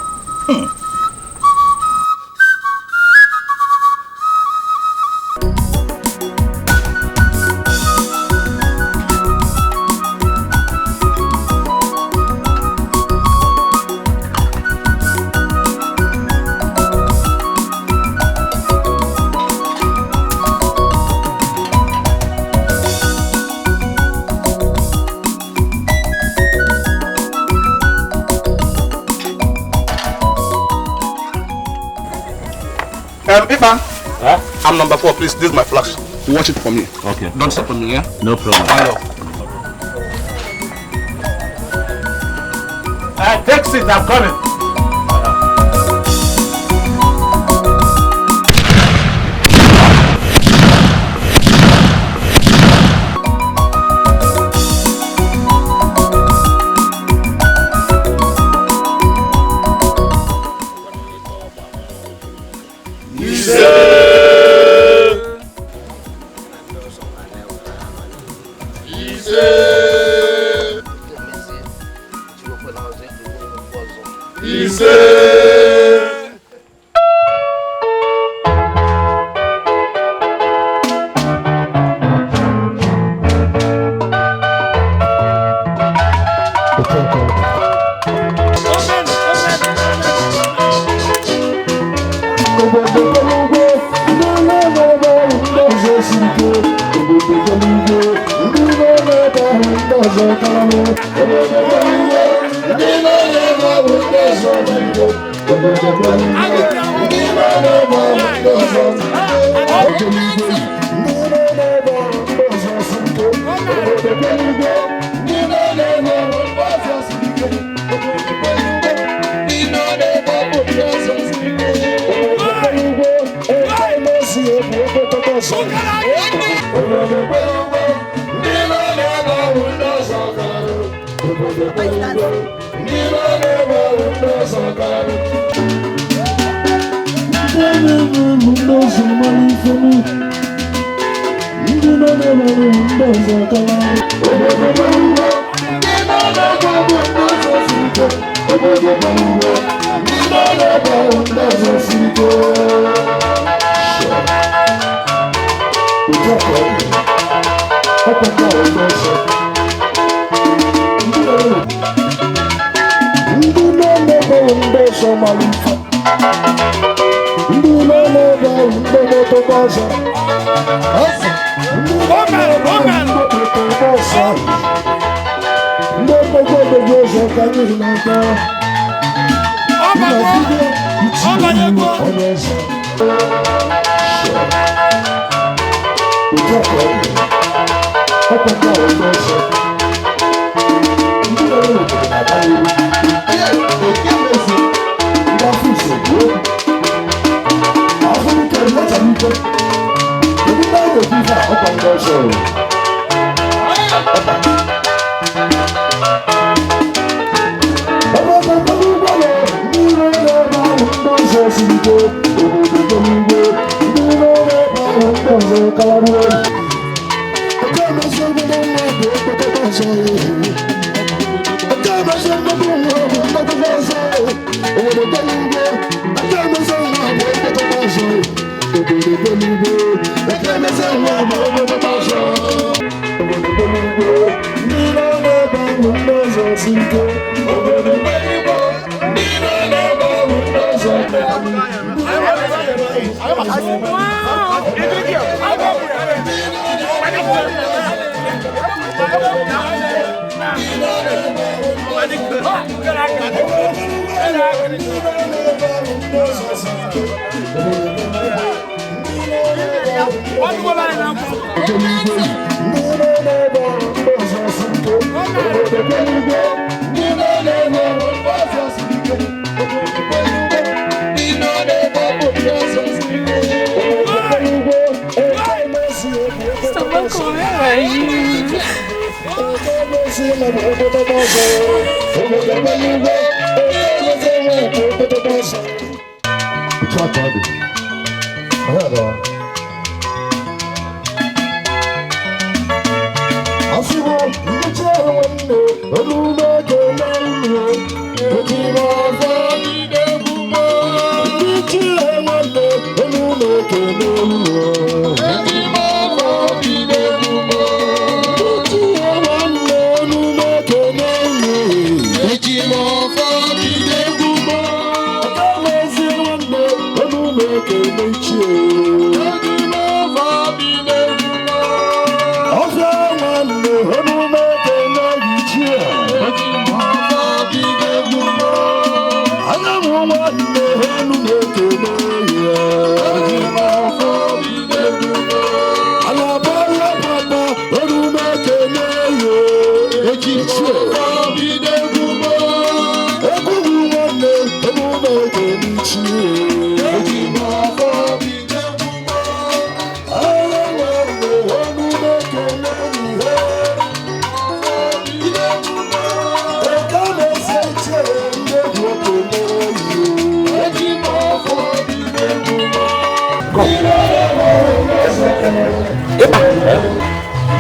Q: Ipan, I'm number 4, please. This is my flash. You watch it for me.
E: Okay.
Q: Don't stop for me, yeah?
E: No problem. Take it, I'm coming.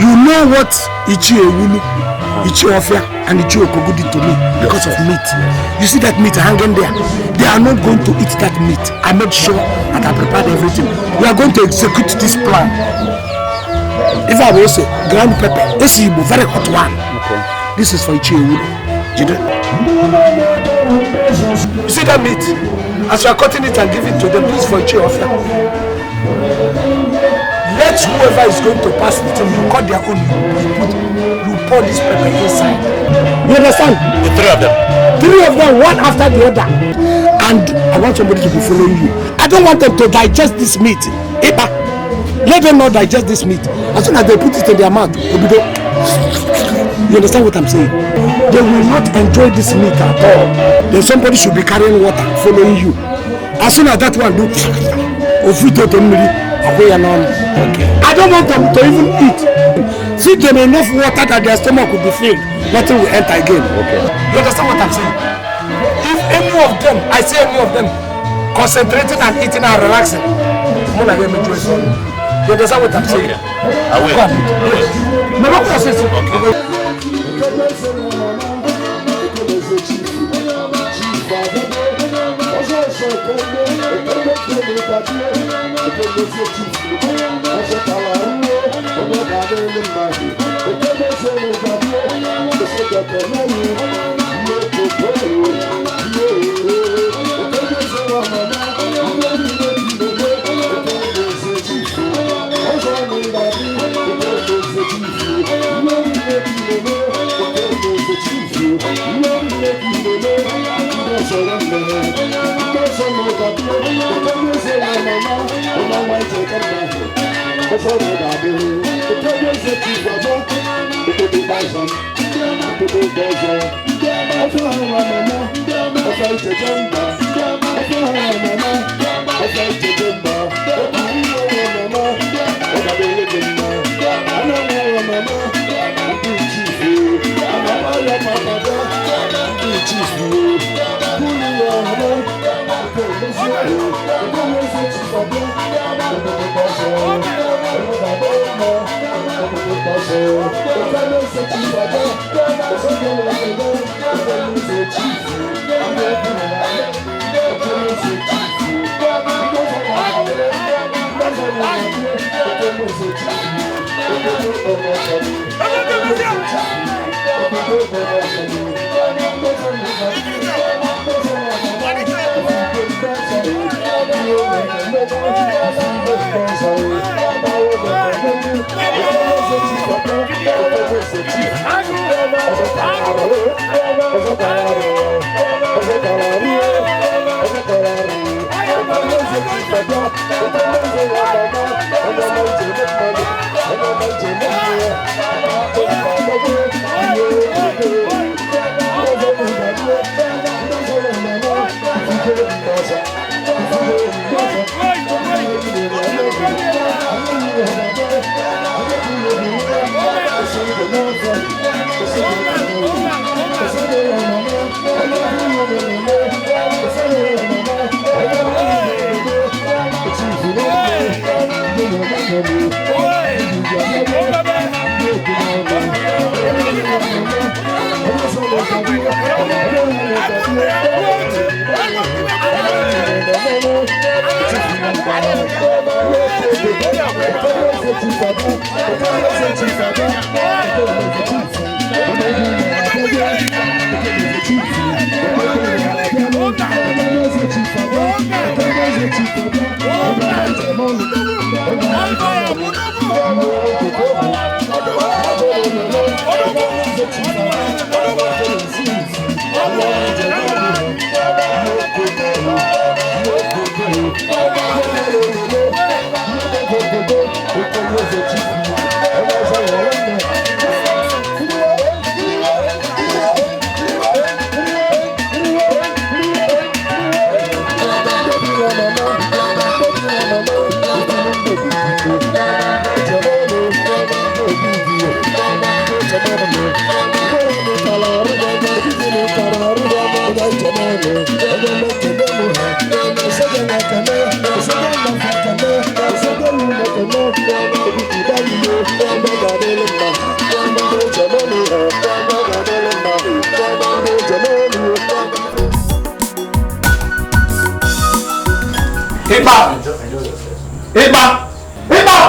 D: You know what Ichi Ewulu, Ichi Ofia, and Ichi Okogu did to me because of meat. You see that meat hanging there? They are not going to eat that meat. I made sure that I prepared everything. We are going to execute this plan. If I will say ground pepper, this is a very hot one. Okay. This is for Ichi Ewulu. You see that meat? As you are cutting it and giving it to them, this is for Ichi Ofia. Let whoever is going to pass it, you cut their own, you pour this pepper inside. You understand?
E: The three of them.
D: Three of them, one after the other. And I want somebody to be following you. I don't want them to digest this meat. Epa, let them not digest this meat. As soon as they put it in their mouth, you understand what I'm saying? They will not enjoy this meat at all. Then somebody should be carrying water, following you. As soon as that one do, okay. I don't want them to even eat. Feed them enough water that their stomach will be filled. Nothing will enter again. Okay. You understand what I'm saying? If any of them, I say any of them, concentrating and eating and relaxing, you understand what I'm saying?
E: Okay. I will.
D: Never process it. Okay.
L: I'm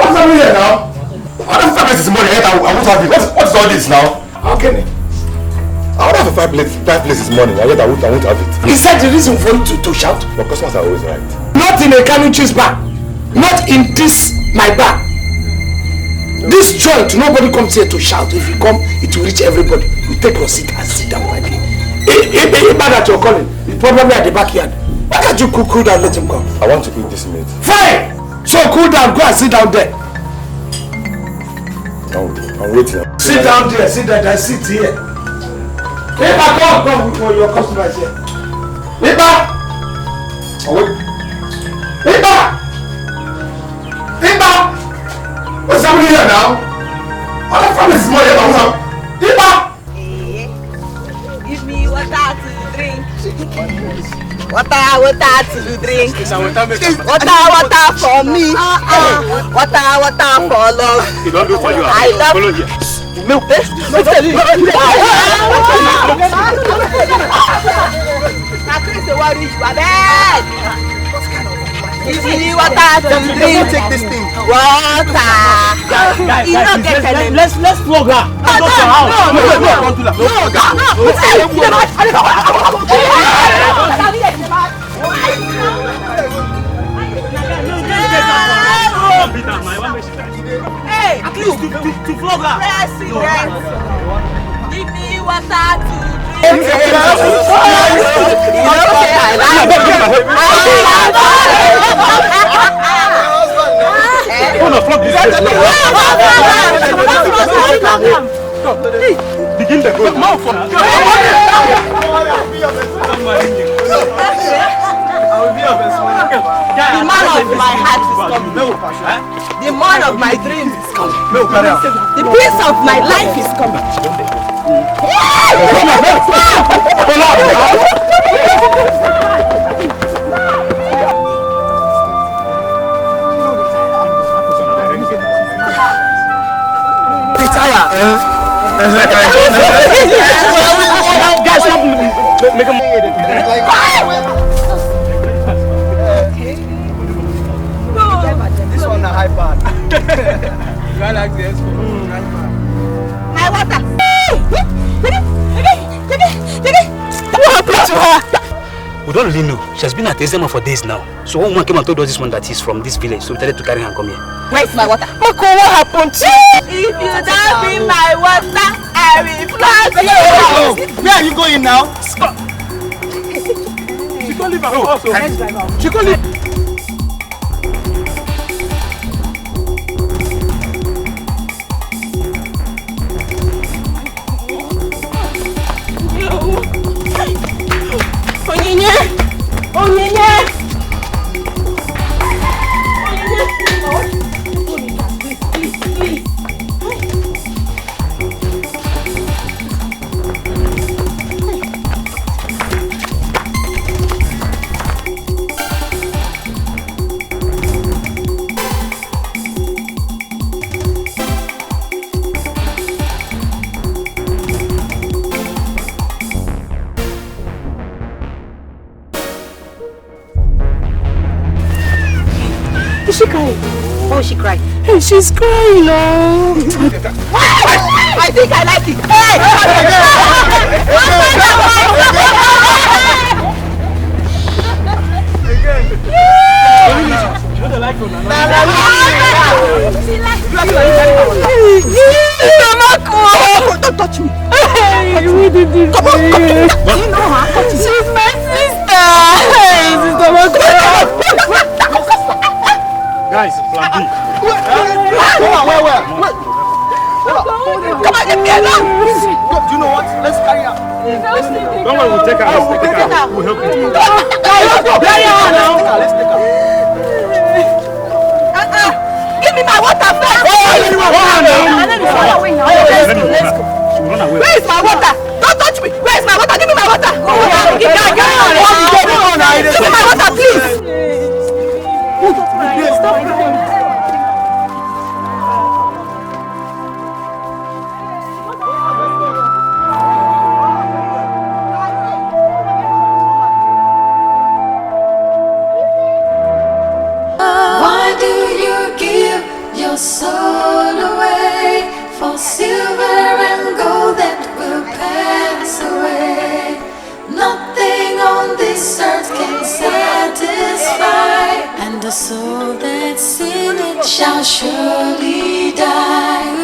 G: What's happening here now? I don't have this money yet. I won't have it. What's all this now? How can it? I would have a five places money, and yet I won't have it.
D: Is that the reason for you to shout?
G: But customers are always right.
D: Not in a Kanu cheese bar. Not in this, my bar. This joint, nobody comes here to shout. If you come, it will reach everybody. You take your seat and sit down quietly. A bar that you're calling is probably at the backyard. Why can't you cool down and let him come?
G: I want to eat this meat.
D: Fine! So cool down, go and sit down there.
G: I'm waiting.
D: Sit down there, sit here. Eba, come for your customers here. Eba! Eba! What's happening here now? All the family is more here. Eba!
C: Give me water to drink. Water to drink. Water for me. Water for love.
G: You don't do for you.
C: I love
G: follow here.
C: Milk. Give me water to drink. Take this thing. Water.
I: Let's flog her.
C: Hey, at least to flog her. Give me water to drink.
G: Begin the good.
C: The man of my heart is coming. The man of my dreams is coming. The peace of my life is coming.
I: Guys, make a
C: This one a high bar. I like this one. My water.
I: What happened to her? We don't really know. She has been at Ezema for days now. So one woman came and told us this one that he's from this village. So we decided to carry her and come here.
C: Where's my water?
I: Mako, what happened to you?
C: If you don't bring my water, I will flush you.
I: Where are you going now? Stop. She can't leave her house. She can't leave.
B: Is she crying?
N: Oh, she cried.
B: Hey, she's crying, no.
C: I think I like it. Hey! Don't touch me.
B: Hey, we did this.
C: Come on. You know her.
B: She's my sister. Hey, Sister Mako.
I: Guys, plan B.
C: Where? Come on, get me along. Do you know what? Let's carry out.
I: Don't worry, we'll take her. We'll help you.
C: Let's take her. Give me my water first. Let's go. Where is my water? Don't touch me. Where is my water? Give me my water. Give me my water, please.
R: Why do you give your soul away for silver and gold that will pass away? Nothing on this earth can satisfy, and the soul that's in it shall surely die.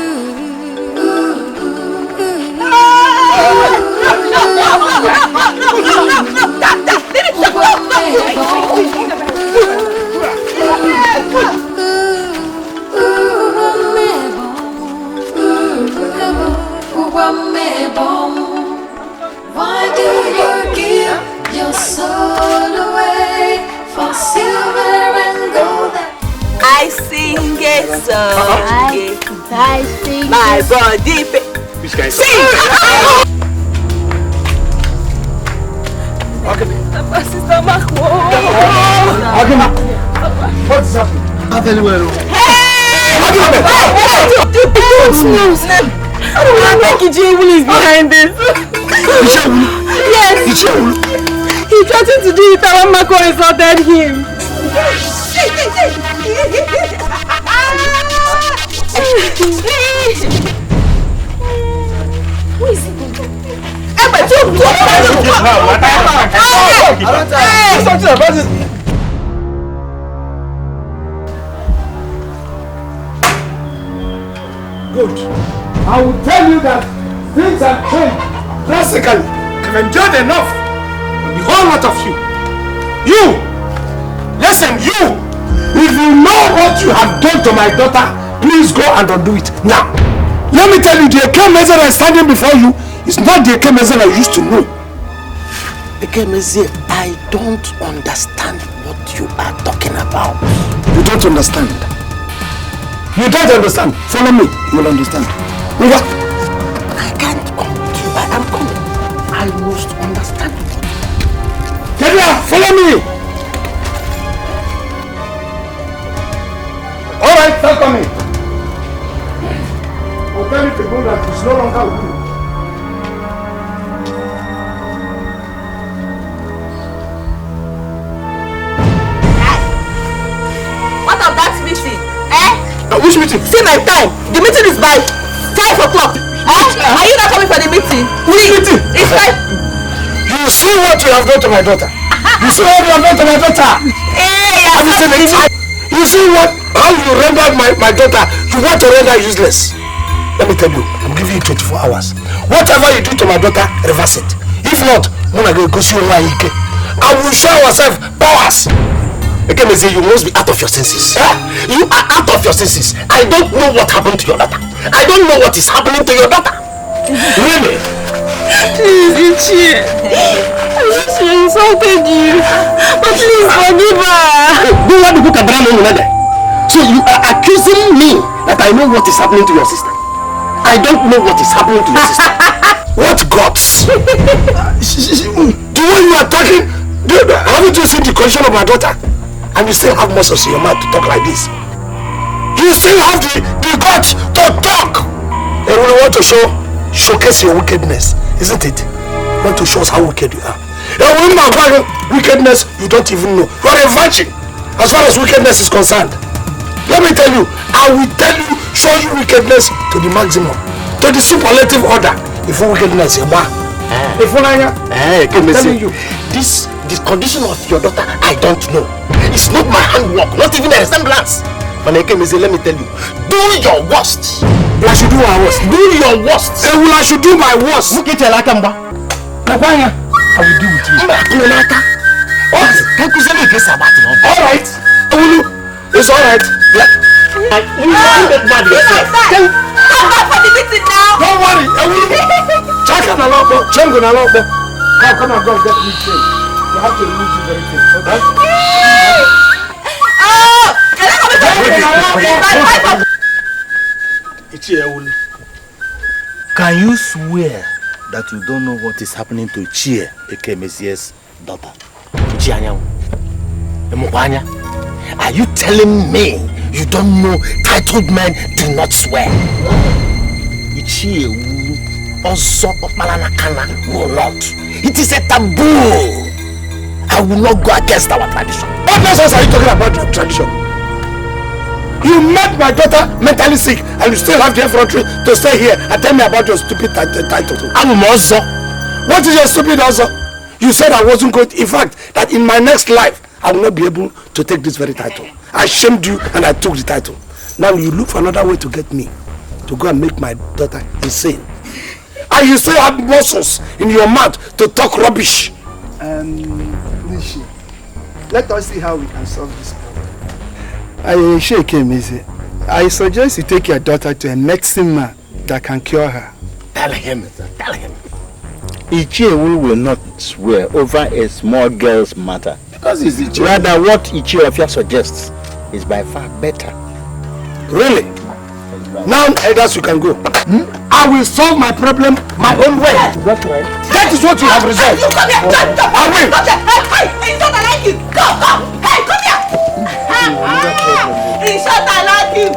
R: Why do you give your soul away for silver and gold?
C: I sing a song. I sing my body.
I: Which guy?
C: Sing!
B: Sister Mako.
D: What's happening?
B: I don't want to make Ijewulu is behind this. Yes. He threatened to do it when Mako insulted him.
C: Who is it?
D: Good. I will tell you that things have changed drastically. I've enjoyed enough of the whole lot of you. You! Listen, you! If you know what you have done to my daughter, please go and undo it. Now, let me tell you, the Ekemeze that is standing before you is not the Ekemeze I used to know.
F: Ekemeze, I don't understand what you are talking about.
D: You don't understand. You don't understand. Follow me. You will understand. Move.
F: I can't come to you. I am coming. I must understand.
D: Get here. Follow me. All right, start coming. I'll tell you people that it's no longer with you.
C: What of that meeting?
D: Which meeting?
C: See my time. The meeting is by 5 o'clock. Are you not coming for the meeting?
D: Which meeting?
C: It's 5.
D: You see what you have done to my daughter. You see what you have done to my daughter. Have you seen it? You see what? How you rendered my daughter. You want to render her useless. Let me tell you, I'm giving you 24 hours. Whatever you do to my daughter, reverse it. If not, I will show ourselves powers. Ekemeze, you must be out of your senses. You are out of your senses. I don't know what happened to your daughter. I don't know what is happening to your daughter. Really?
B: Please, Ichi. I wish she insulted you. But please forgive her.
D: So you are accusing me that I know what is happening to your sister. I don't know what is happening to your sister. What guts? The way you are talking, haven't you seen the condition of my daughter? And you still have muscles in your mouth to talk like this. You still have the guts to talk. And we want to showcase your wickedness, isn't it? You want to show us how wicked you are. And when you are wickedness, you don't even know. You are a virgin as far as wickedness is concerned. Let me tell you, I will tell you, show you wickedness to the maximum, to the superlative order. If wickedness, if I'm telling you,
F: this condition of your daughter, I don't know. It's not my handwork, not even a resemblance. But let me tell you, do your worst.
D: I should do my worst.
F: Do your worst.
D: I should do my worst.
F: Look at Lakamba.
D: I will do with you. Alright. It's alright.
F: You get mad yourself.
D: Don't worry. Check on a lot more. Check on a lot more. Now come on, go get me change. You have to remove this very thing. Okay?
E: Can you swear that you don't know what is happening to Chie, aka Messiah's daughter?
F: Are you telling me you don't know titled men do not swear? Will not. It is a taboo. I will not go against our tradition.
D: What nonsense are you talking about your tradition? You made my daughter mentally sick and you still have the effrontery to stay here and tell me about your stupid title.
F: I'm also.
D: What is your stupid also? You said I wasn't going to, in fact, that in my next life, I will not be able to take this very title. I shamed you and I took the title. Now you look for another way to get me to go and make my daughter insane. And you still have muscles in your mouth to talk rubbish.
L: Nishi, let us see how we can solve this problem. I suggest you take your daughter to a medicine man that can cure her.
F: Tell him.
S: Ichie will not swear over a small girl's matter.
F: Because it's Ichie.
S: Rather, what Ichie of you suggests is by far better.
D: Really? Now, elders, you can go. I will solve my problem my own way.
S: That's right.
D: That is what you have resolved.
C: You come here.
D: I will.
C: Hey, it's not like you. Go. Hey, come here. It's not like you.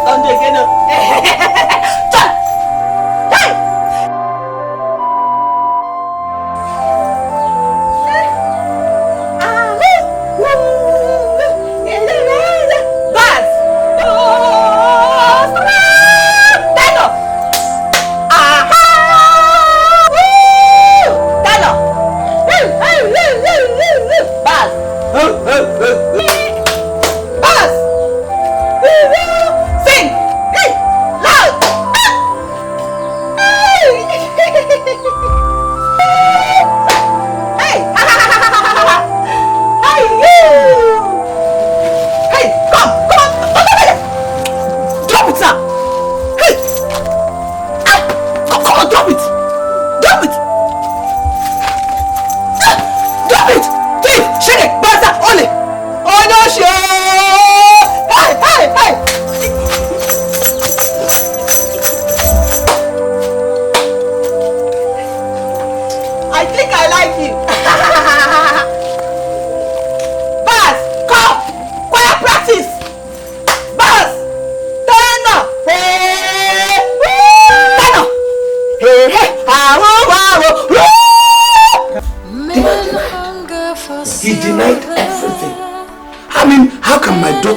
C: Don't do it again.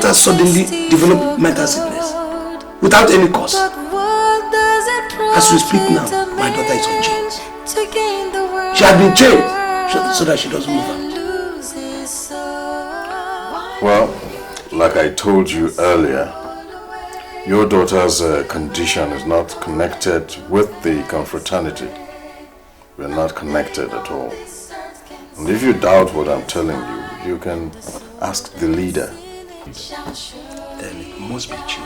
D: Suddenly develop mental sickness without any cause. As we speak now, my daughter is on chains. She has been chained so that she doesn't move out.
G: Well, like I told you earlier, your daughter's condition is not connected with the confraternity. We're not connected at all. And if you doubt what I'm telling you, you can ask the leader.
D: Then it must be true.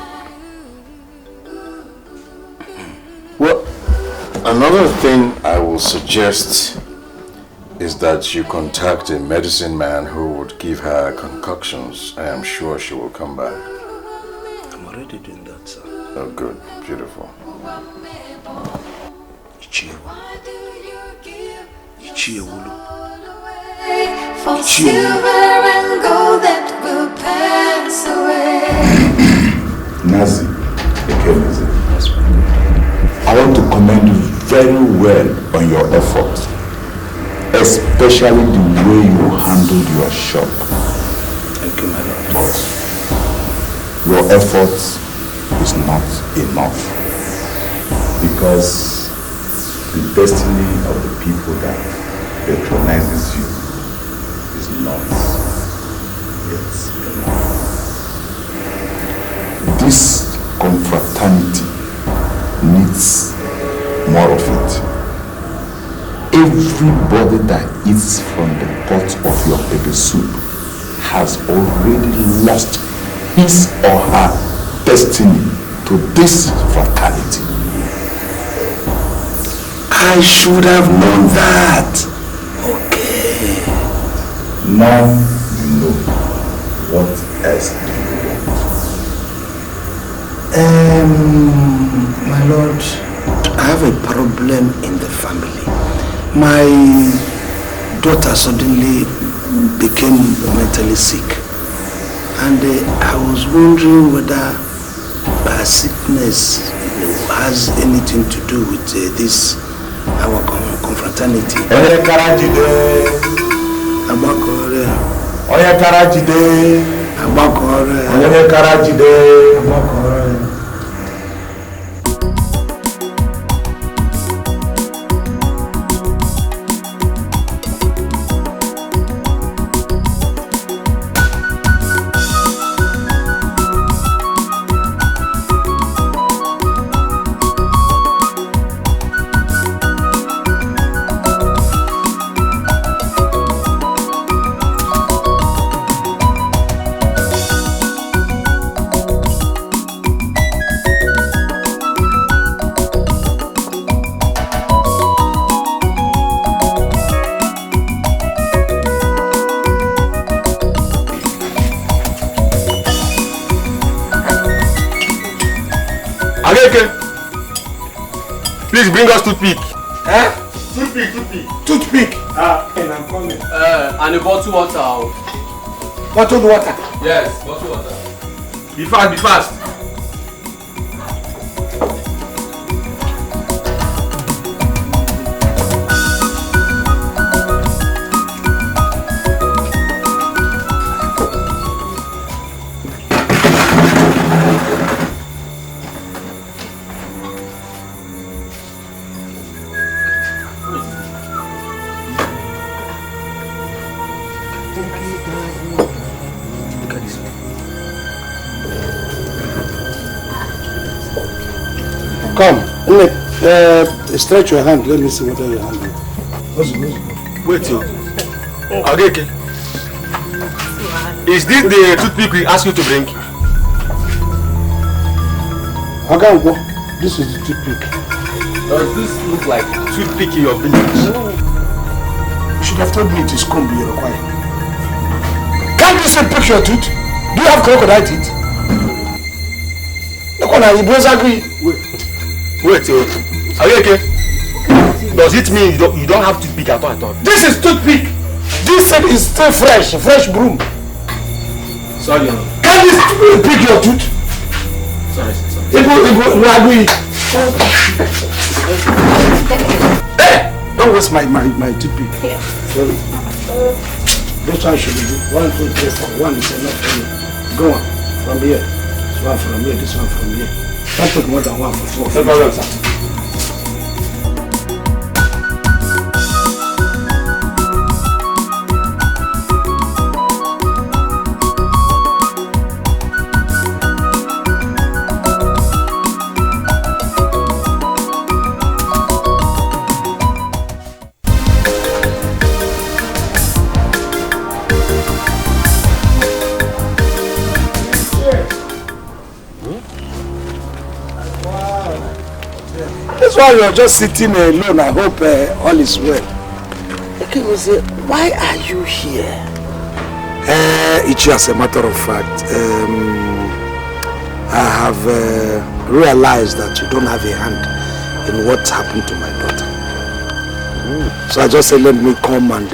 G: Well, another thing I will suggest is that you contact a medicine man who would give her concoctions. I am sure she will come back.
D: I'm already doing that, sir.
G: Oh, good. Beautiful.
R: For silver and gold that will pass away.
O: Nazi, I want to commend you very well on your efforts, especially the way you handled your shop. because your effort is not enough. Because the destiny of the people that patronizes you is not yet enough. This confraternity needs more of it. Everybody that eats from the pot of your baby soup has already lost his or her destiny to this fraternity.
D: I should have known that. Okay.
O: Now you know. What else do you want?
D: My lord, I have a problem in the family. My daughter suddenly became mentally sick, and I was wondering whether her sickness has anything to do with this our confraternity.
Q: Please bring us toothpick.
A: Eh?
Q: Toothpick.
A: Toothpick.
Q: And I'm coming.
T: And a bottle water.
A: Bottled water?
T: Yes, bottled water.
Q: Be fast, be fast.
D: Come, stretch your hand. Let me see what your hand is.
Q: Wait, yo. Okay. Is this the toothpick we asked you to bring?
D: Okay, this is the toothpick.
T: Does this look like
Q: toothpick in your village?
D: You should have told me it is comb you require. Can't you say pick your tooth? Do you have crocodile teeth? Look on you both agree.
Q: Wait, yo. Are you okay? Does it mean you don't have toothpick at all?
D: This is toothpick. This set is still fresh broom.
Q: Sorry, yo.
D: Can't you pick your tooth?
Q: Sorry.
D: You agree. Hey! Don't waste my toothpick.
R: Yeah.
D: Sorry. This one should be 1, 2, 3, 4. 1 is enough for you. Go on. From here. This one from here. This one from here. Don't put more than 1 for 4.
Q: No problem, sir.
D: While you're just sitting alone, I hope all is well. Okay, why are you here? It's just a matter of fact. I have realized that you don't have a hand in what happened to my daughter. So I just said, let me come and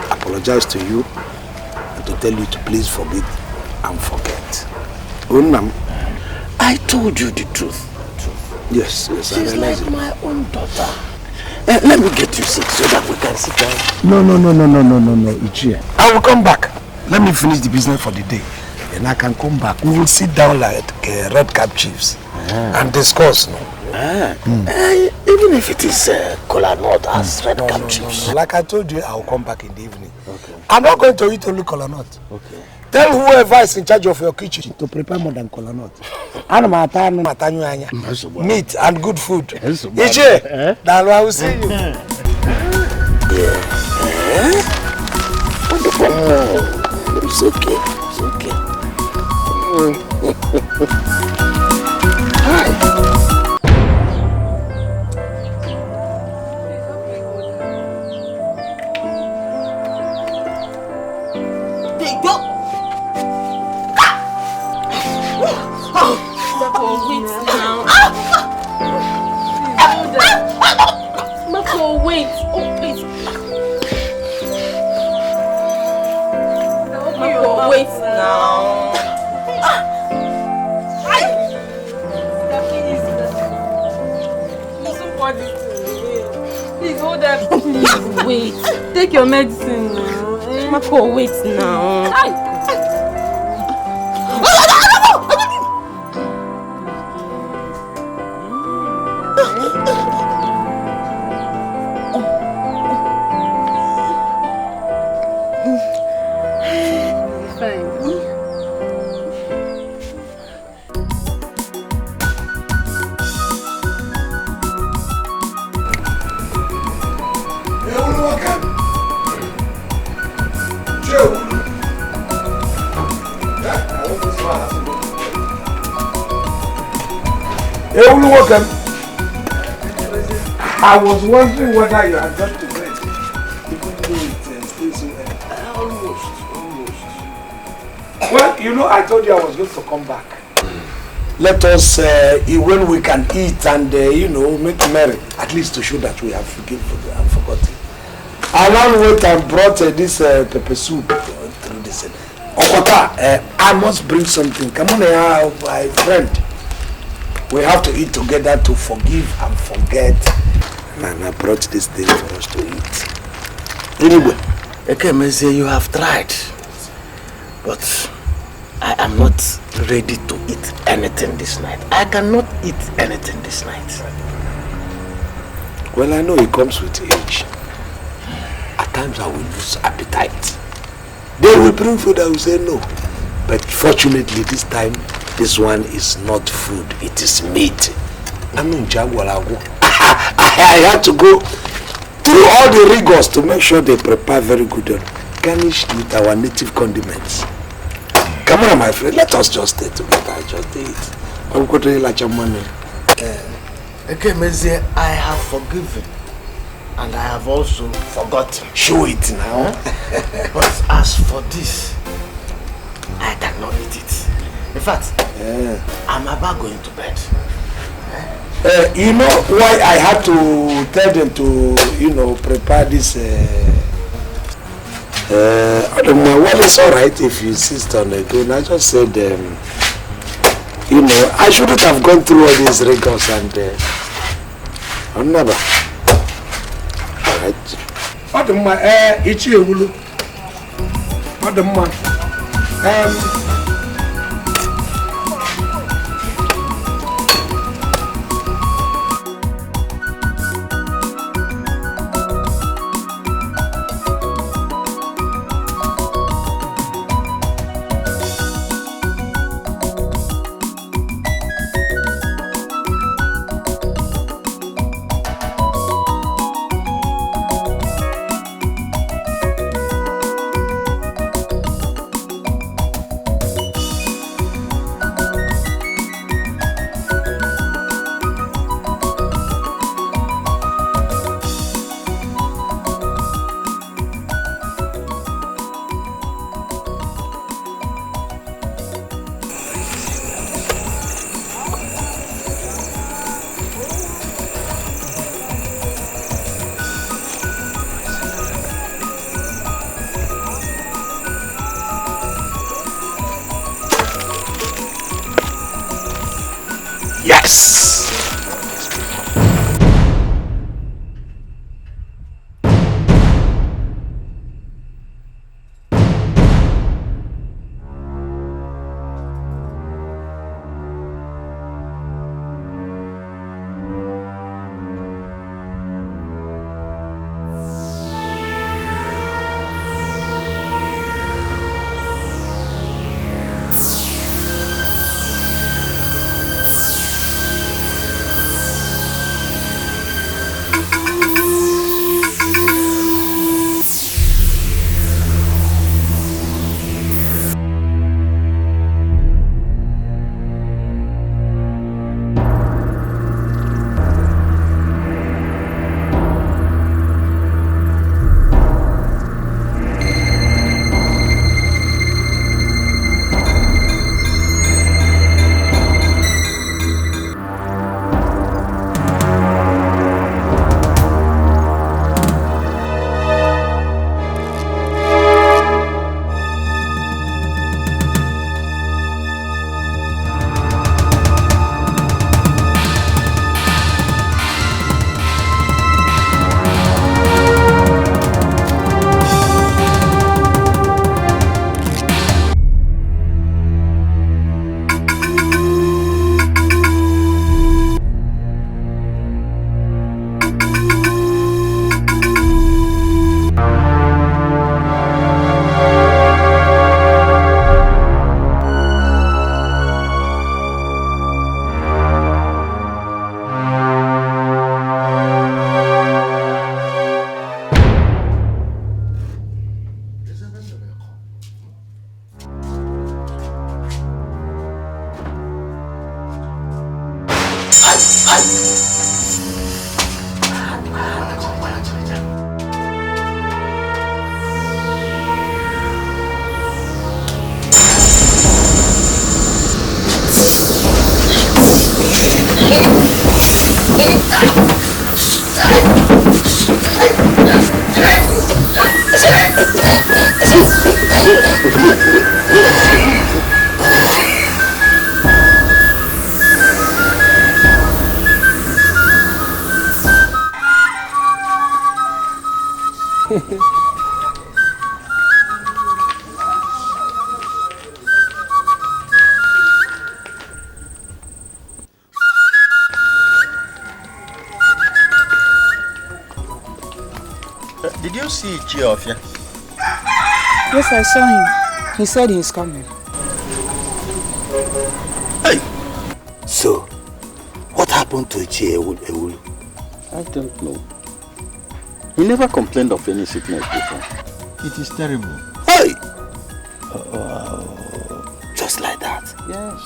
D: apologize to you and to tell you to please forgive and forget. Unam, I told you the truth. Yes,
S: She's like my own daughter. Let me get you sick so that we can sit down.
D: No, Ichie. I will come back. Let me finish the business for the day. Then I can come back. We will sit down like red cap chiefs and discuss. No?
S: Even if it is kola nut as red cap chiefs.
D: Like I told you, I will come back in the evening. Okay. I'm not going to eat only kola nut. Okay. Tell whoever is in charge of your kitchen to prepare more than kola nut. Meat and good food. Iche, I will see you.
S: It's okay. It's okay. Hi.
B: Wait. Oh, please. Wait now. Please hold that. Please wait. Take your medicine now. Marco, wait now.
D: I was wondering whether you had got to bed, even though it stays so early.
S: Almost.
D: Well, you know, I told you I was going to come back. Let us, when we can eat and, make merry, at least to show that we have forgotten. I now went and brought this pepper soup through this. Okota, I must bring something. Come on here, my friend. We have to eat together to forgive and forget. And I brought this thing for us to eat.
S: Anyway, Ekemeze, you have tried. But I am not ready to eat anything this night. I cannot eat anything this night.
D: Well, I know it comes with age. At times I will lose appetite. They will bring food, I will say no. But fortunately this time, this one is not food, it is meat. I had to go through all the rigors to make sure they prepare very good and garnished with our native condiments. Come on, my friend, let us just stay together, just eat.
S: Ekemeze, I have forgiven and I have also forgotten.
D: Show it now.
S: But as for this, I cannot eat it. In fact, I'm about going to bed.
D: You know why I had to tell them to, prepare this? Well, it's alright if you insist on it. And I just said, I shouldn't have gone through all these rigors and I'm never. Alright. Ichi Ewulu. Yes!
F: Did you see Chiofia?
A: Yes, I saw him. He said he's coming.
S: Hey! So, what happened to Ewulu?
F: I don't know. He never complained of any sickness before. It is terrible.
S: Hey! Just like that?
F: Yes.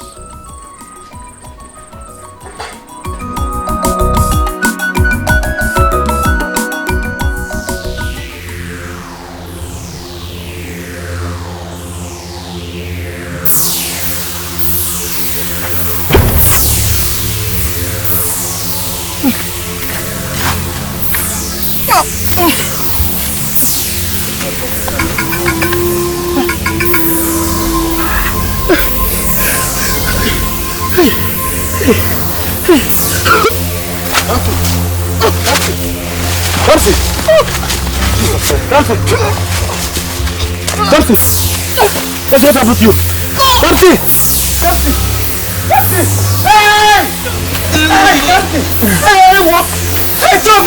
D: Kamsi! Kamsi! Kamsi! What happened to you? Kamsi! Kamsi! Kamsi! Hey! Hey, Kamsi! Hey, what? Hey, stop!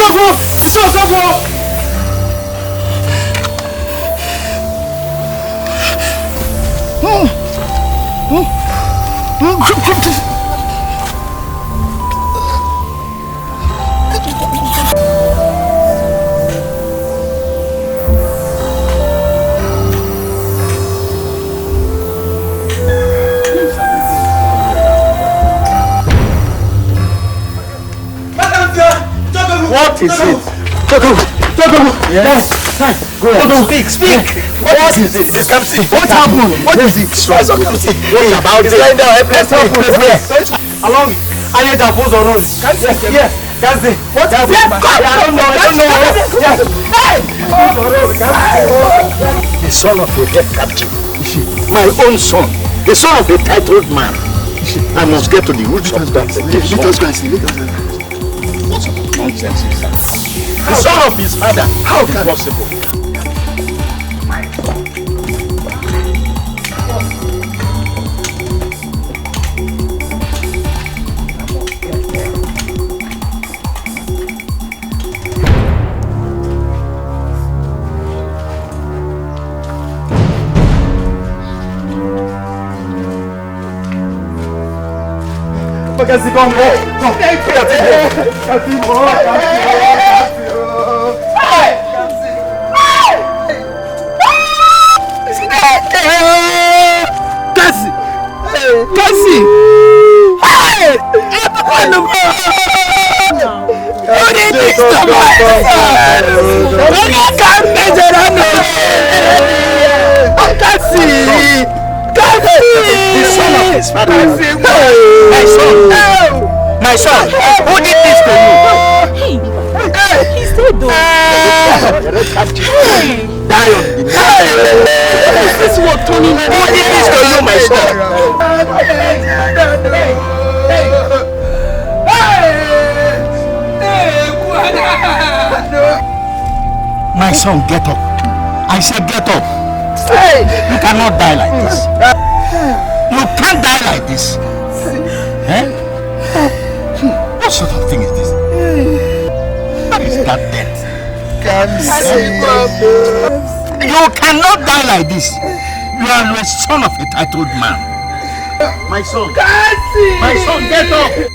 F: What is it?
D: Yes. Go on. Speak.
F: What is it? It's Kamsi.
D: What happened? What is it?
F: What about it?
D: Lying down. Let's along. I need to pose on us. Yes. That's it. What happened? I don't know. Yes.
F: The son of a head captain. My own son. The son of a titled man. I must get to the roots of that.
L: Let us go and see.
F: What sort of nonsense is that? The son of his father. How can it be possible?
D: Kasi come on. Kasi. Hey!
F: The son of his father. My son, who did this to you?
B: He's dead though.
F: This was Tony. Who did this to you, my son? My son, get up. I said get up. You cannot die like this. You can't die like this. Eh? What sort of thing is this? What is that death? You cannot die like this. You are the son of a titled man. My son. My son, get up.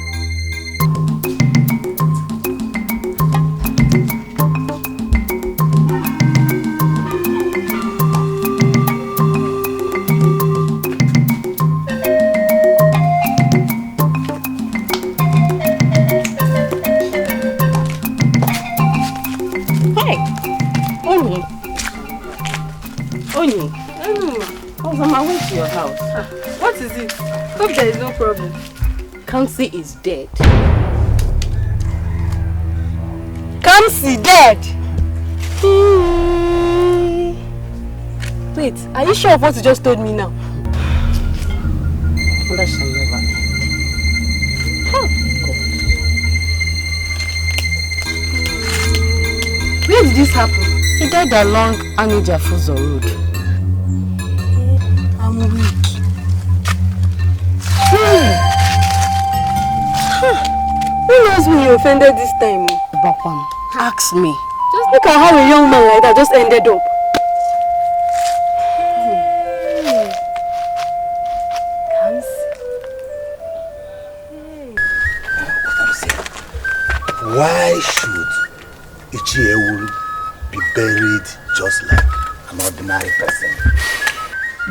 B: What is it? Hope there is no problem.
J: Kamsi is dead.
B: Kamsi dead? Wait, are you sure of what you just told me now?
J: That shall never end.
B: Where did this happen?
J: He died along Anija Fuzo Road.
B: I'm weak. Who knows me you offended this time?
J: Bakwam, ask me.
B: Just look at how a young man like that just ended up.
S: Why should Ichiewu be buried just like an ordinary person?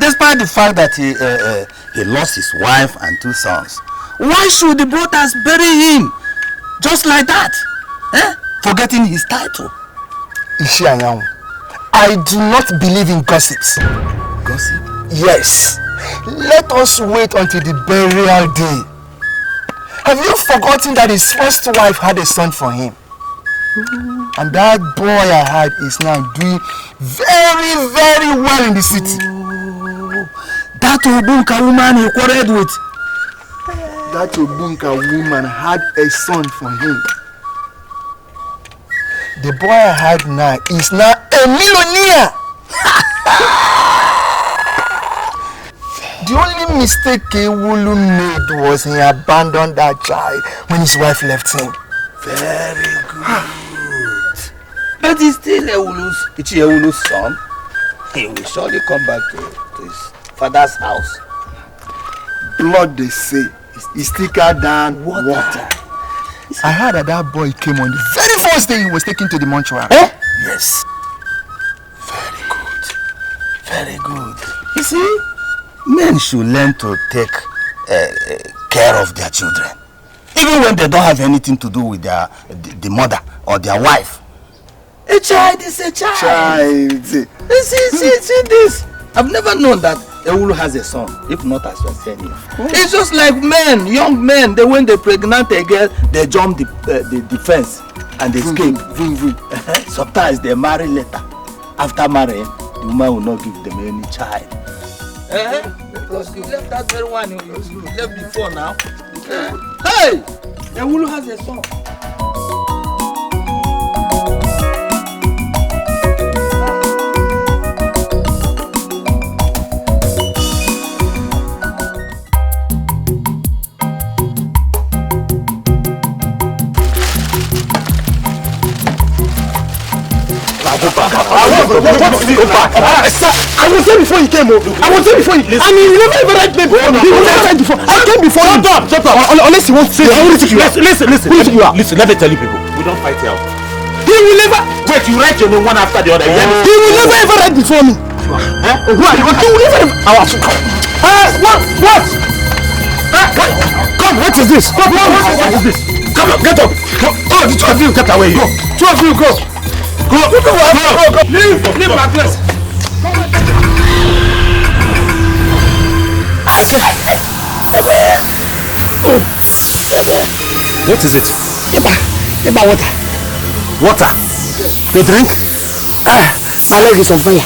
S: Despite the fact that he lost his wife and 2 sons, why should the brothers bury him just like that? Forgetting his title.
L: Ishianyanwu, I do not believe in gossips.
S: Gossip?
L: Yes. Let us wait until the burial day. Have you forgotten that his first wife had a son for him? And that boy I had is now doing very, very well in the city.
S: That Obunka woman he quarreled with.
L: That Obunka woman had a son for him. The boy I had now is now a millionaire. The only mistake Ewulu made was he abandoned that child when his wife left him.
S: Very good. But he's still Ewulu's son. He will surely come back to his father's house.
L: Blood, they say, is thicker than water. I heard that boy came on the very first day he was taken to the mortuary.
S: Yes. Very good. Very good. You see, men should learn to take care of their children. Even when they don't have anything to do with the mother or their wife. A child is a child. See this. I've never known that Ewulu has a son, if not as you are saying it. It's just like men, young men, when they pregnant a girl, they jump the fence and they escape. Sometimes they marry later. After marrying, the woman will not give them any child. Because you left that very one you left before now. Hey! Ewulu has a son.
L: I was there before you came over. I was there before you. I mean, you never write me before. You never write before. I came before you. Shut up. Unless you want to say.
E: Listen. Let me tell you people. We don't fight here.
L: He will never.
E: Wait, you write your name one after the other.
L: He will never ever write before me. He will never. What? Come, what is this? What is this? Come on, get up. Oh, the 2 of you get away. Go. 2 of you go. Go. Leave my place.
E: What is it?
L: Eba water.
E: Water?
L: To drink? My leg is on fire.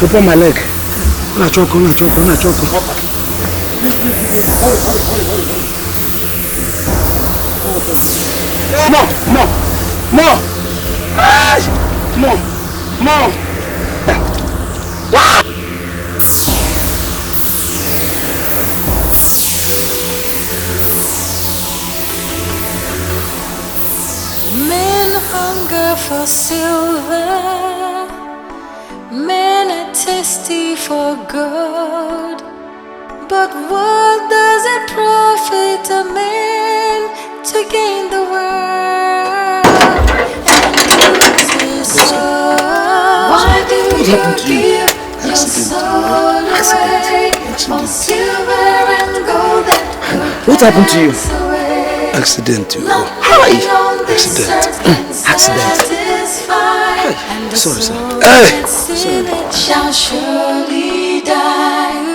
L: Prepare my leg. Na choke. More.
R: Men hunger for silver, men are thirsty for gold. But what does it profit a man to gain the world and lose his soul? Why do you give your soul away for silver and gold that
D: What happened to you?
R: away?
D: Accident.
R: Hi.
D: Accident.
R: Hi.
D: Sorry, sir.
R: Hey. Sorry. Shall surely die.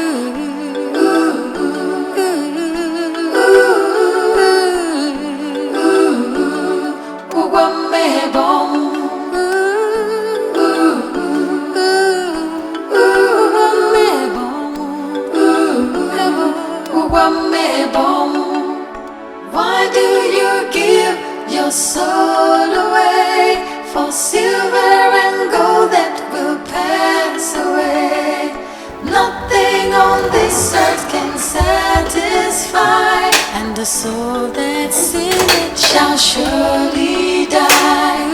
R: Why do you give your soul away for silver the soul that's in it shall surely die.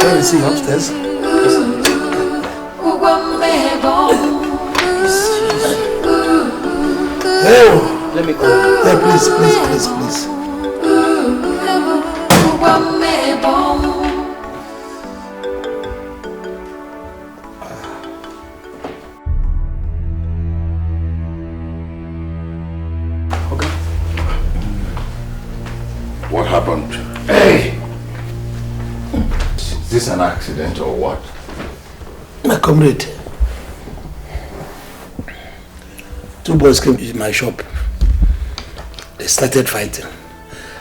D: Where is he upstairs? Oh,
I: let me go.
D: Yeah, please.
O: What happened? Hey! Is this an accident or what?
D: My comrade. Two boys came to my shop. They started fighting.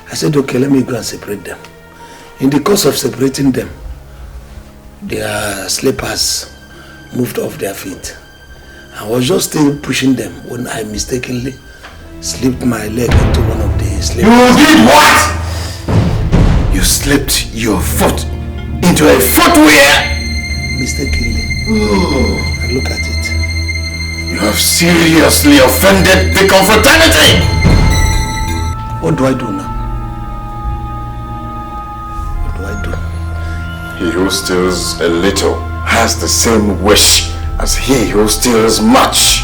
D: I said, okay, let me go and separate them. In the course of separating them, their slippers moved off their feet. I was just still pushing them when I mistakenly slipped my leg into one of the slippers.
O: You did what? You slipped your foot into a footwear?
D: Mistakenly. And look at it.
O: You have seriously offended the confraternity!
D: What do I do now? What do I do?
O: He who steals a little has the same wish as he who steals much.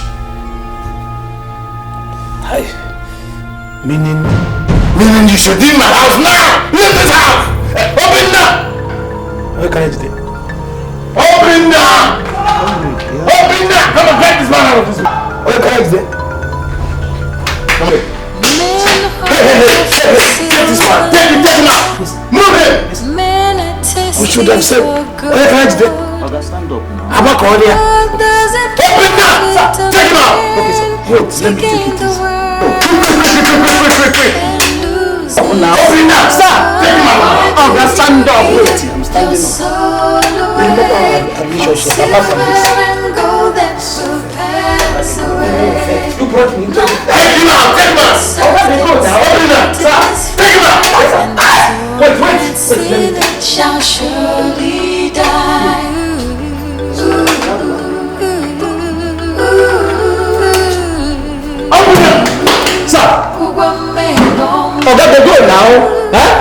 D: Meaning
O: you should leave my house now! Leave this house! Open now!
D: Where can I do?
O: Open now! Open now! Come on, get this man out of this.
D: Where can I do?
O: Come here. Get this man! Take him out! Move him!
D: We should have said, where can I do?
I: Stand up now.
D: I'm not calling you.
O: Open now! Take him out!
D: Okay, sir. Wait, let me take it easy.
O: Quick!
D: Open now.
O: Open now!
D: Sir!
O: Take him out!
D: Oh, stand up. Wait, I'm standing up. Remember our relationship apart from this. You brought me into it.
O: Take him out! Take him out!
D: Let me go now.
O: Open now!
D: Sir!
O: Take him out!
D: Wait, let me.
R: Shall surely die.
D: Open up! Sir! Oh, that's the door now! Huh?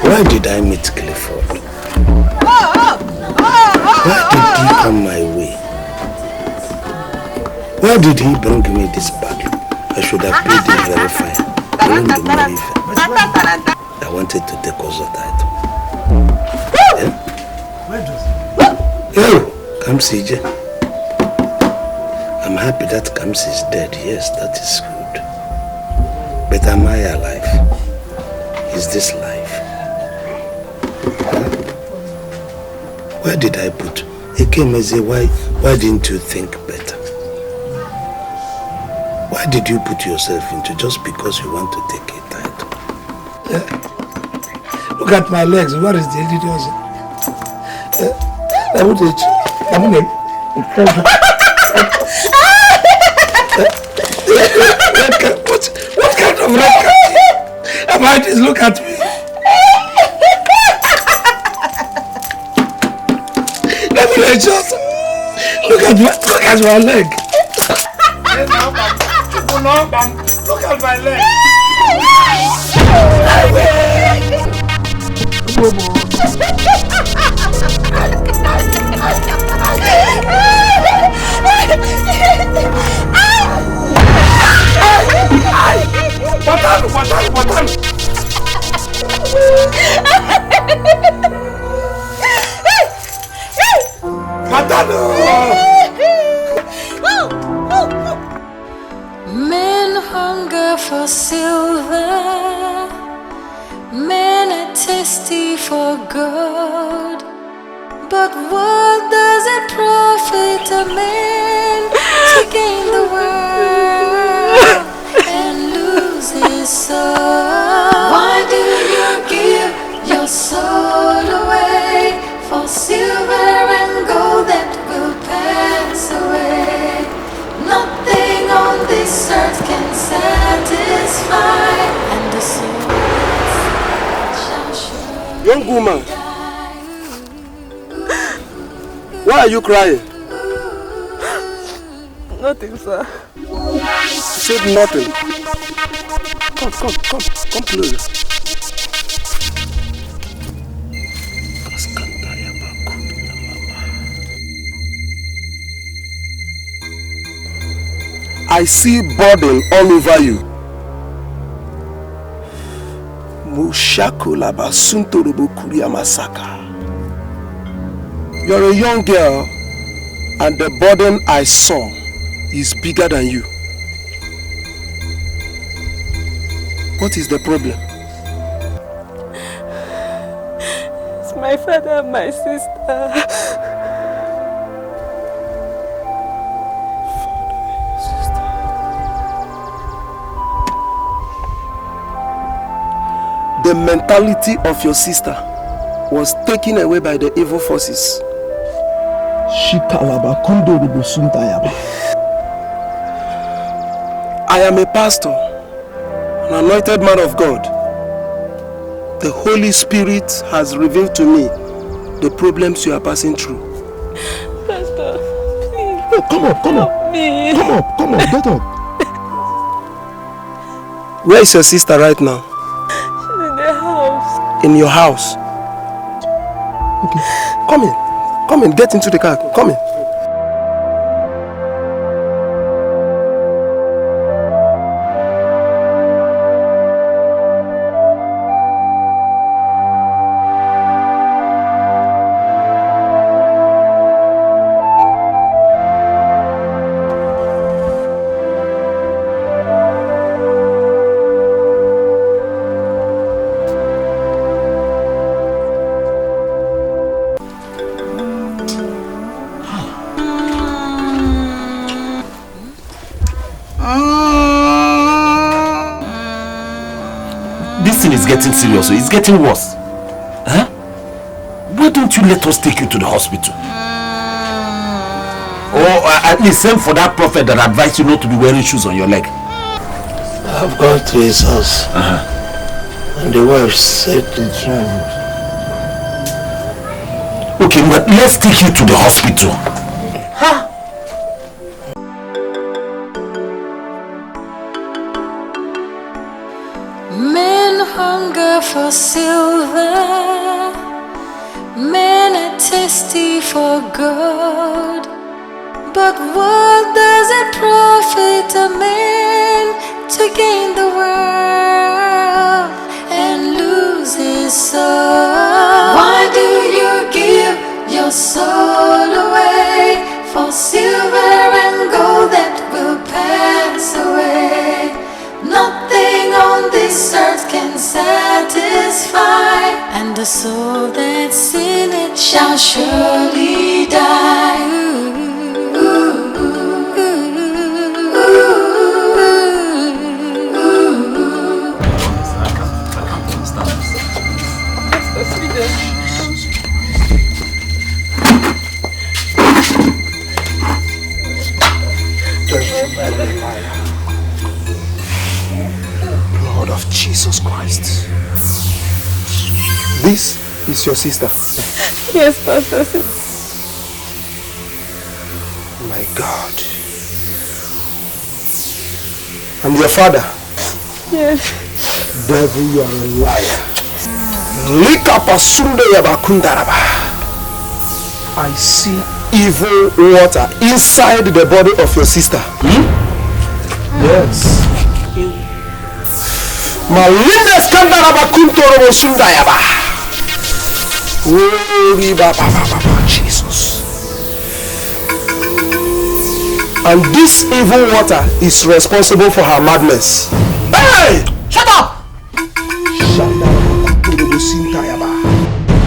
D: Why did I meet Clifford? Why did he come my way? Why did he bring me this battle? I should have played it very fine. I wouldn't believe it. I wanted to take us a title. Yo, Kamsi Je. I'm happy that Kamsi is dead. Yes, that is good. But am I alive? Is this life? Huh? Where did I put? Ekemeze, why didn't you think better? Why did you put yourself into just because you want to take a title? Look at my legs. What is the idiot? What kind of red cat? Am I just look at me? Let me just look at my leg. Look at my leg.
R: Men hunger for silver, men are thirsty for gold. But what does it profit a man to gain the world and lose his soul? Why do you give your soul away for silver and gold that will pass away? Nothing on
L: Young woman, why are you crying?
C: Nothing, sir.
L: She said nothing. Come closer. I see burden all over you. You're a young girl, and the burden I saw is bigger than you. What is the problem?
C: It's my father and my sister.
L: The mentality of your sister was taken away by the evil forces. I am a pastor, an anointed man of God. The Holy Spirit has revealed to me the problems you are passing through.
C: Pastor, please.
L: Oh, come on.
C: Help me.
L: Come on, get up. Where is your sister right now?
C: In the house.
L: In your house? Okay. Come in, get into the car. Come in.
E: It's getting serious, it's getting worse. Huh? Why don't you let us take you to the hospital? Or at least send for that prophet that advised you not to be wearing shoes on your leg.
S: I've gone to his house. And the wife said the dream.
E: Okay, but let's take you to the hospital. Huh?
R: Hunger for silver, men are thirsty for gold. But what does it profit a man to gain the world and lose his soul? Why do you give your soul away for silver and gold that will pass away? Nothing on this earth can satisfy, and the soul that's in it shall surely die.
L: Lord of Jesus Christ. This is your sister?
C: Yes, Pastor.
L: My God. And your father?
C: Yes.
L: Devil, you are a liar. I see evil water inside the body of your sister. Yes. Malinda skandaraba kuntorobo sundayaba. Jesus. And this evil water is responsible for her madness. Hey! Shut up!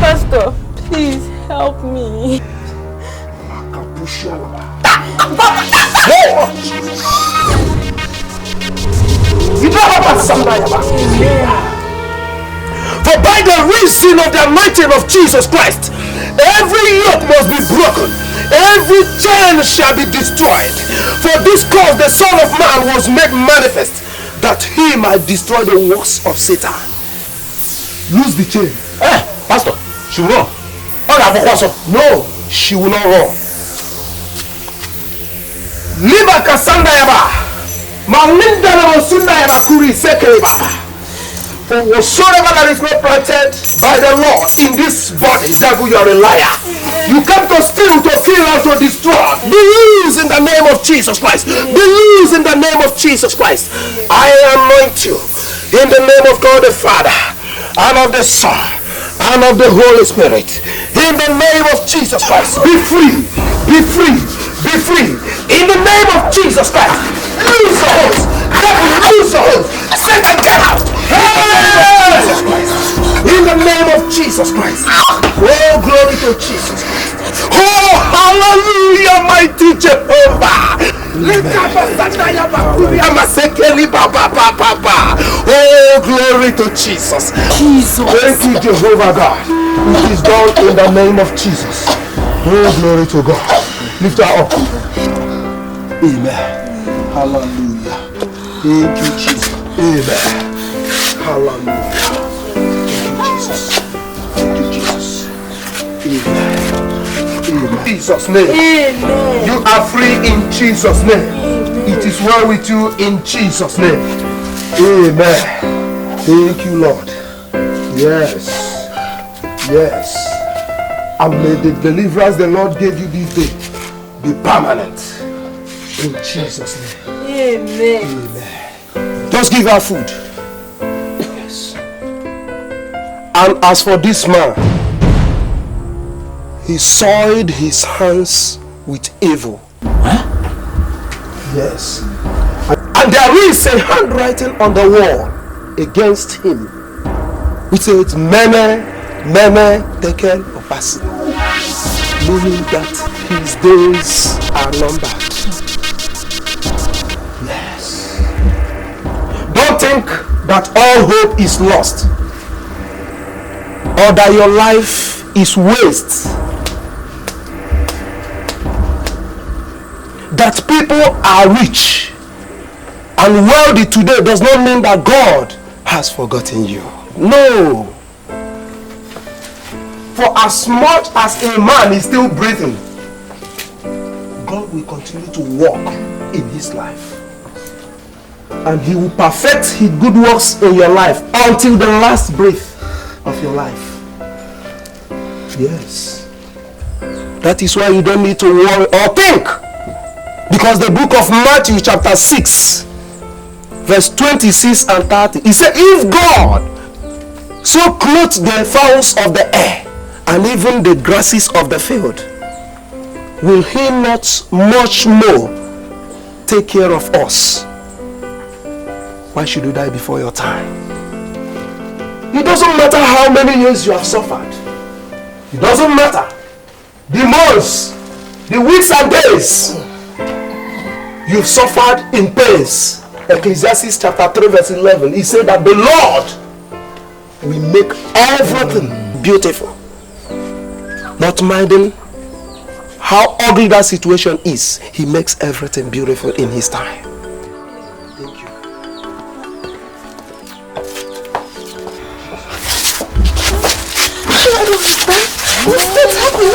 C: Pastor, please help me.
L: For by the reason of the anointing of Jesus Christ, every yoke must be broken, every chain shall be destroyed. For this cause the Son of Man was made manifest, that he might destroy the works of Satan. Lose the chain.
S: Pastor, she will run. No, she will not run. Liba kasanda yaba. Malinda na mosunda yaba kuri sekere baba. For whatsoever that is not planted by the Lord in this body, devil, you are a liar. You come to steal, to kill, and to destroy. Be loose in the name of Jesus Christ. Be loose in the name of Jesus Christ. I anoint you in the name of God the Father, and of the Son, and of the Holy Spirit. In the name of Jesus Christ. Be free. Be free. Be free. In the name of Jesus Christ. Lose the hold. Devil, lose the hold. Satan, get out. In the name of Jesus Christ. Oh, glory to Jesus Christ. Oh, hallelujah, mighty Jehovah. Oh, glory to Jesus. Thank you, Jehovah God. It is done in the name of Jesus. Oh, glory to God. Lift her up. Amen. Hallelujah. Thank you, Jesus. Amen. Hallelujah. Thank you, Jesus. Thank you, Jesus. Amen. In Jesus' name. Amen. You are free in Jesus' name. Amen. It is well with you in Jesus' name. Amen. Thank you, Lord. Yes. Yes. And may the deliverance the Lord gave you this day be permanent. In Jesus' name. Amen. Amen. Just give her food. Yes. And as for this man, he soiled his hands with evil. Huh? Yes. And there is a handwriting on the wall against him, which says, Meme, Tekel, Opasi. Meaning that his days are numbered. Yes. Don't think that all hope is lost, or that your life is waste. That people are rich and wealthy today does not mean that God has forgotten you. No. For as much as a man is still breathing, God will continue to walk in his life. And he will perfect his good works in your life until the last breath of your life. Yes. That is why you don't need to worry or think. Because the book of Matthew chapter 6 verse 26 and 30, he said, if God so clothes the fowls of the air and even the grasses of the field, will he not much more take care of us? Why should you die before your time? It doesn't matter how many years you have suffered. It doesn't matter the months, the weeks and days you've suffered in pains. Ecclesiastes chapter 3 verse 11, he said that the Lord will make everything beautiful. Not minding how ugly that situation is, he makes everything beautiful in his time. Thank you. I don't understand. What's happening?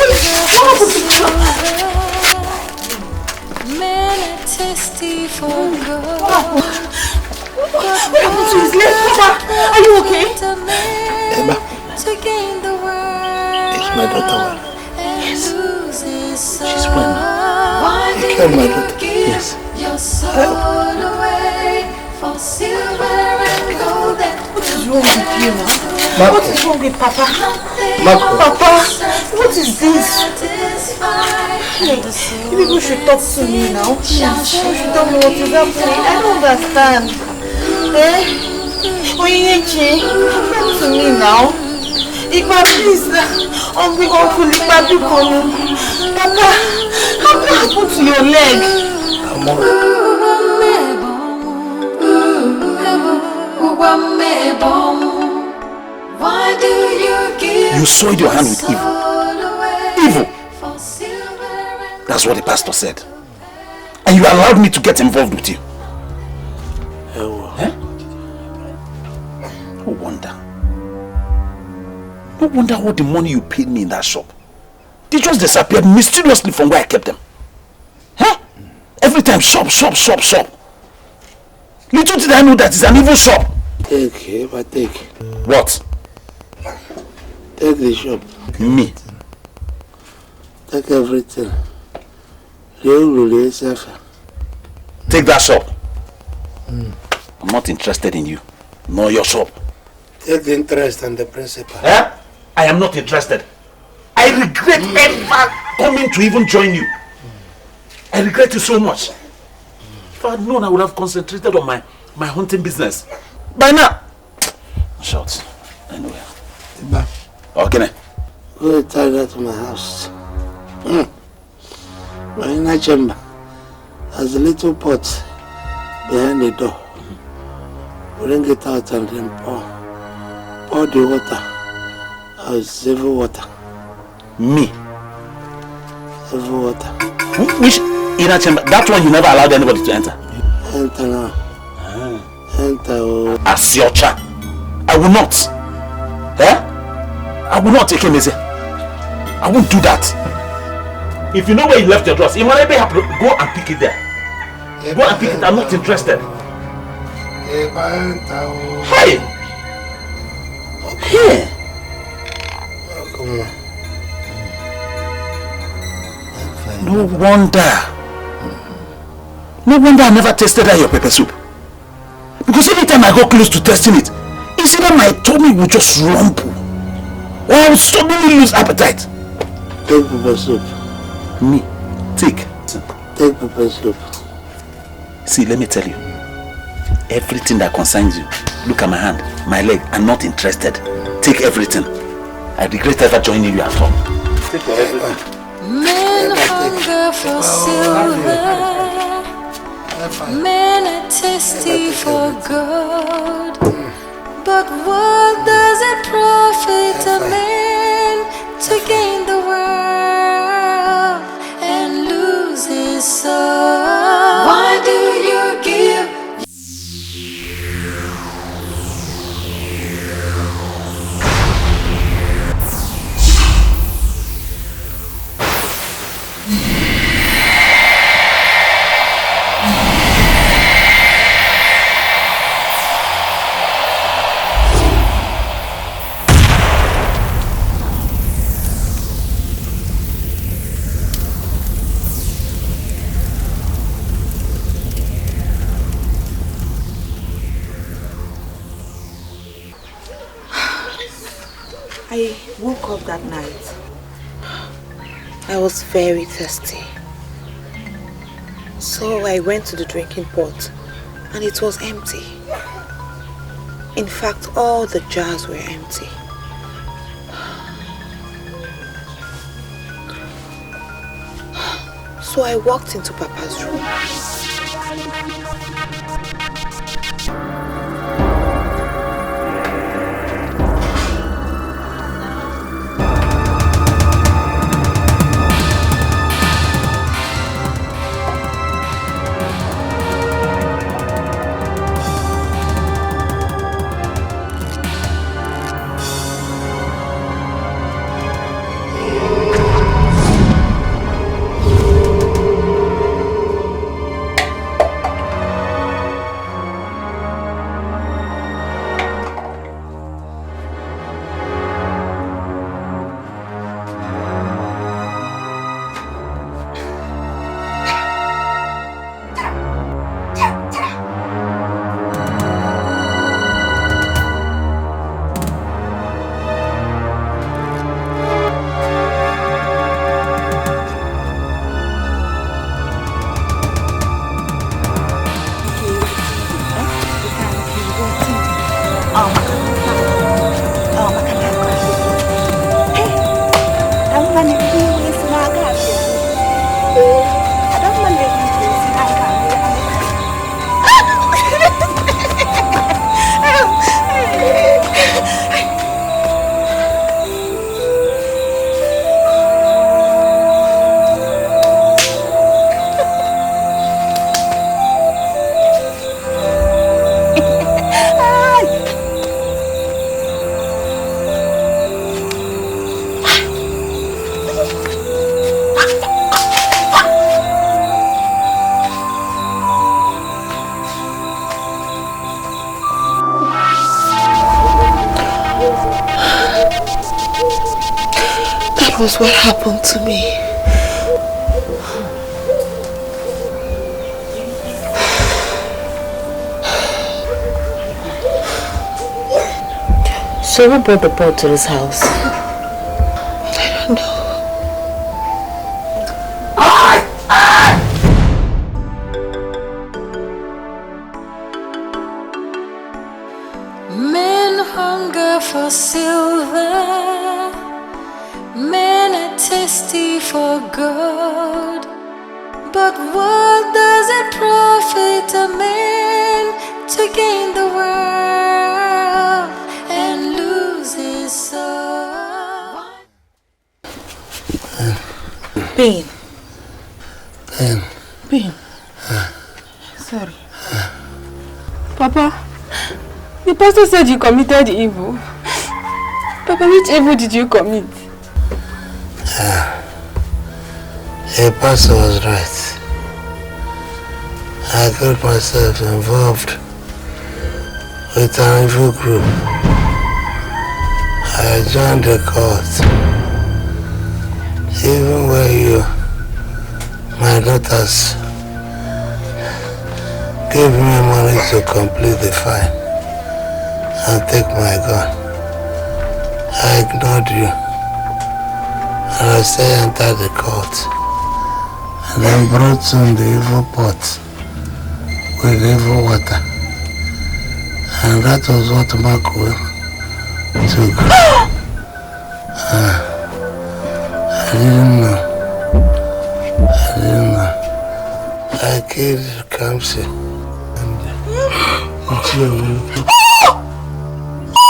S: What happened to his leg? Papa, are you okay? Emma, is my daughter well? Yes. She's well. You killed my daughter? Yes. What is wrong with you now? Marco. What is wrong with Papa? Marco. Papa, what is this? Hey, you people should talk to me now. You should tell me what is happening. I don't understand. Oyechi, talk to me now. Igba, please. Uncle Igba, do come. Papa, what happened to your leg?
R: Why do you give
E: You soiled your hand with evil. Evil. That's what the pastor said. And you allowed me to get involved with you. No wonder. No wonder all the money you paid me in that shop. They just disappeared mysteriously from where I kept them. Huh? Every time shop. Little did I know that it's an evil shop.
S: Take, but take.
E: What?
S: Take the shop.
E: Me?
S: Take everything.
E: Take that shop. I'm not interested in you, nor your shop.
S: Take the interest and the principal.
E: Eh? I am not interested. I regret ever coming to even join you. I regret it so much. If I had known, I would have concentrated on my hunting business. By now. Shots. Anyway. Okay.
S: Go tie that to my house. My inner chamber. There's a little pot behind the door. Bring it out and then pour the water. It's evil water.
E: Me?
S: Evil water.
E: Which inner chamber? That one you never allowed anybody to enter?
S: Enter now. Enter.
E: Asiocha. I will not. Eh? I will not take him easy. I won't do that. If you know where you left your dress, you might be happy to go and pick it there. Go and pick it. I'm not interested. Hey! Hey! No wonder I never tasted that your pepper soup. Because every time I go close to tasting it, it's either my tummy will just rumble or I will suddenly lose appetite.
S: Take pepper soup.
E: Me? Take
S: pepper soup.
E: See, let me tell you. Everything that concerns you, look at my hand, my leg, I'm not interested. Take everything. I regret ever joining you at all. Take everything.
R: Men hunger for silver, men are thirsty for gold. But what does it profit a man to gain the world and lose his soul? Why do you give?
J: I woke up that night. I was very thirsty. So I went to the drinking pot and it was empty. In fact, all the jars were empty. So I walked into Papa's room.
L: because what happened to me?
J: So who brought the boy to this house?
L: I don't know.
R: Men hunger for silver, men are thirsty for gold. But what does it profit a man to gain the world and lose his soul?
L: Pain.
B: Sorry. Papa, the pastor said you committed evil. Papa, which evil did you commit?
S: The pastor was right. I got myself involved with an evil group. I joined the cult. Even when my daughters gave me money to complete the fine and take my gun, I ignored you and I still entered the cult. And then brought on the evil pot with evil water. And that was what Marco took. I didn't know. I killed Kamsi.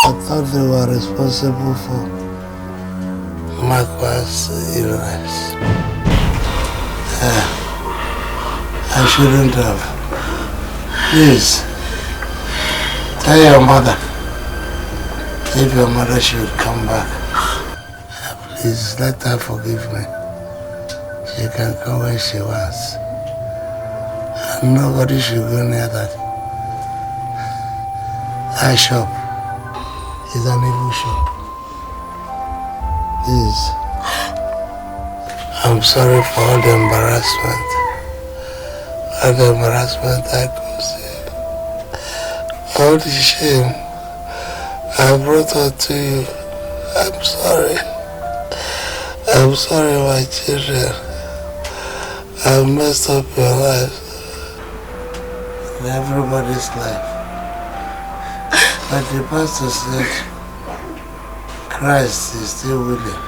S: I thought they were responsible for Marco's illness. I shouldn't have. Please, tell your mother if your mother should come back. Please let her forgive me. She can come when she wants. And nobody should go near that. That shop is an evil shop. Please. I'm sorry for all the embarrassment. All the embarrassment I caused you. All the shame I brought her to you. I'm sorry. I'm sorry, my children. I messed up your life. And everybody's life. But the pastor said, Christ is still willing.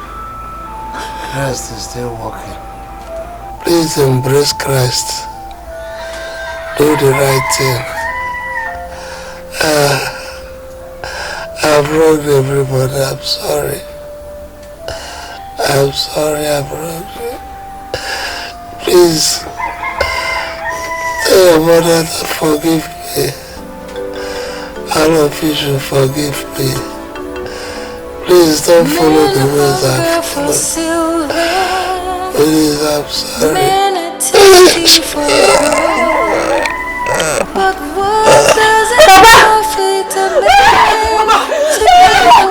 S: Christ is still walking. Please embrace Christ. Do the right thing. I've wronged everybody. I'm sorry. I'm sorry I've wronged you. Please tell your mother to forgive me. All of you should forgive me. Please don't follow the ways I've followed. Please, I'm sorry.
R: But what does it profit a man to gain the